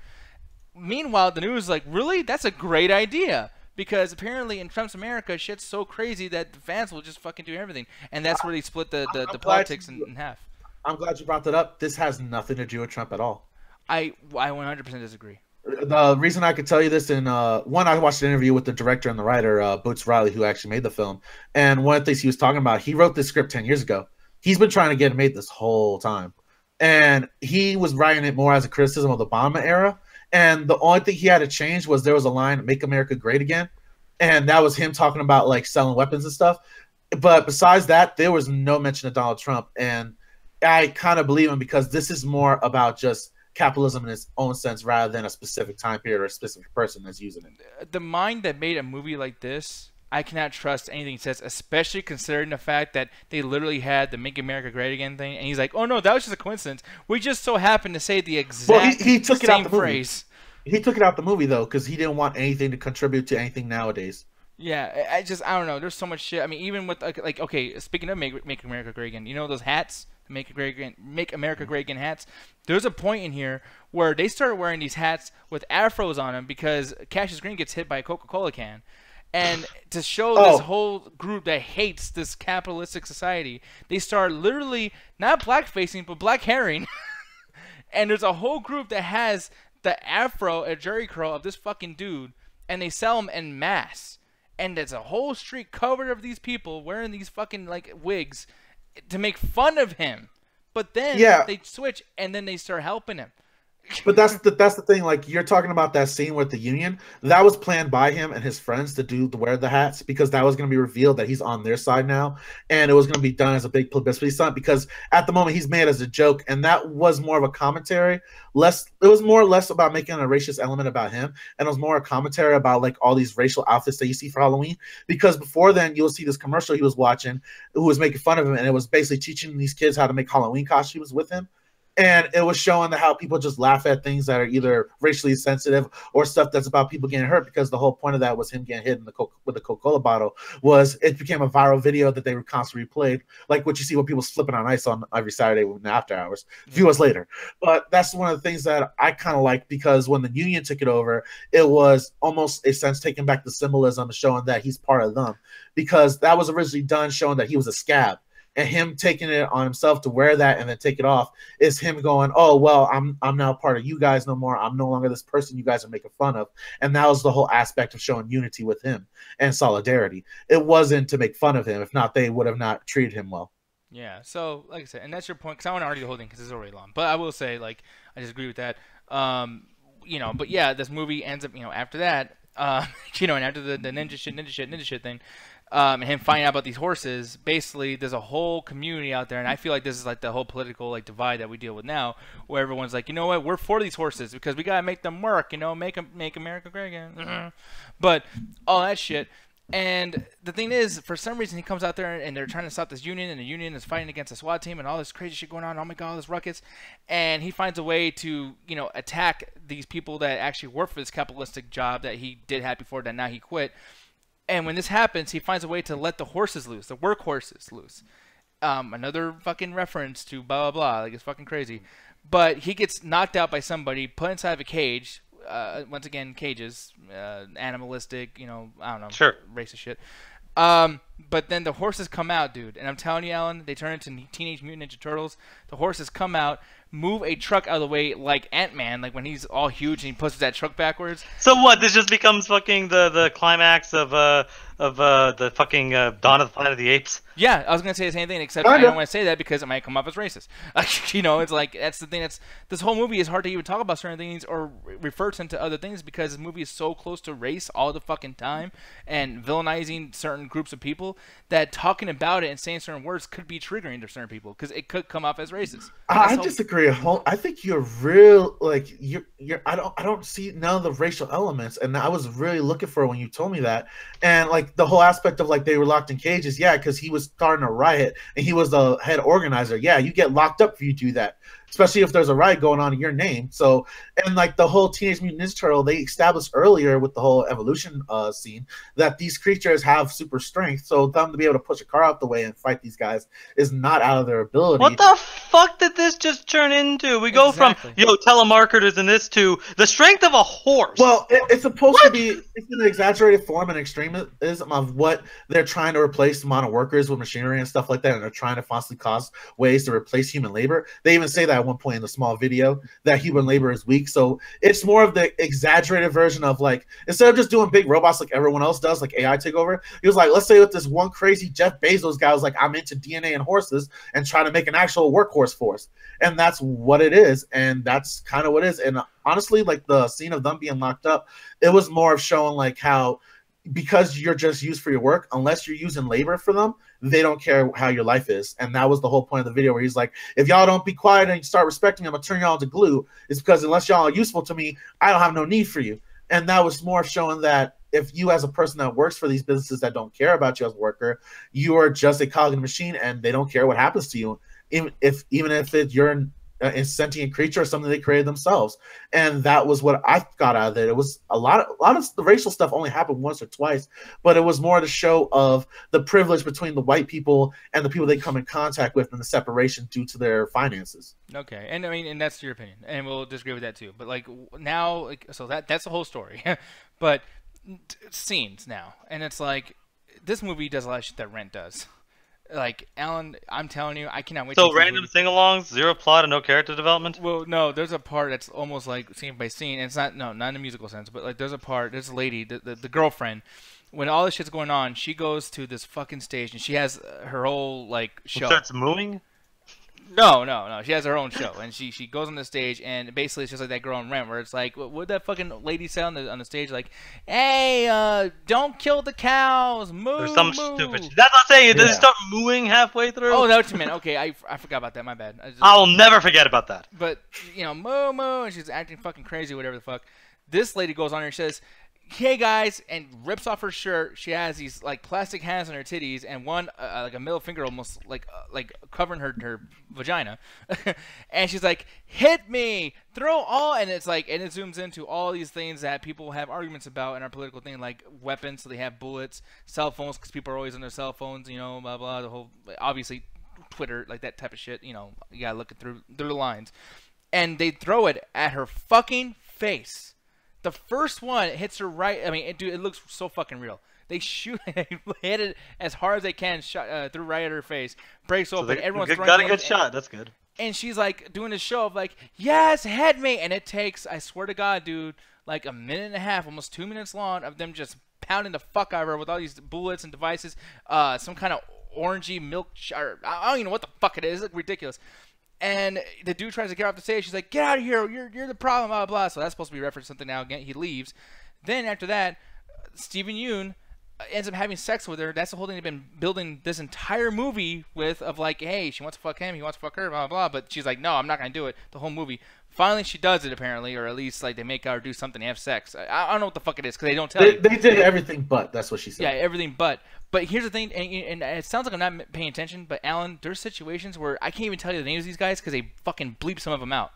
Meanwhile, the news is like, really? That's a great idea. Because apparently in Trump's America, shit's so crazy that the fans will just fucking do everything. And that's where they split the politics in half. I'm glad you brought that up. This has nothing to do with Trump at all. I 100% disagree. The reason I could tell you this, I watched an interview with the director and the writer, Boots Riley, who actually made the film. And one of the things he was talking about, he wrote this script 10 years ago. He's been trying to get it made this whole time. And he was writing it more as a criticism of the Obama era. And the only thing he had to change was there was a line, "Make America Great Again." And that was him talking about, like, selling weapons and stuff. But besides that, there was no mention of Donald Trump. And I kind of believe him because this is more about just capitalism in its own sense rather than a specific time period or a specific person that's using it. The mind that made a movie like this, I cannot trust anything he says, especially considering the fact that they literally had the "Make America Great Again" thing, and he's like, oh no, that was just a coincidence. We just so happened to say the exact he took same it out the phrase. He took it out the movie, though, because he didn't want anything to contribute to anything nowadays. Yeah, I don't know. There's so much shit. I mean, even with, like, okay, speaking of Make America Great Again, you know those hats? Make America Great Again hats. There's a point in here where they started wearing these hats with afros on them because Cassius Green gets hit by a Coca-Cola can, And to show this whole group that hates this capitalistic society, they start literally not blackfacing but black herring. And there's a whole group that has the afro, a jerry curl of this fucking dude, and they sell them en masse. And there's a whole street covered of these people wearing these fucking like wigs to make fun of him. But then they switch and then they start helping him. But that's the thing. Like, you're talking about that scene with the union. That was planned by him and his friends to wear the hats, because that was going to be revealed that he's on their side now, and it was going to be done as a big publicity stunt. Because at the moment he's made as a joke, and that was more of a commentary. It was more or less about making a racist element about him, and it was more a commentary about like all these racial outfits that you see for Halloween. Because before then, you'll see this commercial he was watching, who was making fun of him, and it was basically teaching these kids how to make Halloween costumes with him. And it was showing how people just laugh at things that are either racially sensitive or stuff that's about people getting hurt, because the whole point of that was him getting hit with the Coca-Cola bottle. It became a viral video that they were constantly replayed, like what you see when people slipping on ice on every Saturday in the after hours, a few years later. But that's one of the things that I kind of like, because when the union took it over, it was almost a sense taking back the symbolism and showing that he's part of them, because that was originally done showing that he was a scab. And him taking it on himself to wear that and then take it off is him going, oh, well, I'm now part of you guys no more. I'm no longer this person you guys are making fun of. And that was the whole aspect of showing unity with him and solidarity. It wasn't to make fun of him. If not, they would have not treated him well. Yeah, so like I said, and that's your point, because I want to argue the whole thing because it's already long. But I will say, like, I just agree with that. But yeah, this movie ends up, after that, and after the ninja shit thing, and him finding out about these horses, basically there's a whole community out there, and I feel like this is like the whole political like divide that we deal with now, where everyone's like, you know what, we're for these horses because we gotta make them work, make America great again, but all that shit. And the thing is, for some reason, he comes out there and they're trying to stop this union, and the union is fighting against a SWAT team and all this crazy shit going on. Oh my god, all this ruckus. And he finds a way to, attack these people that actually work for this capitalistic job that he did have before that now he quit. And when this happens, he finds a way to let the horses loose, the work horses loose. Another fucking reference to blah, blah, blah. Like, it's fucking crazy. But he gets knocked out by somebody, put inside of a cage. Once again, cages, animalistic, I don't know, sure, racist shit. But then the horses come out, dude. And I'm telling you, Alan, they turn into Teenage Mutant Ninja Turtles. The horses come out, move a truck out of the way like Ant-Man, like when he's all huge and he pushes that truck backwards. So what? This just becomes fucking the climax of the fucking Dawn of the Planet of the Apes? Yeah, I was gonna say the same thing, except I don't want to say that because it might come off as racist. It's like that's the thing. This whole movie is hard to even talk about certain things or refer to other things because this movie is so close to race all the fucking time and villainizing certain groups of people that talking about it and saying certain words could be triggering to certain people because it could come off as racist. I disagree. I think you're real. Like you're. I don't see none of the racial elements, and I was really looking for it when you told me that. And like the whole aspect of like they were locked in cages, yeah, because he was starting a riot and he was the head organizer. Yeah, you get locked up if you do that, especially if there's a riot going on in your name. So, and like the whole Teenage Mutant Ninja Turtle, they established earlier with the whole evolution scene that these creatures have super strength. So them to be able to push a car out the way and fight these guys is not out of their ability. What the fuck did this just turn into? We go from telemarketers and this to the strength of a horse. Well, it's supposed to be. It's an exaggerated form and extremism of what they're trying to replace the amount of workers with machinery and stuff like that, and they're trying to constantly cause ways to replace human labor. They even say that at one point in the small video that human labor is weak. So it's more of the exaggerated version of like, instead of just doing big robots like everyone else does, like AI takeover, he was like, let's say with this one crazy Jeff Bezos guy was like, I'm into DNA and horses and trying to make an actual workhorse force. And that's what it is. And that's kind of what it is. And honestly, like the scene of them being locked up, it was more of showing like how, because you're just used for your work, unless you're using labor for them, they don't care how your life is. And that was the whole point of the video where he's like, if y'all don't be quiet and start respecting me, I'm gonna turn y'all into glue. It's because unless y'all are useful to me, I don't have no need for you. And that was more showing that if you as a person that works for these businesses that don't care about you as a worker, you are just a cog in the machine and they don't care what happens to you. Even if you're a sentient creature or something they created themselves. And that was what I got out of it. It was a lot of the racial stuff only happened once or twice, but it was more the show of the privilege between the white people and the people they come in contact with and the separation due to their finances. Okay. And I mean, and that's your opinion. And we'll disagree with that too. But like now, so that's the whole story. But scenes now, and it's like this movie does a lot of shit that Rent does. Like, Alan, I'm telling you, I cannot wait. So random sing-alongs, zero plot, and no character development. Well, no, there's a part that's almost like scene by scene. And it's not in a musical sense, but like there's a lady, the girlfriend. When all this shit's going on, she goes to this fucking stage and she has her whole like show. Starts mooing. No. She has her own show, and she goes on the stage, and basically it's just like that girl in Rent, where it's like, what that fucking lady say on the stage, like, "Hey, don't kill the cows, moo." There's some moo. stupid shit. That's not saying it. Does it start mooing halfway through? Oh, that's what you meant. Okay, I forgot about that. My bad. I'll never forget about that. But moo moo, and she's acting fucking crazy, whatever the fuck. This lady goes on here and says, "Hey guys," and rips off her shirt. She has these like plastic hands on her titties, and one like a middle finger almost like covering her vagina. And she's like, "Hit me, throw all," and it's like, and it zooms into all these things that people have arguments about in our political thing, like weapons. So they have bullets, cell phones, because people are always on their cell phones, blah blah. The whole, obviously, Twitter, like that type of shit. You gotta look it through the lines, and they throw it at her fucking face. The first one hits her right. I mean, dude, it looks so fucking real. They hit it as hard as they can, through right at her face, breaks open. Everyone's got a good shot. That's good. And she's like doing a show of like, "Yes, hit me," and it takes, I swear to God, dude, like a minute and a half, almost 2 minutes long, of them just pounding the fuck out of her with all these bullets and devices, some kind of orangey milk. I don't even know what the fuck it is. It's like ridiculous. And the dude tries to get off the stage. She's like, "Get out of here! You're the problem!" Blah blah. So that's supposed to be referenced something now. Again, he leaves. Then after that, Steven Yeun ends up having sex with her. That's the whole thing they've been building this entire movie with. Of like, hey, she wants to fuck him, he wants to fuck her, blah blah. But she's like, "No, I'm not gonna do it." The whole movie. Finally, she does it apparently, or at least like they make her do something. They have sex. I don't know what the fuck it is because they don't tell you. They did everything but. That's what she said. Yeah, everything but. But here's the thing, and it sounds like I'm not paying attention, but Alan, there's situations where I can't even tell you the names of these guys because they fucking bleep some of them out.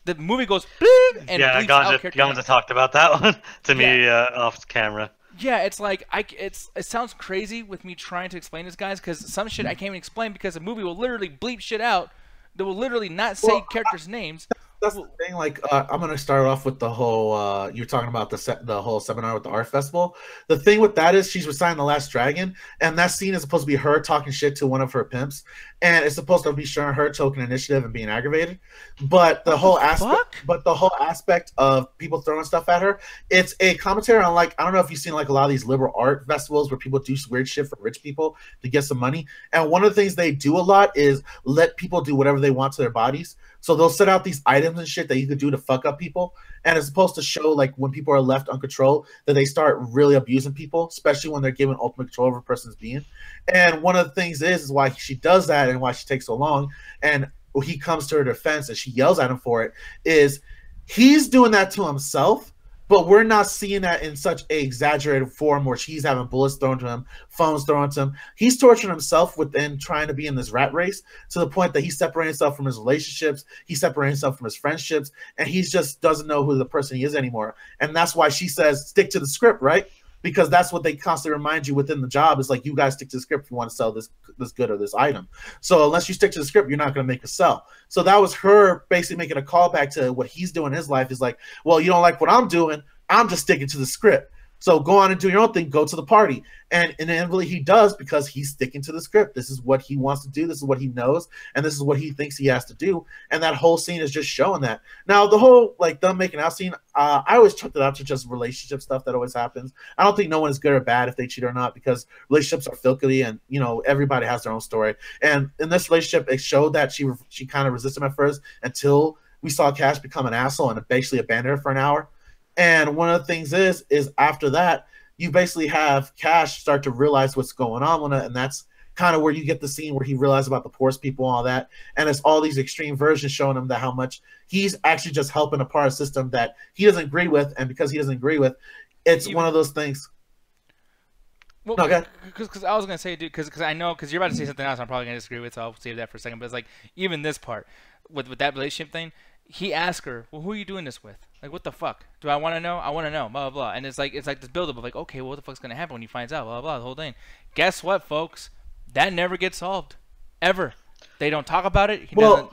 The movie goes bleep and bleeps out characters. Ganja talked about that one to me off camera. Yeah, it's like it sounds crazy with me trying to explain this, guys, because some shit I can't even explain because the movie will literally bleep shit out. They will literally not say characters' names. That's the thing. Like, I'm gonna start off with the whole. You're talking about the whole seminar with the art festival. The thing with that is she's reciting The Last Dragon, and that scene is supposed to be her talking shit to one of her pimps, and it's supposed to be showing her taking initiative and being aggravated. But the whole aspect of people throwing stuff at her, it's a commentary on, like, I don't know if you've seen like a lot of these liberal art festivals where people do weird shit for rich people to get some money. And one of the things they do a lot is let people do whatever they want to their bodies. So they'll set out these items and shit that you could do to fuck up people. And it's supposed to show, like, when people are left uncontrolled, that they start really abusing people, especially when they're given ultimate control over a person's being. And one of the things is why she does that and why she takes so long. And he comes to her defense and she yells at him for it, is he's doing that to himself. But we're not seeing that in such a exaggerated form where she's having bullets thrown to him, phones thrown to him. He's torturing himself within trying to be in this rat race to the point that he's separating himself from his relationships. He's separating himself from his friendships. And he just doesn't know who the person he is anymore. And that's why she says, stick to the script, right? Because that's what they constantly remind you within the job is like, you guys stick to the script if you want to sell this good or this item. So unless you stick to the script, you're not going to make a sell. So that was her basically making a callback to what he's doing in his life is like, well, you don't like what I'm doing. I'm just sticking to the script. So go on and do your own thing. Go to the party. And inevitably he does because he's sticking to the script. This is what he wants to do. This is what he knows. And this is what he thinks he has to do. And that whole scene is just showing that. Now, the whole, like, them making out scene, I always chucked it out to just relationship stuff that always happens. I don't think no one is good or bad if they cheat or not because relationships are filthy and, everybody has their own story. And in this relationship, it showed that she kind of resisted him at first until we saw Cash become an asshole and basically abandon her for an hour. And one of the things is after that, you basically have Cash start to realize what's going on with it, and that's kind of where you get the scene where he realizes about the poorest people and all that, and it's all these extreme versions showing him that how much he's actually just helping a part of the system that he doesn't agree with, and because he doesn't agree with, it's one of those things. Well, because I was gonna say, dude, because I know, because you're about to say something else, I'm probably gonna disagree with, so I'll save that for a second. But it's like even this part with that relationship thing. He asked her, well, who are you doing this with? Like, what the fuck? Do I want to know? I want to know, blah, blah, blah. And it's like this buildup of like, okay, well, what the fuck's going to happen when he finds out, blah, blah, the whole thing. Guess what, folks? That never gets solved. Ever. They don't talk about it. He doesn't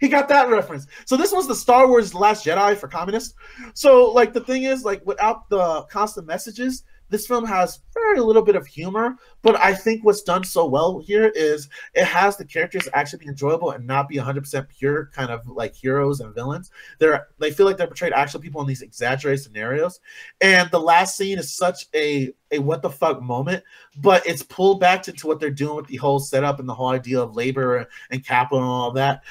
He got that reference. So this was the Star Wars The Last Jedi for communists. So like the thing is, like without the constant messages, this film has very little bit of humor, but I think what's done so well here is it has the characters actually be enjoyable and not be 100% pure kind of like heroes and villains. They feel like they're portrayed actual people in these exaggerated scenarios. And the last scene is such a what the fuck moment, but it's pulled back into what they're doing with the whole setup and the whole idea of labor and capital and all that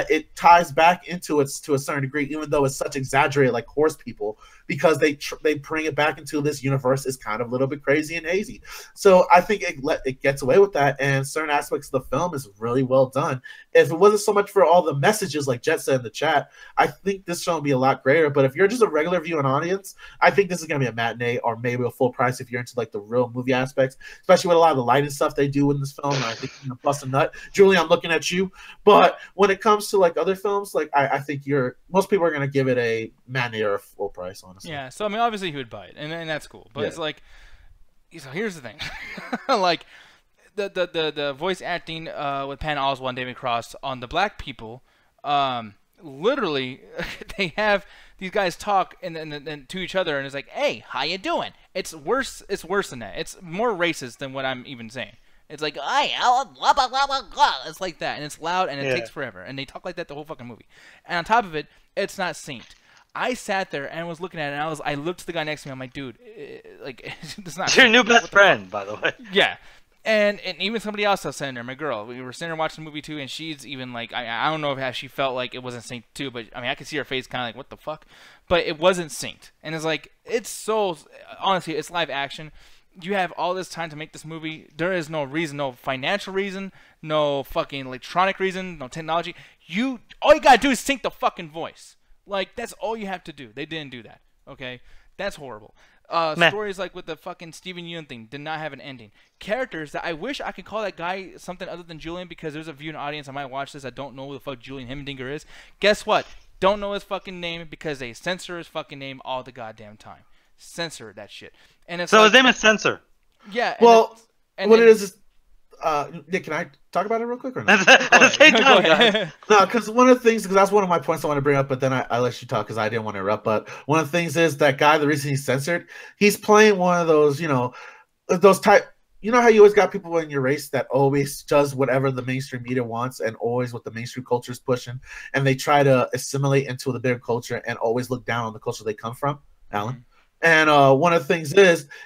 it ties back into it to a certain degree, even though it's such exaggerated like horse people, because they bring it back into this universe is kind of a little bit crazy and hazy. So I think it gets away with that, and certain aspects of the film is really well done. If it wasn't so much for all the messages, like Jet said in the chat, I think this film would be a lot greater. But if you're just a regular viewing audience, I think this is going to be a matinee or maybe a full price if you're into like the real movie aspects, especially with a lot of the lighting stuff they do in this film. I think you're gonna bust a nut. Julie, I'm looking at you. But when it comes to like other films, like I think most people are going to give it a matinee or a full price, honestly. Yeah, so I mean, obviously he would buy it, and that's cool. But it's like, so here's the thing, like the voice acting with Patton Oswalt and David Cross on the black people, literally they have these guys talk and to each other, and it's like, hey, how you doing? It's worse than that. It's more racist than what I'm even saying. It's like, hey, blah, blah, blah, blah, blah. It's like that, and it's loud, and it takes forever, and they talk like that the whole fucking movie. And on top of it, it's not synced. I sat there and was looking at it, and I looked to the guy next to me. I'm like, dude, like, it's not. Your new best friend, by the way. Yeah, and even somebody else I was sitting there, my girl. We were sitting there watching the movie too, and she's even like, I don't know if she felt like it wasn't synced too, but I mean, I could see her face kind of like, what the fuck? But it wasn't synced, and it's like, it's so honestly, it's live action. You have all this time to make this movie. There is no reason, no financial reason, no fucking electronic reason, no technology. All you gotta do is sync the fucking voice. Like, that's all you have to do. They didn't do that. Okay? That's horrible. Stories like with the fucking Steven Yeun thing did not have an ending. Characters that I wish I could call that guy something other than Julian, because there's a viewing audience I might watch this. I don't know who the fuck Julian Himmeldinger is. Guess what? Don't know his fucking name because they censor his fucking name all the goddamn time. Censor that shit. And it's so like, his name is Censor. Yeah. Well, what it is Nick, can I talk about it real quick or not? Go ahead. No, because one of the things, because that's one of my points I want to bring up, but then I let you talk because I didn't want to interrupt. But one of the things is that guy, the reason he's censored, he's playing one of those, those type. You know how you always got people in your race that always does whatever the mainstream media wants and always what the mainstream culture is pushing, and they try to assimilate into the bigger culture and always look down on the culture they come from, Alan. Mm-hmm. And one of the things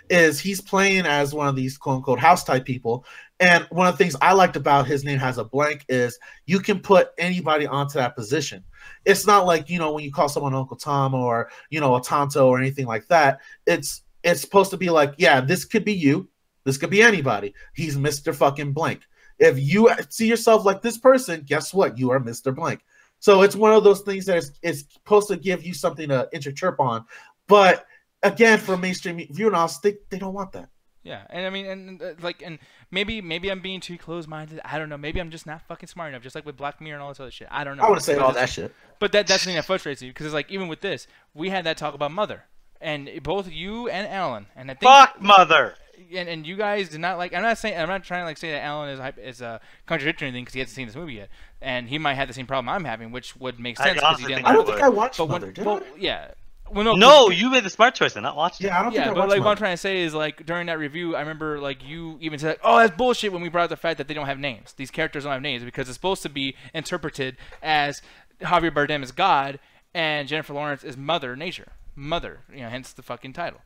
is he's playing as one of these quote unquote house type people. And one of the things I liked about his name has a blank is you can put anybody onto that position. It's not like, when you call someone Uncle Tom or, a Tonto or anything like that. It's supposed to be like, yeah, this could be you. This could be anybody. He's Mr. fucking blank. If you see yourself like this person, guess what? You are Mr. Blank. So it's one of those things that is supposed to give you something to interchirp on. But again, for mainstream viewing audience, they don't want that. Yeah, and I mean, and maybe I'm being too close-minded. I don't know. Maybe I'm just not fucking smart enough. Just like with Black Mirror and all this other shit. I don't know. I want to say all that shit. But that's the thing that frustrates you, because it's like, even with this, we had that talk about Mother, and both you and Alan, and I think fuck Mother. And you guys did not like. I'm not trying to say that Alan is contradictory or anything, because he hasn't seen this movie yet, and he might have the same problem I'm having, which would make sense because he didn't. I don't think I watched Mother. Did I? Yeah. Well, no, you made the smart choice and not watched it. Yeah, I don't think I watched but like Mother. what I'm trying to say is, like, during that review, I remember like you even said, "Oh, that's bullshit," when we brought up the fact that they don't have names. These characters don't have names because it's supposed to be interpreted as Javier Bardem is God and Jennifer Lawrence is Mother Nature. Mother, hence the fucking title.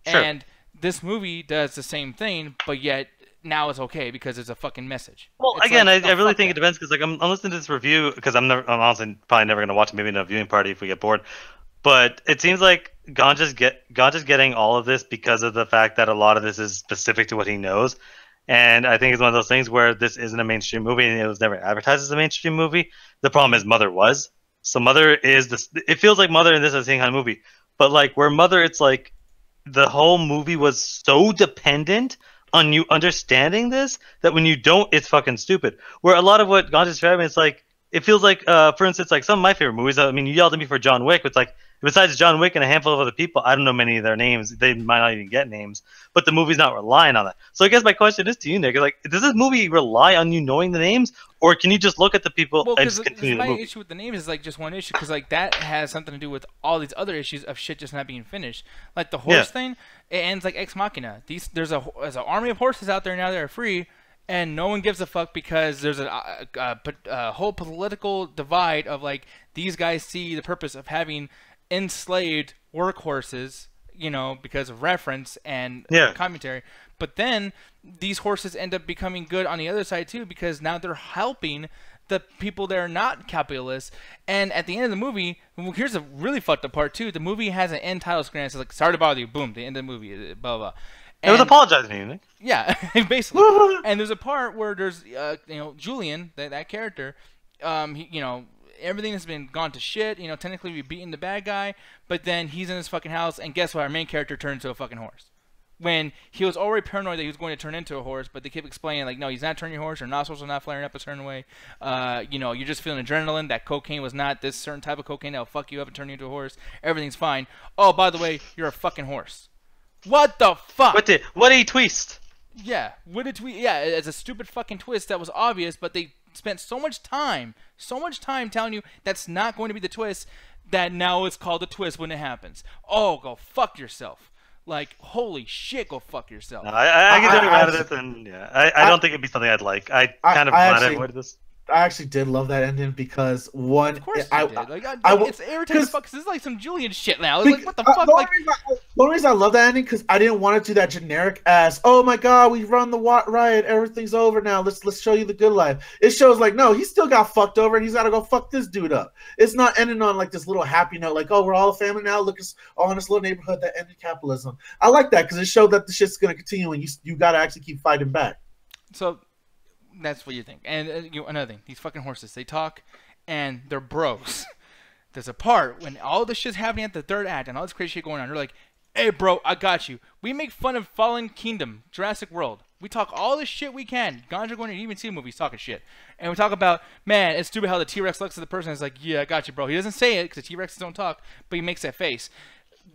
Sure. And this movie does the same thing, but yet now it's okay because it's a fucking message. Well, it's again, like, I really think it depends, because like I'm listening to this review because I'm honestly probably never gonna watch it, maybe in a viewing party if we get bored. But it seems like Ganja's getting all of this because of the fact that a lot of this is specific to what he knows. And I think it's one of those things where this isn't a mainstream movie and it was never advertised as a mainstream movie. The problem is Mother was. So Mother is this. It feels like Mother and this is the same kind of movie. But like where Mother, it's like the whole movie was so dependent on you understanding this that when you don't, it's fucking stupid. Where a lot of what Ganja's describing, it's like, it feels like, for instance, like some of my favorite movies. I mean, you yelled at me for John Wick. It's like, Besides John Wick and a handful of other people, I don't know many of their names. They might not even get names, but the movie's not relying on that. So I guess my question is to you, Nick, like, does this movie rely on you knowing the names, or can you just look at the people and just continue the movie? My issue with the names is like just one issue, because like that has something to do with all these other issues of shit just not being finished. Like the horse thing, it ends like Ex Machina. There's an army of horses out there now that are free, and no one gives a fuck because there's a whole political divide of like these guys see the purpose of having enslaved workhorses, you know, because of reference and commentary. But then these horses end up becoming good on the other side too, because now they're helping the people that are not capitalists. And at the end of the movie, here's a really fucked up part too. The movie has an end title screen. It's like, sorry to bother you. Boom, the end of the movie. Blah blah. It was apologizing to you, Nick. Yeah, basically. And there's a part where there's, you know, Julian, that character, you know, everything has been gone to shit. You know, technically we beaten the bad guy, but then he's in his fucking house, and guess what? Our main character turned into a fucking horse. When he was already paranoid that he was going to turn into a horse, but they kept explaining, like, no, he's not turning your horse, your nostrils are not flaring up a certain way. You know, you're just feeling adrenaline. That cocaine was not this certain type of cocaine that'll fuck you up and turn you into a horse. Everything's fine. Oh, by the way, you're a fucking horse. What the fuck? What did he twist? Yeah, what did we? Yeah, it's a stupid fucking twist that was obvious, but they spent so much time telling you that's not going to be the twist, that now it's called a twist when it happens. Oh, go fuck yourself. Like, holy shit, go fuck yourself. No, I can tell you about it, and I don't think it'd be something I'd like. I kind of glad I avoided this. I actually did love that ending because one, of course you did. Like, it's irritating as fuck because this is like some Julian shit now. It's like, what the fuck? The only reason I love that ending because I didn't want to do that generic ass. Oh my god, we run the riot, everything's over now. Let's show you the good life. It shows like, no, he still got fucked over and he's got to go fuck this dude up. It's not ending on like this little happy note, like, oh, we're all a family now. Look, us all in this little neighborhood that ended capitalism. I like that because it showed that the shit's gonna continue and you got to actually keep fighting back. So. That's what you think. And another thing, these fucking horses, they talk, and they're bros. There's a part when all this shit's happening at the third act, and all this crazy shit going on. They're like, hey, bro, I got you. We make fun of Fallen Kingdom, Jurassic World. We talk all this shit we can. Ganja going to even see movies talking shit. And we talk about, man, it's stupid how the T-Rex looks at the person and is like, yeah, I got you, bro. He doesn't say it because the T-Rexes don't talk, but he makes that face.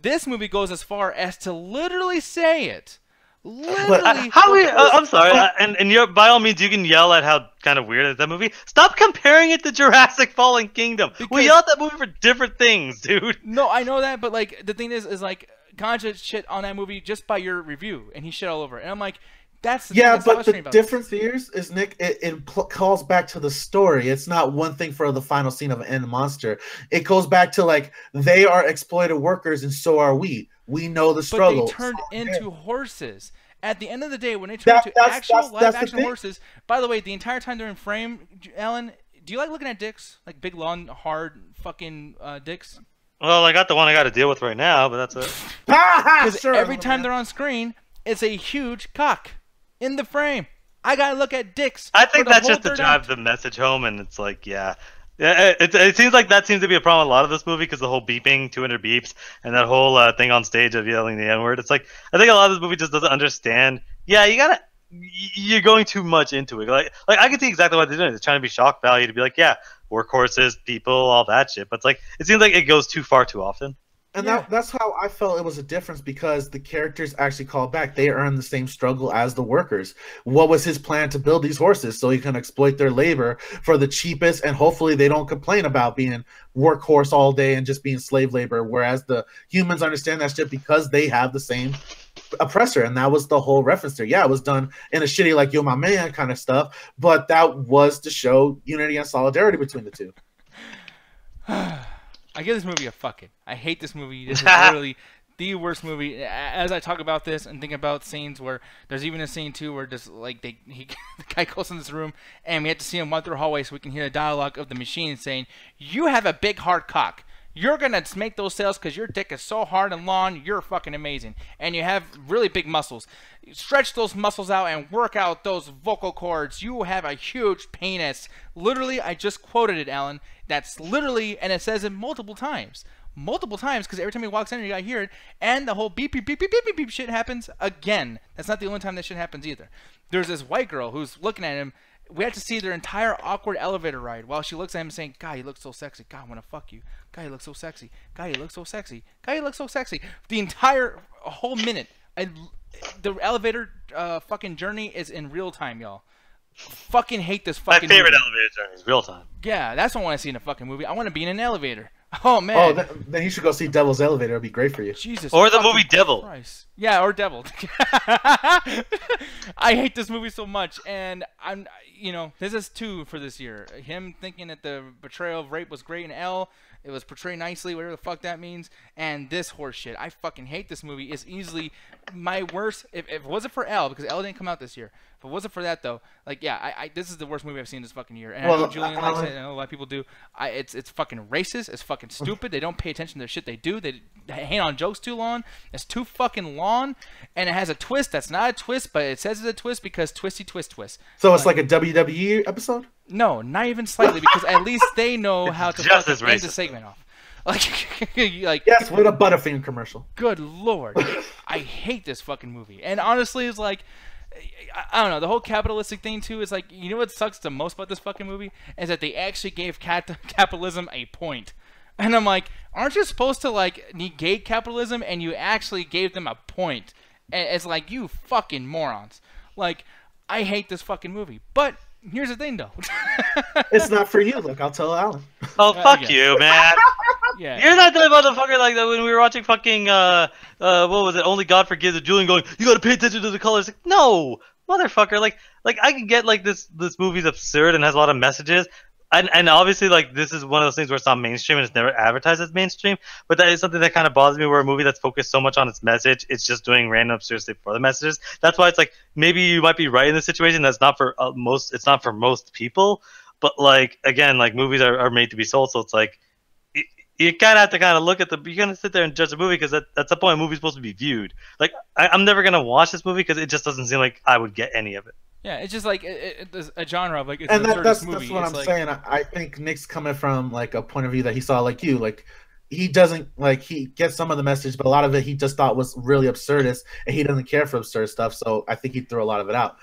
This movie goes as far as to literally say it. Literally, I'm sorry, and you're, by all means, you can yell at how kind of weird is that movie. Stop comparing it to Jurassic Fallen Kingdom. We yell at that movie for different things, dude. No, I know that, but like the thing is like Ganja shit on that movie just by your review, and he shit all over it. And I'm like, that's the thing but the difference here is Nick. It calls back to the story. It's not one thing for the final scene of End Monster. It goes back to like they are exploited workers, and so are we. We know the struggle. But they turned into horses. At the end of the day, when they turn into actual live-action horses, by the way, the entire time they're in frame, Alan, do you like looking at dicks? Like big, long, hard fucking dicks? Well, I got the one I got to deal with right now, but that's it. Because every time they're on screen, it's a huge cock in the frame. I got to look at dicks. I think that's just to drive the message home, and it's like, yeah. Yeah, it seems like that seems to be a problem with a lot of this movie because the whole beeping, 200 beeps, and that whole thing on stage of yelling the N-word. It's like I think a lot of this movie just doesn't understand. Yeah, you're going too much into it. Like I can see exactly what they're doing. They're trying to be shock value to be like, yeah, workhorses, people, all that shit. But it's like it seems like it goes too far too often. And that's how I felt it was a difference because the characters actually called back. They are in the same struggle as the workers. What was his plan to build these horses so he can exploit their labor for the cheapest and hopefully they don't complain about being workhorse all day and just being slave labor, whereas the humans understand that shit because they have the same oppressor. And that was the whole reference there. Yeah, it was done in a shitty like yo my man kind of stuff, but that was to show unity and solidarity between the two. I give this movie a fuck it. I hate this movie. This is literally the worst movie. As I talk about this and think about scenes where there's even a scene too where just like the guy goes in this room and we have to see him run through a hallway so we can hear the dialogue of the machine saying, "You have a big hard cock. You're gonna make those sales because your dick is so hard and long. You're fucking amazing, and you have really big muscles. Stretch those muscles out and work out those vocal cords. You have a huge penis." Literally, I just quoted it, Alan. That's literally, and it says it multiple times, because every time he walks in, you gotta hear it, and the whole beep beep beep beep beep beep, beep shit happens again. That's not the only time that shit happens either. There's this white girl who's looking at him we had to see their entire awkward elevator ride while she looks at him saying, "God, you look so sexy. God, I want to fuck you. God, you look so sexy. God, you look so sexy. God, you look so sexy." The entire whole minute. The elevator fucking journey is in real time, y'all. Fucking hate this fucking My favorite movie. elevator journey is real time. Yeah, that's what I want to see in a fucking movie. I want to be in an elevator. Oh man. Oh, then you should go see Devil's Elevator. It'll be great for you. Jesus. Or the fucking movie Devil. Christ. Yeah, or Devil. I hate this movie so much, and this is 2 for this year. Him thinking that the betrayal of rape was great in L. It was portrayed nicely, whatever the fuck that means. And this horse shit. I fucking hate this movie. It's easily my worst. If it wasn't for L, because L didn't come out this year. If it wasn't for that, though, like, yeah, this is the worst movie I've seen this fucking year. And I know Julian likes it. I know a lot of people do. It's fucking racist. It's fucking stupid. They don't pay attention to the shit they do. They hang on jokes too long. It's too fucking long. And it has a twist that's not a twist, but it says it's a twist because twisty twist. So it's like a WWE episode? No, not even slightly, because at least they know how to just as end the segment off. Like yes, with a Butterfinger commercial. Good lord, I hate this fucking movie. And honestly, it's like, I don't know, the whole capitalistic thing too is like, you know what sucks the most about this fucking movie is that they actually gave capitalism a point. And I'm like, aren't you supposed to like negate capitalism? And you actually gave them a point. And it's like, you fucking morons. Like, I hate this fucking movie, but. Here's the thing, though. It's not for you. Look, I'll tell Alan. Oh, fuck you, man. Yeah. You're not the motherfucker like that when we were watching fucking, what was it? Only God Forgives and Julian going, you gotta pay attention to the colors. Like, no, motherfucker. Like I can get, like, this movie's absurd and has a lot of messages. And obviously, like, this is one of those things where it's not mainstream and it's never advertised as mainstream. But that is something that kind of bothers me, where a movie that's focused so much on its message, it's just doing random absurd stuff for the messages. That's why it's like, maybe you might be right in this situation. That's not for it's not for most people. But, like, again, like, movies are made to be sold. So it's like, you kind of have to kind of look at you're going to sit there and judge a movie because at some point a movie's supposed to be viewed. Like, I'm never going to watch this movie because it just doesn't seem like I would get any of it. Yeah, it's just like it's a genre of like it's and an that's movie. what it's I'm saying. I think Nick's coming from like a point of view that he saw like you. Like he doesn't like he gets some of the message, but a lot of it he just thought was really absurdist, and he doesn't care for absurd stuff. So I think he threw a lot of it out.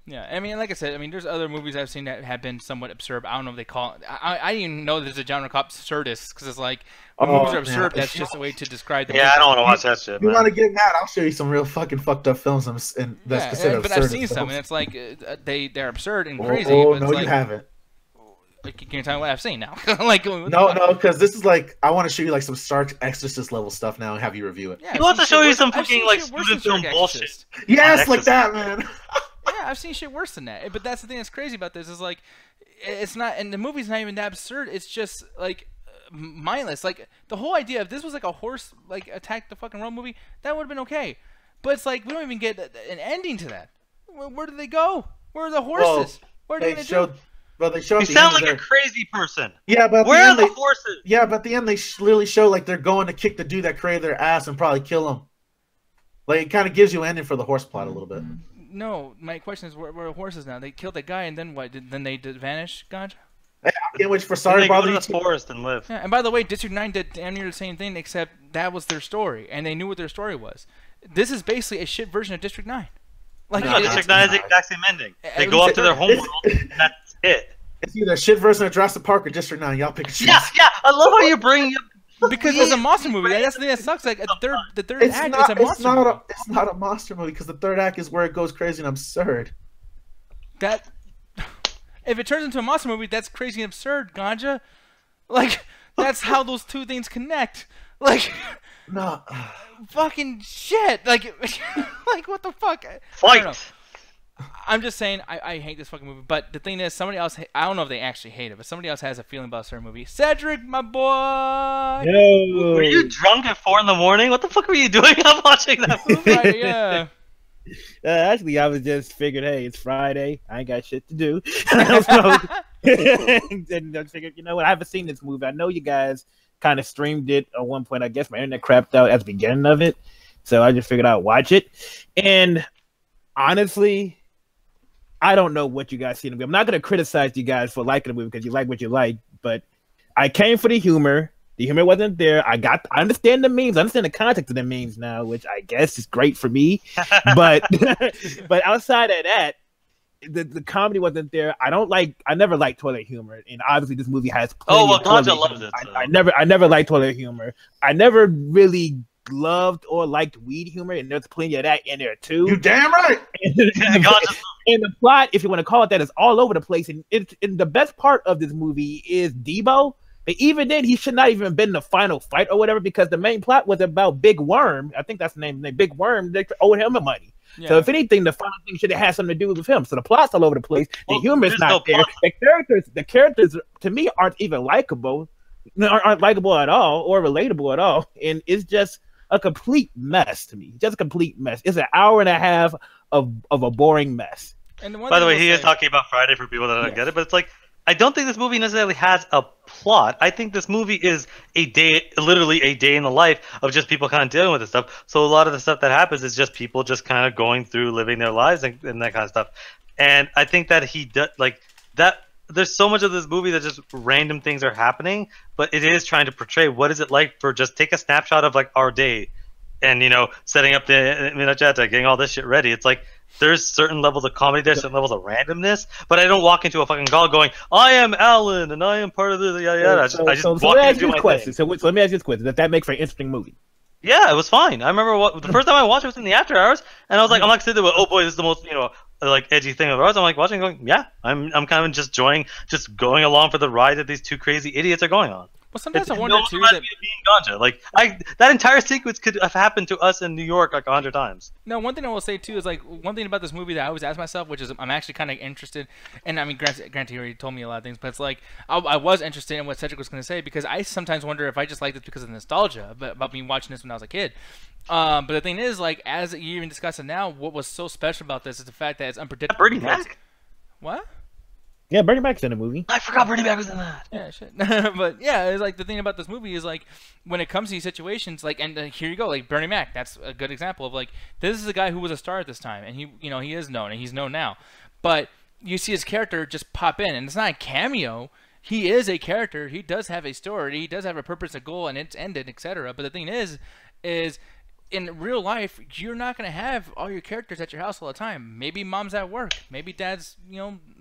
Yeah, I mean, like I said, there's other movies I've seen that have been somewhat absurd. I don't know if they call it. I didn't even know there's a genre called absurdist because it's like when movies are absurd, that's just a way to describe them. Yeah, I don't want to watch that shit. You want to get mad? I'll show you some real fucking fucked up films that's considered but absurd. I've seen some, and it's like they're absurd and crazy. Oh but no, it's like, you haven't. Like, can you tell me what I've seen now? Like no, because this is like I want to show you like some Stark Exorcist level stuff now and have you review it. Yeah, he wants to show you some fucking like student film bullshit. Yes, like that, man. Yeah, I've seen shit worse than that. But that's the thing that's crazy about this is like, it's not, and the movie's not even that absurd. It's just like mindless. Like the whole idea, if this was like a horse like attacked the fucking Rome movie, that would have been okay. But it's like we don't even get an ending to that. Where do they go? Where are the horses? Where are they gonna do? Well, they show. You sound like a crazy person. Yeah, but where are the horses? Yeah, but at the end they literally show like they're going to kick the dude that created their ass and probably kill him. Like it kind of gives you an ending for the horse plot a little bit. No, my question is where are horses now? They killed that guy and then what? Then they vanish? God. I can't wait for sorry go to the forest and live. Yeah, and by the way, District 9 did damn near the same thing, except that was their story, and they knew what their story was. This is basically a shit version of District 9. Like no, District 9 is the exact same ending. They go up to their home world, and that's it. It's either a shit version of Jurassic Park or District 9. Y'all pick a choose. Yeah, I love how you bring because it's a monster movie. That's the thing that sucks. Like the third act is a monster movie. It's not a monster movie because the third act is where it goes crazy and absurd. If it turns into a monster movie, that's crazy and absurd, Ganja. Like that's how those two things connect. Like no, fucking shit. Like what the fuck? Fight. I'm just saying, I hate this fucking movie. But the thing is, somebody else, I don't know if they actually hate it, but somebody else has a feeling about a certain movie. Cedric, my boy! Yo. Were you drunk at 4 in the morning? What the fuck were you doing? I'm watching that movie. Right, yeah. Actually, I was just figured, hey, it's Friday. I ain't got shit to do. And I figured, you know what? I haven't seen this movie. I know you guys kind of streamed it at one point. I guess my internet crapped out at the beginning of it. So I just figured I'd watch it. And honestly, I don't know what you guys see in the movie. I'm not going to criticize you guys for liking the movie because you like what you like, but I came for the humor. The humor wasn't there. I understand the memes. I understand the context of the memes now, which I guess is great for me. But but outside of that, the comedy wasn't there. I never liked toilet humor, and obviously this movie has plenty Oh well, of toilet Ganja humor. loves it. So. I never liked toilet humor. I never really loved or liked weed humor, and there's plenty of that in there too. You damn right. And the plot, if you want to call it that, is all over the place. And the best part of this movie is Debo. But even then, he should not even have been in the final fight or whatever, because the main plot was about Big Worm. I think that's the name. Big Worm. They owed him the money. Yeah. So if anything, the final thing should have had something to do with him. So the plot's all over the place. The humor's not there. The characters to me aren't even likable. Aren't likable at all or relatable at all. And it's just a complete mess to me. Just a complete mess. It's an hour and a half of a boring mess. And by the way, he is talking about Friday for people that don't get it, but it's like, I don't think this movie necessarily has a plot. I think this movie is literally a day in the life of just people kind of dealing with this stuff. So a lot of the stuff that happens is just people just kind of going through living their lives and that kind of stuff. And I think that he does like that. There's so much of this movie that just random things are happening, but it is trying to portray what is it like for just take a snapshot of like our day, and setting up the Minachata, getting all this shit ready. It's like there's certain levels of comedy, there's certain levels of randomness, but I don't walk into a fucking call going, I am Alan and I am part of the yada yada. I just walk into my question. So let me ask you this question: Does that make for an interesting movie? Yeah, it was fine. I remember the first time I watched it was in the after hours, and I was like, I'm like sitting there, oh boy, this is the most like edgy thing of ours. I'm like watching, going, yeah, I'm kind of just enjoying just going along for the ride that these two crazy idiots are going on. Well, sometimes I wonder too that being Ganja, like that entire sequence could have happened to us in New York like 100 times. No, one thing I will say too is like one thing about this movie that I always ask myself, which is I'm actually kind of interested, and I mean, granted, he already told me a lot of things, but it's like I was interested in what Cedric was going to say, because I sometimes wonder if I just like this because of nostalgia about me watching this when I was a kid. But the thing is, like, as you even discuss it now, what was so special about this is the fact that it's unpredictable. Bernie Mac. What? Yeah, Bernie Mac's in the movie. I forgot Bernie Mac was in that. Yeah, shit. But yeah, it's like the thing about this movie is like when it comes to these situations, like, and here you go, like Bernie Mac. That's a good example of like this is a guy who was a star at this time, and he is known, and he's known now. But you see his character just pop in, and it's not a cameo. He is a character. He does have a story. He does have a purpose, a goal, and it's ended, etc. But the thing is in real life, you're not going to have all your characters at your house all the time. Maybe mom's at work. Maybe dad's,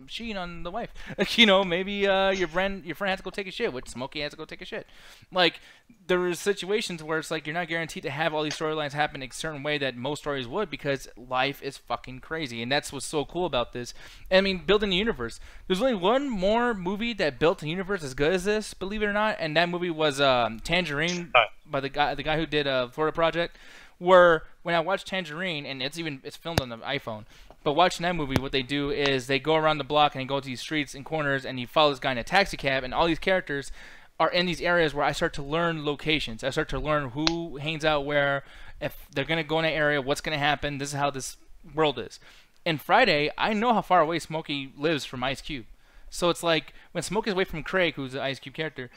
cheating on the wife. Maybe your friend has to go take a shit, which Smokey has to go take a shit. Like, there are situations where it's like you're not guaranteed to have all these storylines happen in a certain way that most stories would, because life is fucking crazy. And that's what's so cool about this. I mean, building a universe. There's only one more movie that built a universe as good as this, believe it or not, and that movie was Tangerine by the guy who did Florida Project. Where when I watch Tangerine, and it's filmed on the iPhone, but watching that movie, what they do is they go around the block and they go to these streets and corners, and you follow this guy in a taxi cab, and all these characters are in these areas where I start to learn locations. I start to learn who hangs out where, if they're gonna go in an area, what's gonna happen. This is how this world is. And Friday, I know how far away Smokey lives from Ice Cube, so it's like when Smokey's away from Craig, who's the Ice Cube character.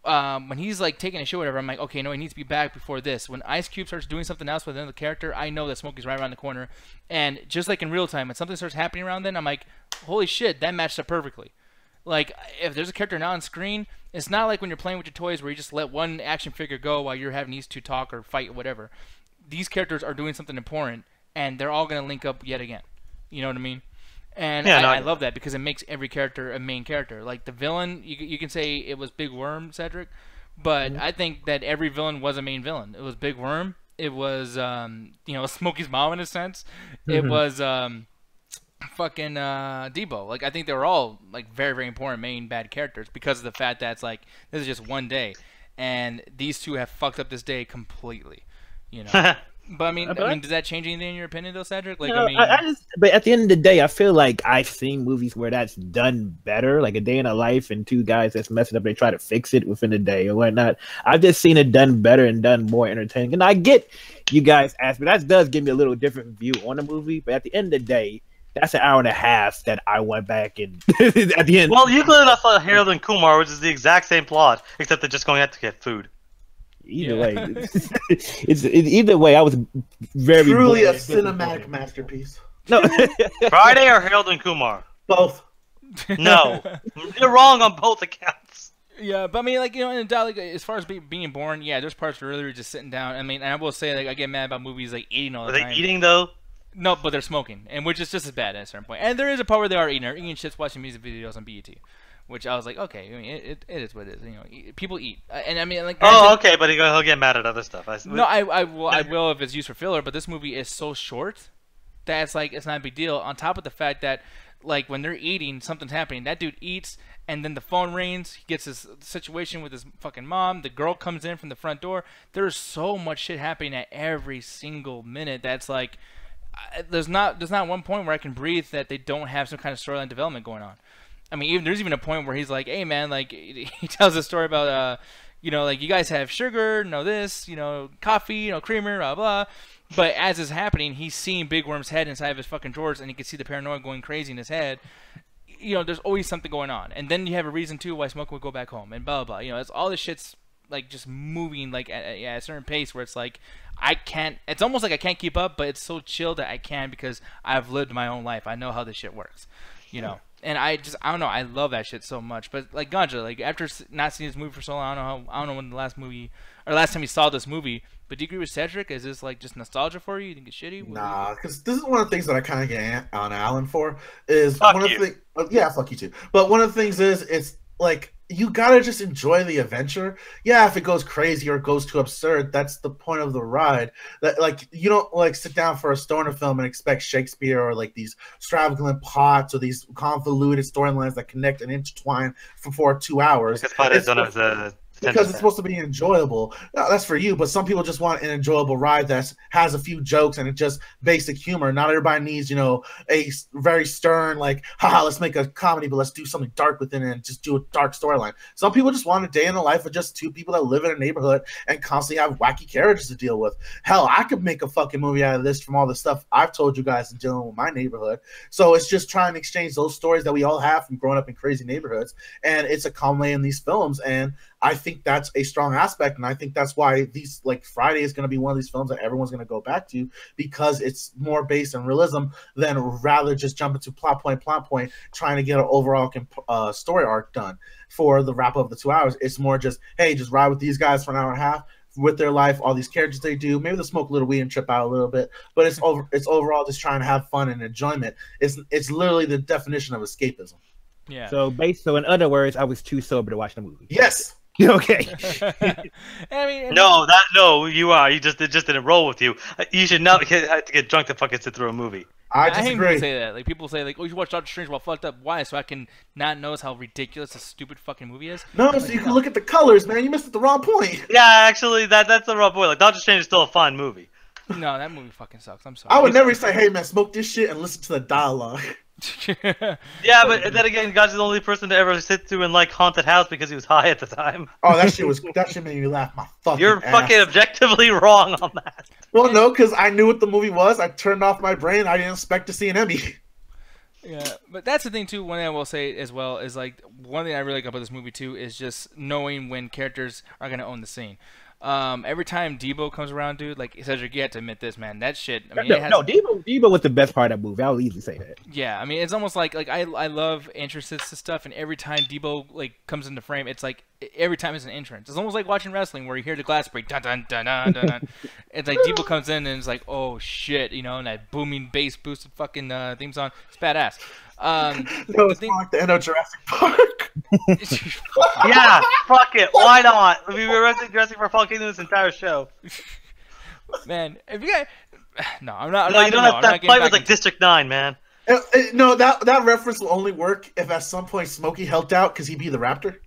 When he's like taking a shit or whatever, I'm like, okay, no, he needs to be back before this. When Ice Cube starts doing something else with another character, I know that Smokey's right around the corner. And just like in real time, when something starts happening around then, I'm like, holy shit, that matched up perfectly. Like, if there's a character now on screen, it's not like when you're playing with your toys where you just let one action figure go while you're having these two talk or fight or whatever. These characters are doing something important, and they're all going to link up yet again. You know what I mean? And yeah, I love that because it makes every character a main character. Like the villain, you can say it was Big Worm, Cedric, but I think that every villain was a main villain. It was Big Worm. It was Smokey's mom in a sense. It was fucking Debo. Like I think they were all like very, very important main bad characters because of the fact that it's like this is just one day, and these two have fucked up this day completely. But I mean, does that change anything in your opinion, though, Cedric? Like, but at the end of the day, I feel like I've seen movies where that's done better, like A Day in a Life, and two guys that's messing up, they try to fix it within a day or whatnot. I've just seen it done better and done more entertaining. And I get you guys ask, but that does give me a little different view on the movie. But at the end of the day, that's an hour and a half that I went back and at the end. Well, you clearly saw Harold and Kumar, which is the exact same plot, except they're just going out to get food. Either way, either way, I was very truly a cinematic masterpiece. No, Friday or Harold and Kumar? Both. No, you're wrong on both accounts. Yeah, but I mean, like in like, as far as being born, yeah, there's parts where really just sitting down. I mean, and I will say, like, I get mad about movies like eating all the time. Are they eating though? No, but they're smoking, and which is just as bad at a certain point. And there is a part where they are eating shits, watching music videos on BET, which I was like, okay, I mean, it is what it is. You know, people eat, and I mean, like. Oh, okay, but he'll get mad at other stuff. No, I will if it's used for filler. But this movie is so short that it's like it's not a big deal. On top of the fact that, like, when they're eating, something's happening. That dude eats, and then the phone rings. He gets this situation with his fucking mom. The girl comes in from the front door. There's so much shit happening at every single minute. That's like. There's not one point where I can breathe that they don't have some kind of storyline development going on. I mean, there's even a point where he's like, "Hey, man," like he tells a story about, you know, like you guys have sugar, no this, you know, coffee, you know, creamer, blah blah. But as it's happening, he's seeing Big Worm's head inside of his fucking drawers, and he can see the paranoia going crazy in his head. You know, there's always something going on, and then you have a reason too why Smoke would go back home, and blah blah blah. You know, it's all this shit's like just moving like at a certain pace where it's like I can't. It's almost like I can't keep up, but it's so chill that I can because I've lived my own life. I know how this shit works, you know. And I don't know. I love that shit so much. But like Ganja, like after not seeing this movie for so long, I don't know when the last time you saw this movie. But do you agree with Cedric? Is this like just nostalgia for you? You think it's shitty? Nah, because this is one of the things that I kind of get on Alan for. Is fuck one you. of the things. Yeah, fuck you too. But one of the things is it's like you gotta just enjoy the adventure. Yeah, if it goes crazy or goes too absurd, that's the point of the ride. That like you don't like sit down for a stoner film and expect Shakespeare or like these extravagant plots or these convoluted storylines that connect and intertwine for 2 hours. Because it's supposed to be enjoyable. No, that's for you, but some people just want an enjoyable ride that has a few jokes and it's just basic humor. Not everybody needs, you know, a very stern, like, haha, let's make a comedy, but let's do something dark within it and just do a dark storyline. Some people just want a day in the life of just two people that live in a neighborhood and constantly have wacky characters to deal with. Hell, I could make a fucking movie out of this from all the stuff I've told you guys in dealing with my neighborhood. So it's just trying to exchange those stories that we all have from growing up in crazy neighborhoods. And it's a common in these films. And I think that's a strong aspect, and I think that's why these like Friday is going to be one of these films that everyone's going to go back to because it's more based on realism than rather just jump into plot point, trying to get an overall story arc done for the wrap up of the 2 hours. It's more just, hey, just ride with these guys for an hour and a half with their life, all these characters they do. Maybe they'll smoke a little weed and trip out a little bit, but it's overall just trying to have fun and enjoyment. It's literally the definition of escapism. Yeah. So in other words, I was too sober to watch the movie. Yes. Okay. I mean, No, you are. You just didn't roll with you. You should not have to get drunk to fucking sit through a movie. I hate when people say that. Like people say, like, "Oh, you should watch Doctor Strange while fucked up." Why? So I can not notice how ridiculous this stupid fucking movie is. No, so you can look at the colors, man. You missed at the wrong point. Yeah, actually, that's the wrong point. Like Doctor Strange is still a fun movie. No, that movie fucking sucks. I'm sorry. I would never say, "Hey, man, smoke this shit and listen to the dialogue." Yeah, but then again, God's the only person to ever sit through and like Haunted House because he was high at the time. Oh, that shit made me laugh my fucking You're ass. fucking objectively wrong on that. Well, no, because I knew what the movie was. I turned off my brain. I didn't expect to see an Emmy. Yeah, but that's the thing too. One thing I will say as well is like one thing I really like about this movie too is just knowing when characters are gonna own the scene. Every time Debo comes around, dude, like Cedric, you have to admit this, man. That shit. I mean, Debo was the best part of that movie. I'll easily say that. Yeah, I mean, it's almost like I love entrances to stuff, and every time Debo like comes into frame, it's like every time it's an entrance. It's almost like watching wrestling where you hear the glass break, dun dun dun dun dun. Dun. It's like Debo comes in and it's like, oh shit, you know, and that booming bass boosted fucking theme song. It's badass. No, it's more like the end of Jurassic Park. Yeah, fuck it. Why not? We were renting Jurassic Park fucking this entire show. Man, if you guys, no, I'm not. No, you don't have that fight with like District 9, man. No, that reference will only work if at some point Smokey helped out because he'd be the raptor.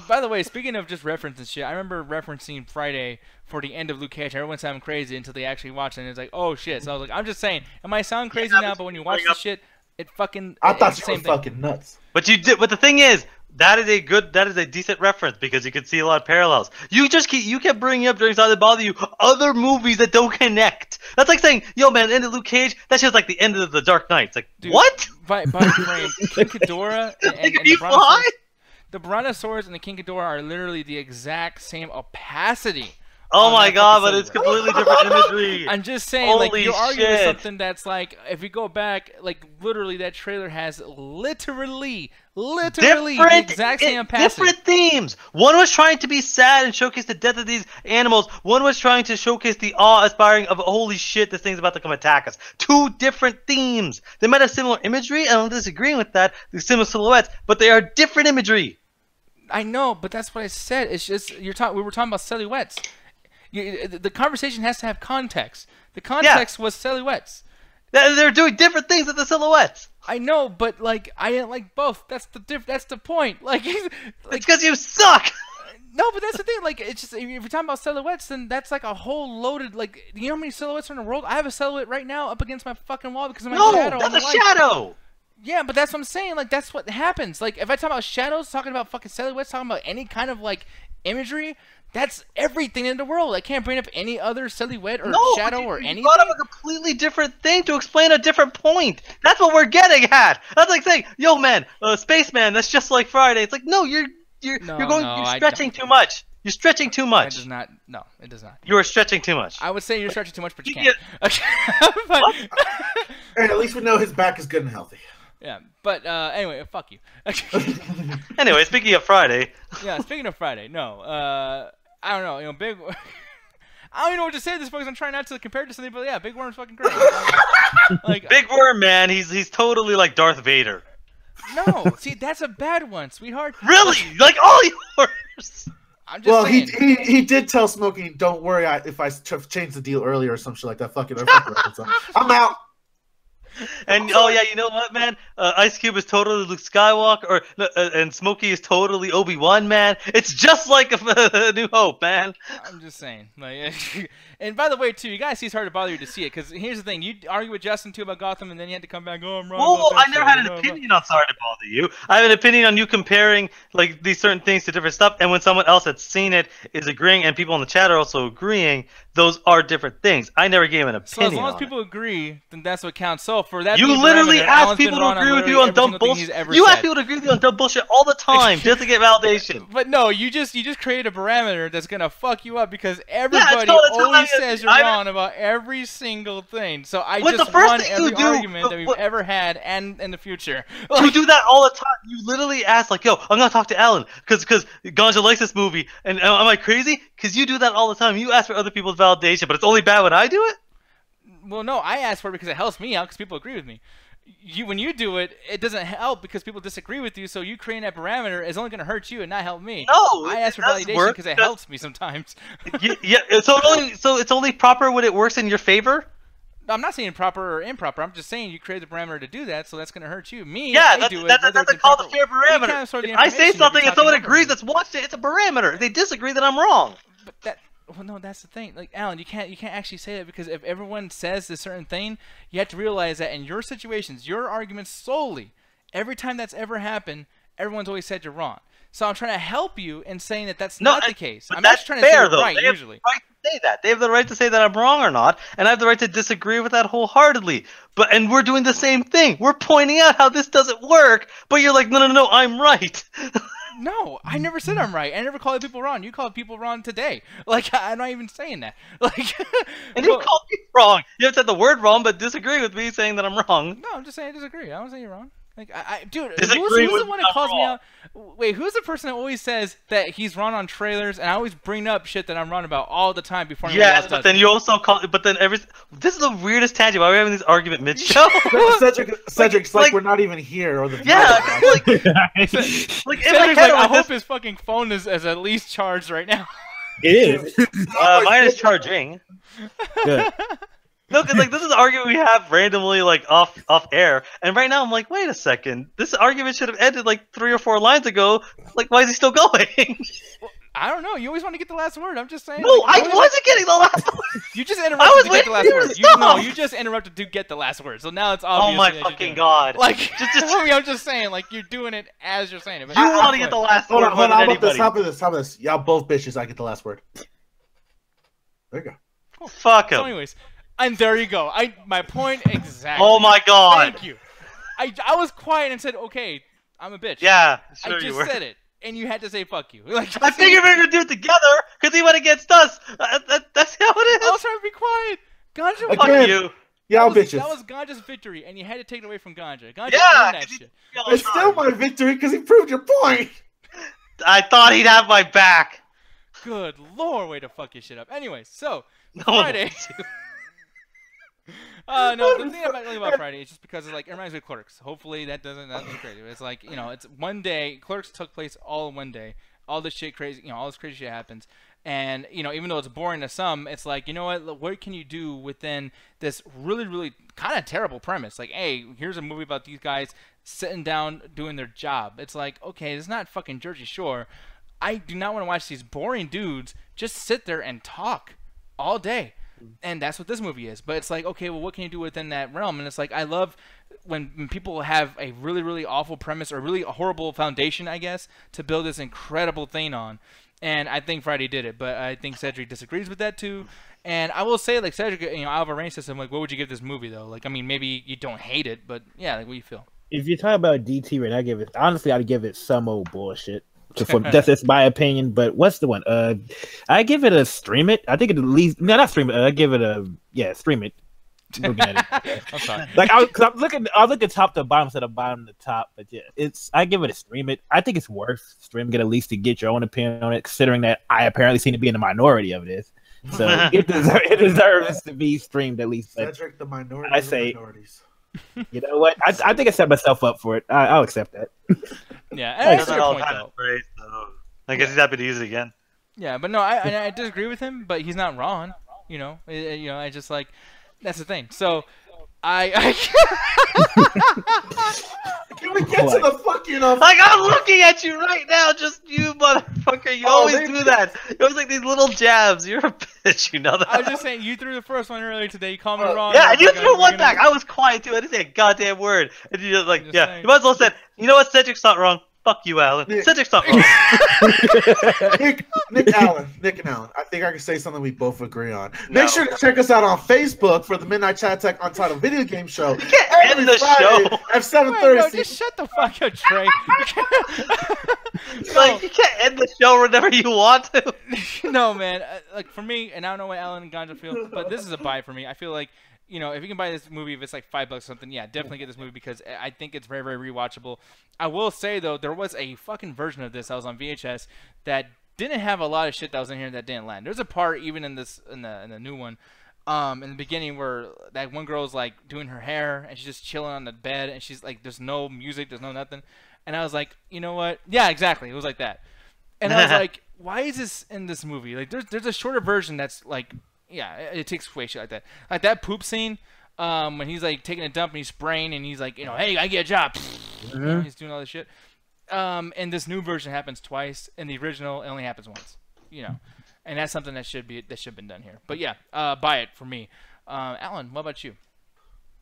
By the way, speaking of just reference and shit, I remember referencing Friday for the end of Luke Cage. Everyone sounded crazy until they actually watched it, and it's like, oh shit. So I was like, I'm just saying, it might sound crazy now, but when you watch the shit, it fucking. I thought you were fucking nuts. But you did. But the thing is, that is a decent reference because you can see a lot of parallels. You kept bringing up during Silent Bother You other movies that don't connect. That's like saying, yo man, end of Luke Cage. That's just like the end of the Dark Knight. It's like, dude, what? By frame, King Ghidorah and the Brontosaurus and the King Ghidorah are literally the exact same opacity Oh on my that god, fucking but it's silhouette. completely different imagery. I'm just saying, Holy like, you're arguing with shit. something that's like, if you go back, like, literally, that trailer has literally the exact same passage. Different themes. One was trying to be sad and showcase the death of these animals. One was trying to showcase the awe-inspiring of holy shit, this thing's about to come attack us. Two different themes. They might have similar imagery, and I'm disagreeing with that. They're similar silhouettes, but they are different imagery. I know, but that's what I said. It's just we were talking about silhouettes. The conversation has to have context. The context was silhouettes. They're doing different things with the silhouettes. I know, but like I didn't like both. That's the point. Like, It's because you suck. no, but that's the thing. Like, it's just if you're talking about silhouettes, then that's like a whole loaded. Like, you know how many silhouettes are in the world? I have a silhouette right now up against my fucking wall because of my shadow. No, that's a shadow. Yeah, but that's what I'm saying. Like, that's what happens. Like, if I talk about shadows, talking about fucking silhouettes, talking about any kind of like imagery. That's everything in the world. I can't bring up any other silhouette or shadow or anything. You brought up a completely different thing to explain a different point. That's what we're getting at. That's like saying, "Yo, man, spaceman, that's just like Friday." It's like, no, you're stretching too much. You're stretching too much. It does not. No, it does not. You are stretching too much. I would say you're stretching too much, but you can't. But, And at least we know his back is good and healthy. yeah, but anyway, fuck you. Anyway, speaking of Friday. Yeah, speaking of Friday, no. I don't know. You know, big. I don't even know what to say at this point because I'm trying not to compare it to something, but yeah, Big Worm's fucking great. Like, Big Worm, man, he's totally like Darth Vader. no, see, that's a bad one, sweetheart. Really? Like all yours? I'm just saying. he did tell Smokey, "Don't worry, if I change the deal earlier or some shit like that, fuck it, I'm out." And oh yeah, you know what, man? Ice Cube is totally Luke Skywalker, and Smokey is totally Obi-Wan, man. It's just like a New Hope, man. I'm just saying. Like, and by the way, too, you guys see it's hard to bother you to see it because here's the thing: you argue with Justin too about Gotham, and then you had to come back. Oh, I'm wrong. Whoa, about that I never shit, had an opinion on Sorry to Bother You. I have an opinion on you comparing like these certain things to different stuff, and when someone else that's seen it is agreeing, and people in the chat are also agreeing, those are different things. I never gave an opinion. So as long as people agree, then that's what counts. So for that, you literally ask people to agree with you on dumb bullshit. You ask people to agree with you on dumb bullshit all the time just to get validation. But no, you just create a parameter that's gonna fuck you up because everybody always says you're wrong about every single thing. So I just won every argument that we've ever had and in the future. You do that all the time. You literally ask like, "Yo, I'm gonna talk to Alan because Ganja likes this movie," and am I crazy? Because you do that all the time. You ask for other people's validation, but it's only bad when I do it. Well, no, I ask for it because it helps me out because people agree with me. When you do it, it doesn't help because people disagree with you. So you creating that parameter is only going to hurt you and not help me. No, I ask for validation because it helps me sometimes. Yeah, so it's only proper when it works in your favor. I'm not saying proper or improper. I'm just saying you create the parameter to do that, so that's going to hurt you. Me, yeah, I do it. That's called a fair parameter. If I say something and someone agrees that's watched it, it's a parameter. If they disagree, then I'm wrong. But that. Well, no, that's the thing. Like, Alan, you can't actually say that because if everyone says this certain thing, you have to realize that in your situations, your arguments solely, every time that's ever happened, everyone's always said you're wrong. So I'm trying to help you in saying that that's not the case. I'm not trying to say you're right, usually. They have the right to say that. They have the right to say that I'm wrong or not, and I have the right to disagree with that wholeheartedly. And we're doing the same thing. We're pointing out how this doesn't work, but you're like, no, I'm right. No, I never said I'm right. I never called people wrong. You called people wrong today. Like, I'm not even saying that. Like, and you called me wrong. You haven't said the word wrong, but disagree with me saying that I'm wrong. No, I'm just saying I disagree. I don't say you're wrong. Like, dude, who's the one that calls me out? Wait, who's the person that always says that he's wrong on trailers? And I always bring up shit that I'm wrong about all the time before. Yeah, but then you also call. But then this is the weirdest tangent. Why are we having this argument mid-show? Cedric's like we're not even here, or the I hope his fucking phone is at least charged right now. It is. Mine is charging. Good. No, because like this is an argument we have randomly like off air, and right now I'm like, wait a second, this argument should have ended like 3 or 4 lines ago. Like, why is he still going? I don't know. You always want to get the last word. I'm just saying. No, like, I wasn't getting the last word. You just interrupted to get the last word. You just interrupted to get the last word. So now it's obvious. Oh my fucking god! Like, I'm just saying, like you're doing it as you're saying it. But you want to get the last word. Hold on. How about this? Y'all both bitches. I get the last word. There you go. Cool. Fuck him. So anyways. And there you go. My point exactly. Oh my god. Thank you. I was quiet and said, okay, I'm a bitch. Yeah, sure I just you were. said it. and you had to say fuck you. Like, I figured we were gonna do it together because he went against us. That's how it I was is. trying to be quiet. Ganja was Fuck you. Y'all that bitches. was Ganja's victory, and you had to take it away from Ganja. Ganja Yeah, earned that 'cause shit. It's still my victory because he proved your point. I thought he'd have my back. Good lord, way to fuck your shit up. Anyway, so No one Friday. wants to. No, the thing about Friday is just because it's like it reminds me of Clerks. Hopefully that's crazy. It's like, you know, it's one day. Clerks took place all in one day. All this shit crazy, you know, all this crazy shit happens. And, you know, even though it's boring to some, it's like, you know what can you do within this really, really kind of terrible premise? Like, hey, here's a movie about these guys sitting down doing their job. It's like, okay, it's not fucking Jersey Shore. I do not want to watch these boring dudes just sit there and talk all day. And that's what this movie is. But it's like, okay, well, what can you do within that realm? And it's like, I love when people have a really, really awful premise or really a horrible foundation, I guess, to build this incredible thing on. And I think Friday did it, but I think Cedric disagrees with that too. And I will say, like, Cedric, you know, out of a range system, like, what would you give this movie though? Like, I mean, maybe you don't hate it, but yeah, like, what do you feel? If you talk about DT rating, I'd give it some old bullshit. That's my opinion. But what's the one? I give it a stream it. I think it at least not stream it. I give it a stream it. Looking at it. I'm sorry. Like I'm looking top to bottom instead of bottom to top. But yeah, I give it a stream it. I think it's worth streaming it at least to get your own opinion on it, considering that I apparently seem to be in the minority of this. So it deserves to be streamed at least. Cedric, the minority. I say, you know what? I think I set myself up for it. I'll accept that. Yeah, and that's a good all point kind though. of phrase, so I guess he's happy to use it again. Yeah, but no, I disagree with him, but he's not wrong. You know, I just like that's the thing. So I Can we get to the fucking Like, I'm looking at you right now, just you, motherfucker. You always do that. You always like these little jabs. You're a bitch, you know that. I was just saying, you threw the first one earlier today. You called me wrong. Yeah, and you Like, threw one back. I was quiet too. I didn't say a goddamn word. And you just like, I'm just yeah. saying. You might as well said, you know what, Cedric's not wrong. Fuck you, Alan. Yeah. Cedric's not wrong. Nick and Alan. I think I can say something we both agree on. No. Make sure to check us out on Facebook for the Midnight Chat Tech Untitled Video Game Show. You can't end the show. At 7:30. Wait, no, just shut the fuck up, Trey. Like, you can't end the show whenever you want to. No, man. Like, for me, and I don't know what Alan and Ganja feel, but this is a buy for me. I feel like, you know, if you can buy this movie, if it's like $5 or something, yeah, definitely get this movie because I think it's very, very rewatchable. I will say, though, there was a fucking version of this that was on VHS that didn't have a lot of shit that was in here that didn't land. There's a part, even in this, in the new one, in the beginning where that one girl's like doing her hair and she's just chilling on the bed and she's like, there's no music, there's no nothing. And I was like, you know what? Yeah, exactly. It was like that. And I was like, why is this in this movie? Like, there's a shorter version that's like, yeah, it takes away shit like that. Like that poop scene, when he's like taking a dump and he's spraying and he's like, you know, hey, I get a job. You know, he's doing all this shit. And this new version happens twice. In the original, it only happens once. You know, and that's something that should have been done here. But yeah, buy it for me. Alan, what about you?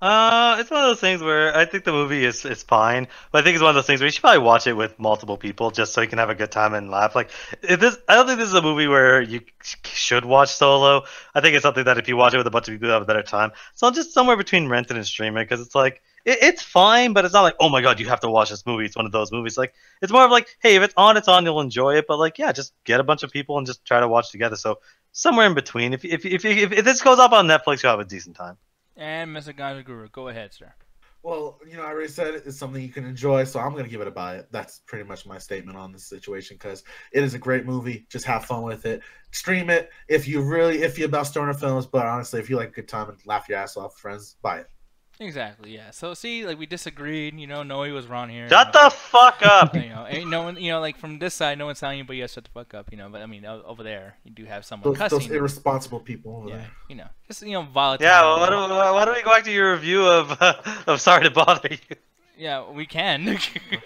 It's one of those things where I think the movie is fine, but I think it's one of those things where you should probably watch it with multiple people just so you can have a good time and laugh. Like, I don't think this is a movie where you should watch solo. I think it's something that if you watch it with a bunch of people, you'll have a better time. So just somewhere between rent it and stream it, because it's like it's fine, but it's not like, oh my god, you have to watch this movie. It's one of those movies. Like, it's more of like, hey, if it's on, you'll enjoy it. But like, yeah, just get a bunch of people and just try to watch together. So somewhere in between. If this goes up on Netflix, you'll have a decent time. And Mr. Ganja Guru, go ahead, sir. Well, you know, I already said it's something you can enjoy, so I'm going to give it a buy. That's pretty much my statement on this situation because it is a great movie. Just have fun with it. Stream it if you're about stoner films, but honestly, if you like a good time and laugh your ass off with friends, buy it. Exactly, yeah. So see, like we disagreed. You know, Noe was wrong here. Shut the fuck up. You know, ain't no one. You know, like from this side, no one's telling you, but yeah, shut the fuck up. You know, but I mean, over there, you do have someone cussing. Those irresponsible people over yeah, there. you know, just volatile. Yeah, well, why don't we go back to your review of Sorry to Bother You? Yeah, we can.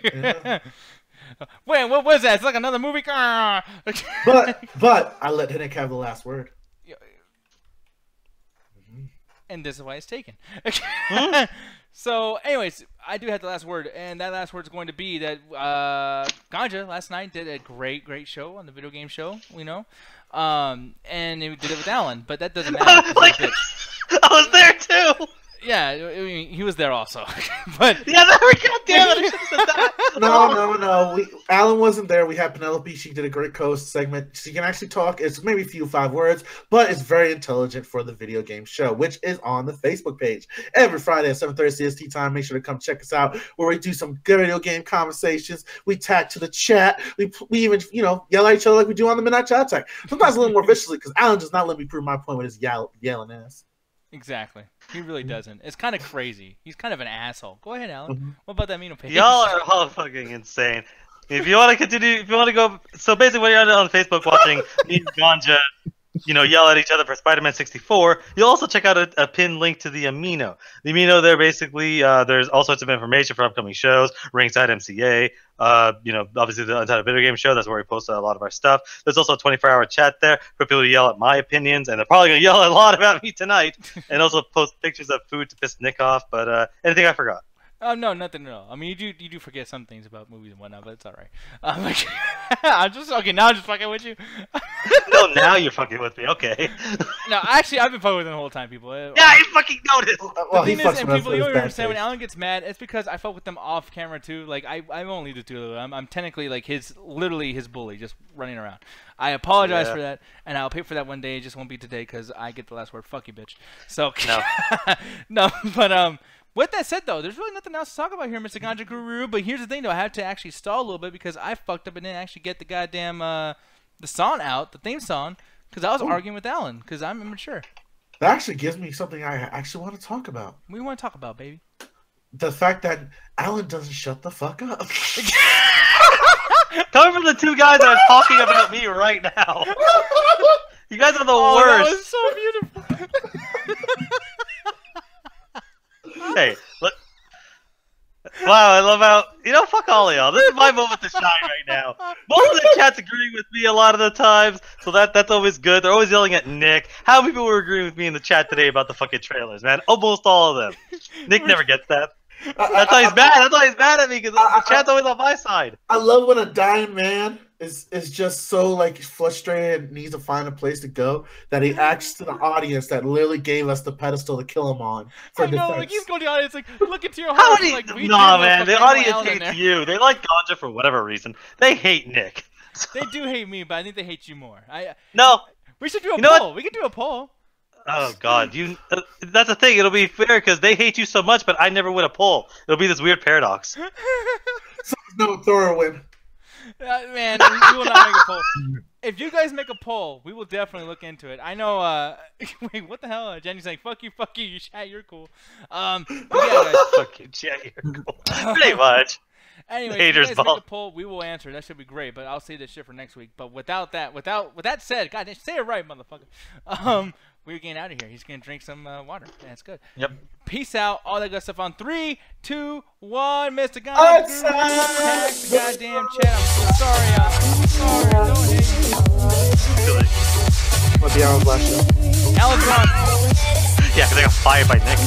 Yeah. Wait, what was that? It's like another movie. But I let Hinek have the last word. And this is why it's taken. So, anyways, I do have the last word, and that last word is going to be that Ganja last night did a great show on the video game show, you know, and he did it with Alan, but that doesn't matter. Like, I was there too. Yeah, I mean, he was there also. But Yeah, there we go. Damn it! I should have said that. No. Alan wasn't there. We had Penelope. She did a great co-host segment. She can actually talk. It's maybe 5 words, but it's very intelligent for the video game show, which is on the Facebook page every Friday at 7:30 CST time. Make sure to come check us out, where we do some good video game conversations. We tag to the chat. We even yell at each other like we do on the Midnight Chat Tag. Sometimes a little more viciously because Alan does not let me prove my point with his yelling ass. Exactly. He really doesn't. It's kind of crazy. He's kind of an asshole. Go ahead, Alan. What about that mean opinion? Y'all are all fucking insane. If you want to continue, if you want to go, so basically when you're on Facebook watching me and Ganja, yell at each other for Spider-Man 64, you'll also check out a pinned link to the Amino. The Amino, there basically, there's all sorts of information for upcoming shows, Ringside MCA, obviously the Untitled Video Game Show, that's where we post a lot of our stuff. There's also a 24-hour chat there for people to yell at my opinions, and they're probably going to yell a lot about me tonight, and also post pictures of food to piss Nick off, but anything I forgot? Oh no, nothing at all. I mean, you do forget some things about movies and whatnot, but it's all right. I'm just fucking with you. No, now you're fucking with me. Okay. No, actually, I've been fucking with him the whole time, people. Yeah, you fucking noticed. Well, the he thing is, fucks and with us people, with you his don't understand bad when taste. Alan gets mad. It's because I fuck with them off camera too. Like I won't leave the two of them. I'm technically like literally his bully, just running around. I apologize for that, and I'll pay for that one day. It just won't be today because I get the last word. Fuck you, bitch. So no, but with that said, though, there's really nothing else to talk about here, Mr. Ganja Guru. But here's the thing, though. I had to actually stall a little bit because I fucked up and didn't actually get the goddamn the song out, the theme song, because I was arguing with Alan because I'm immature. That actually gives me something I actually want to talk about. What do you want to talk about, baby? The fact that Alan doesn't shut the fuck up. Coming from the two guys that are talking about me right now. You guys are the worst. That was so beautiful. Hey, look. Wow, I love how, fuck all of y'all. This is my moment to shine right now. Most of the chat's agreeing with me a lot of the times, so that's always good. They're always yelling at Nick. How many people were agreeing with me in the chat today about the fucking trailers, man? Almost all of them. Nick never gets that. That's why he's mad. That's why he's mad at me, because the chat's always on my side. I love when a dying man is just so frustrated and needs to find a place to go that he acts to the audience that literally gave us the pedestal to kill him on. I know, defense. he's going to the audience look into your How heart. many? Nah, man, the audience hates you. They like Ganja for whatever reason. They hate Nick. They do hate me, but I think they hate you more. No. We should do a poll. We can do a poll. Oh God, that's the thing. It'll be fair because they hate you so much, but I never win a poll. It'll be this weird paradox. So no Thor win. Man, we will not make a poll. If you guys make a poll, we will definitely look into it. I know. Wait, what the hell? Jenny's saying, "Fuck you, you chat, you're cool." But yeah, guys. Fuck you, chat, you're cool. Pretty much. Anyway, Haters if you guys make a poll, we will answer. That should be great. But I'll say this shit for next week. But with that said, God, say it right, motherfucker. We're getting out of here. He's gonna drink some water. That's good. Yep. Peace out. All that good stuff on 3, 2, 1. Mr. Ganja Guru, tag the goddamn chat. I'm so sorry. I'm sorry. Don't hate me. Might be Alan's last show. Alan's gone. Yeah, because I got fired by Nick.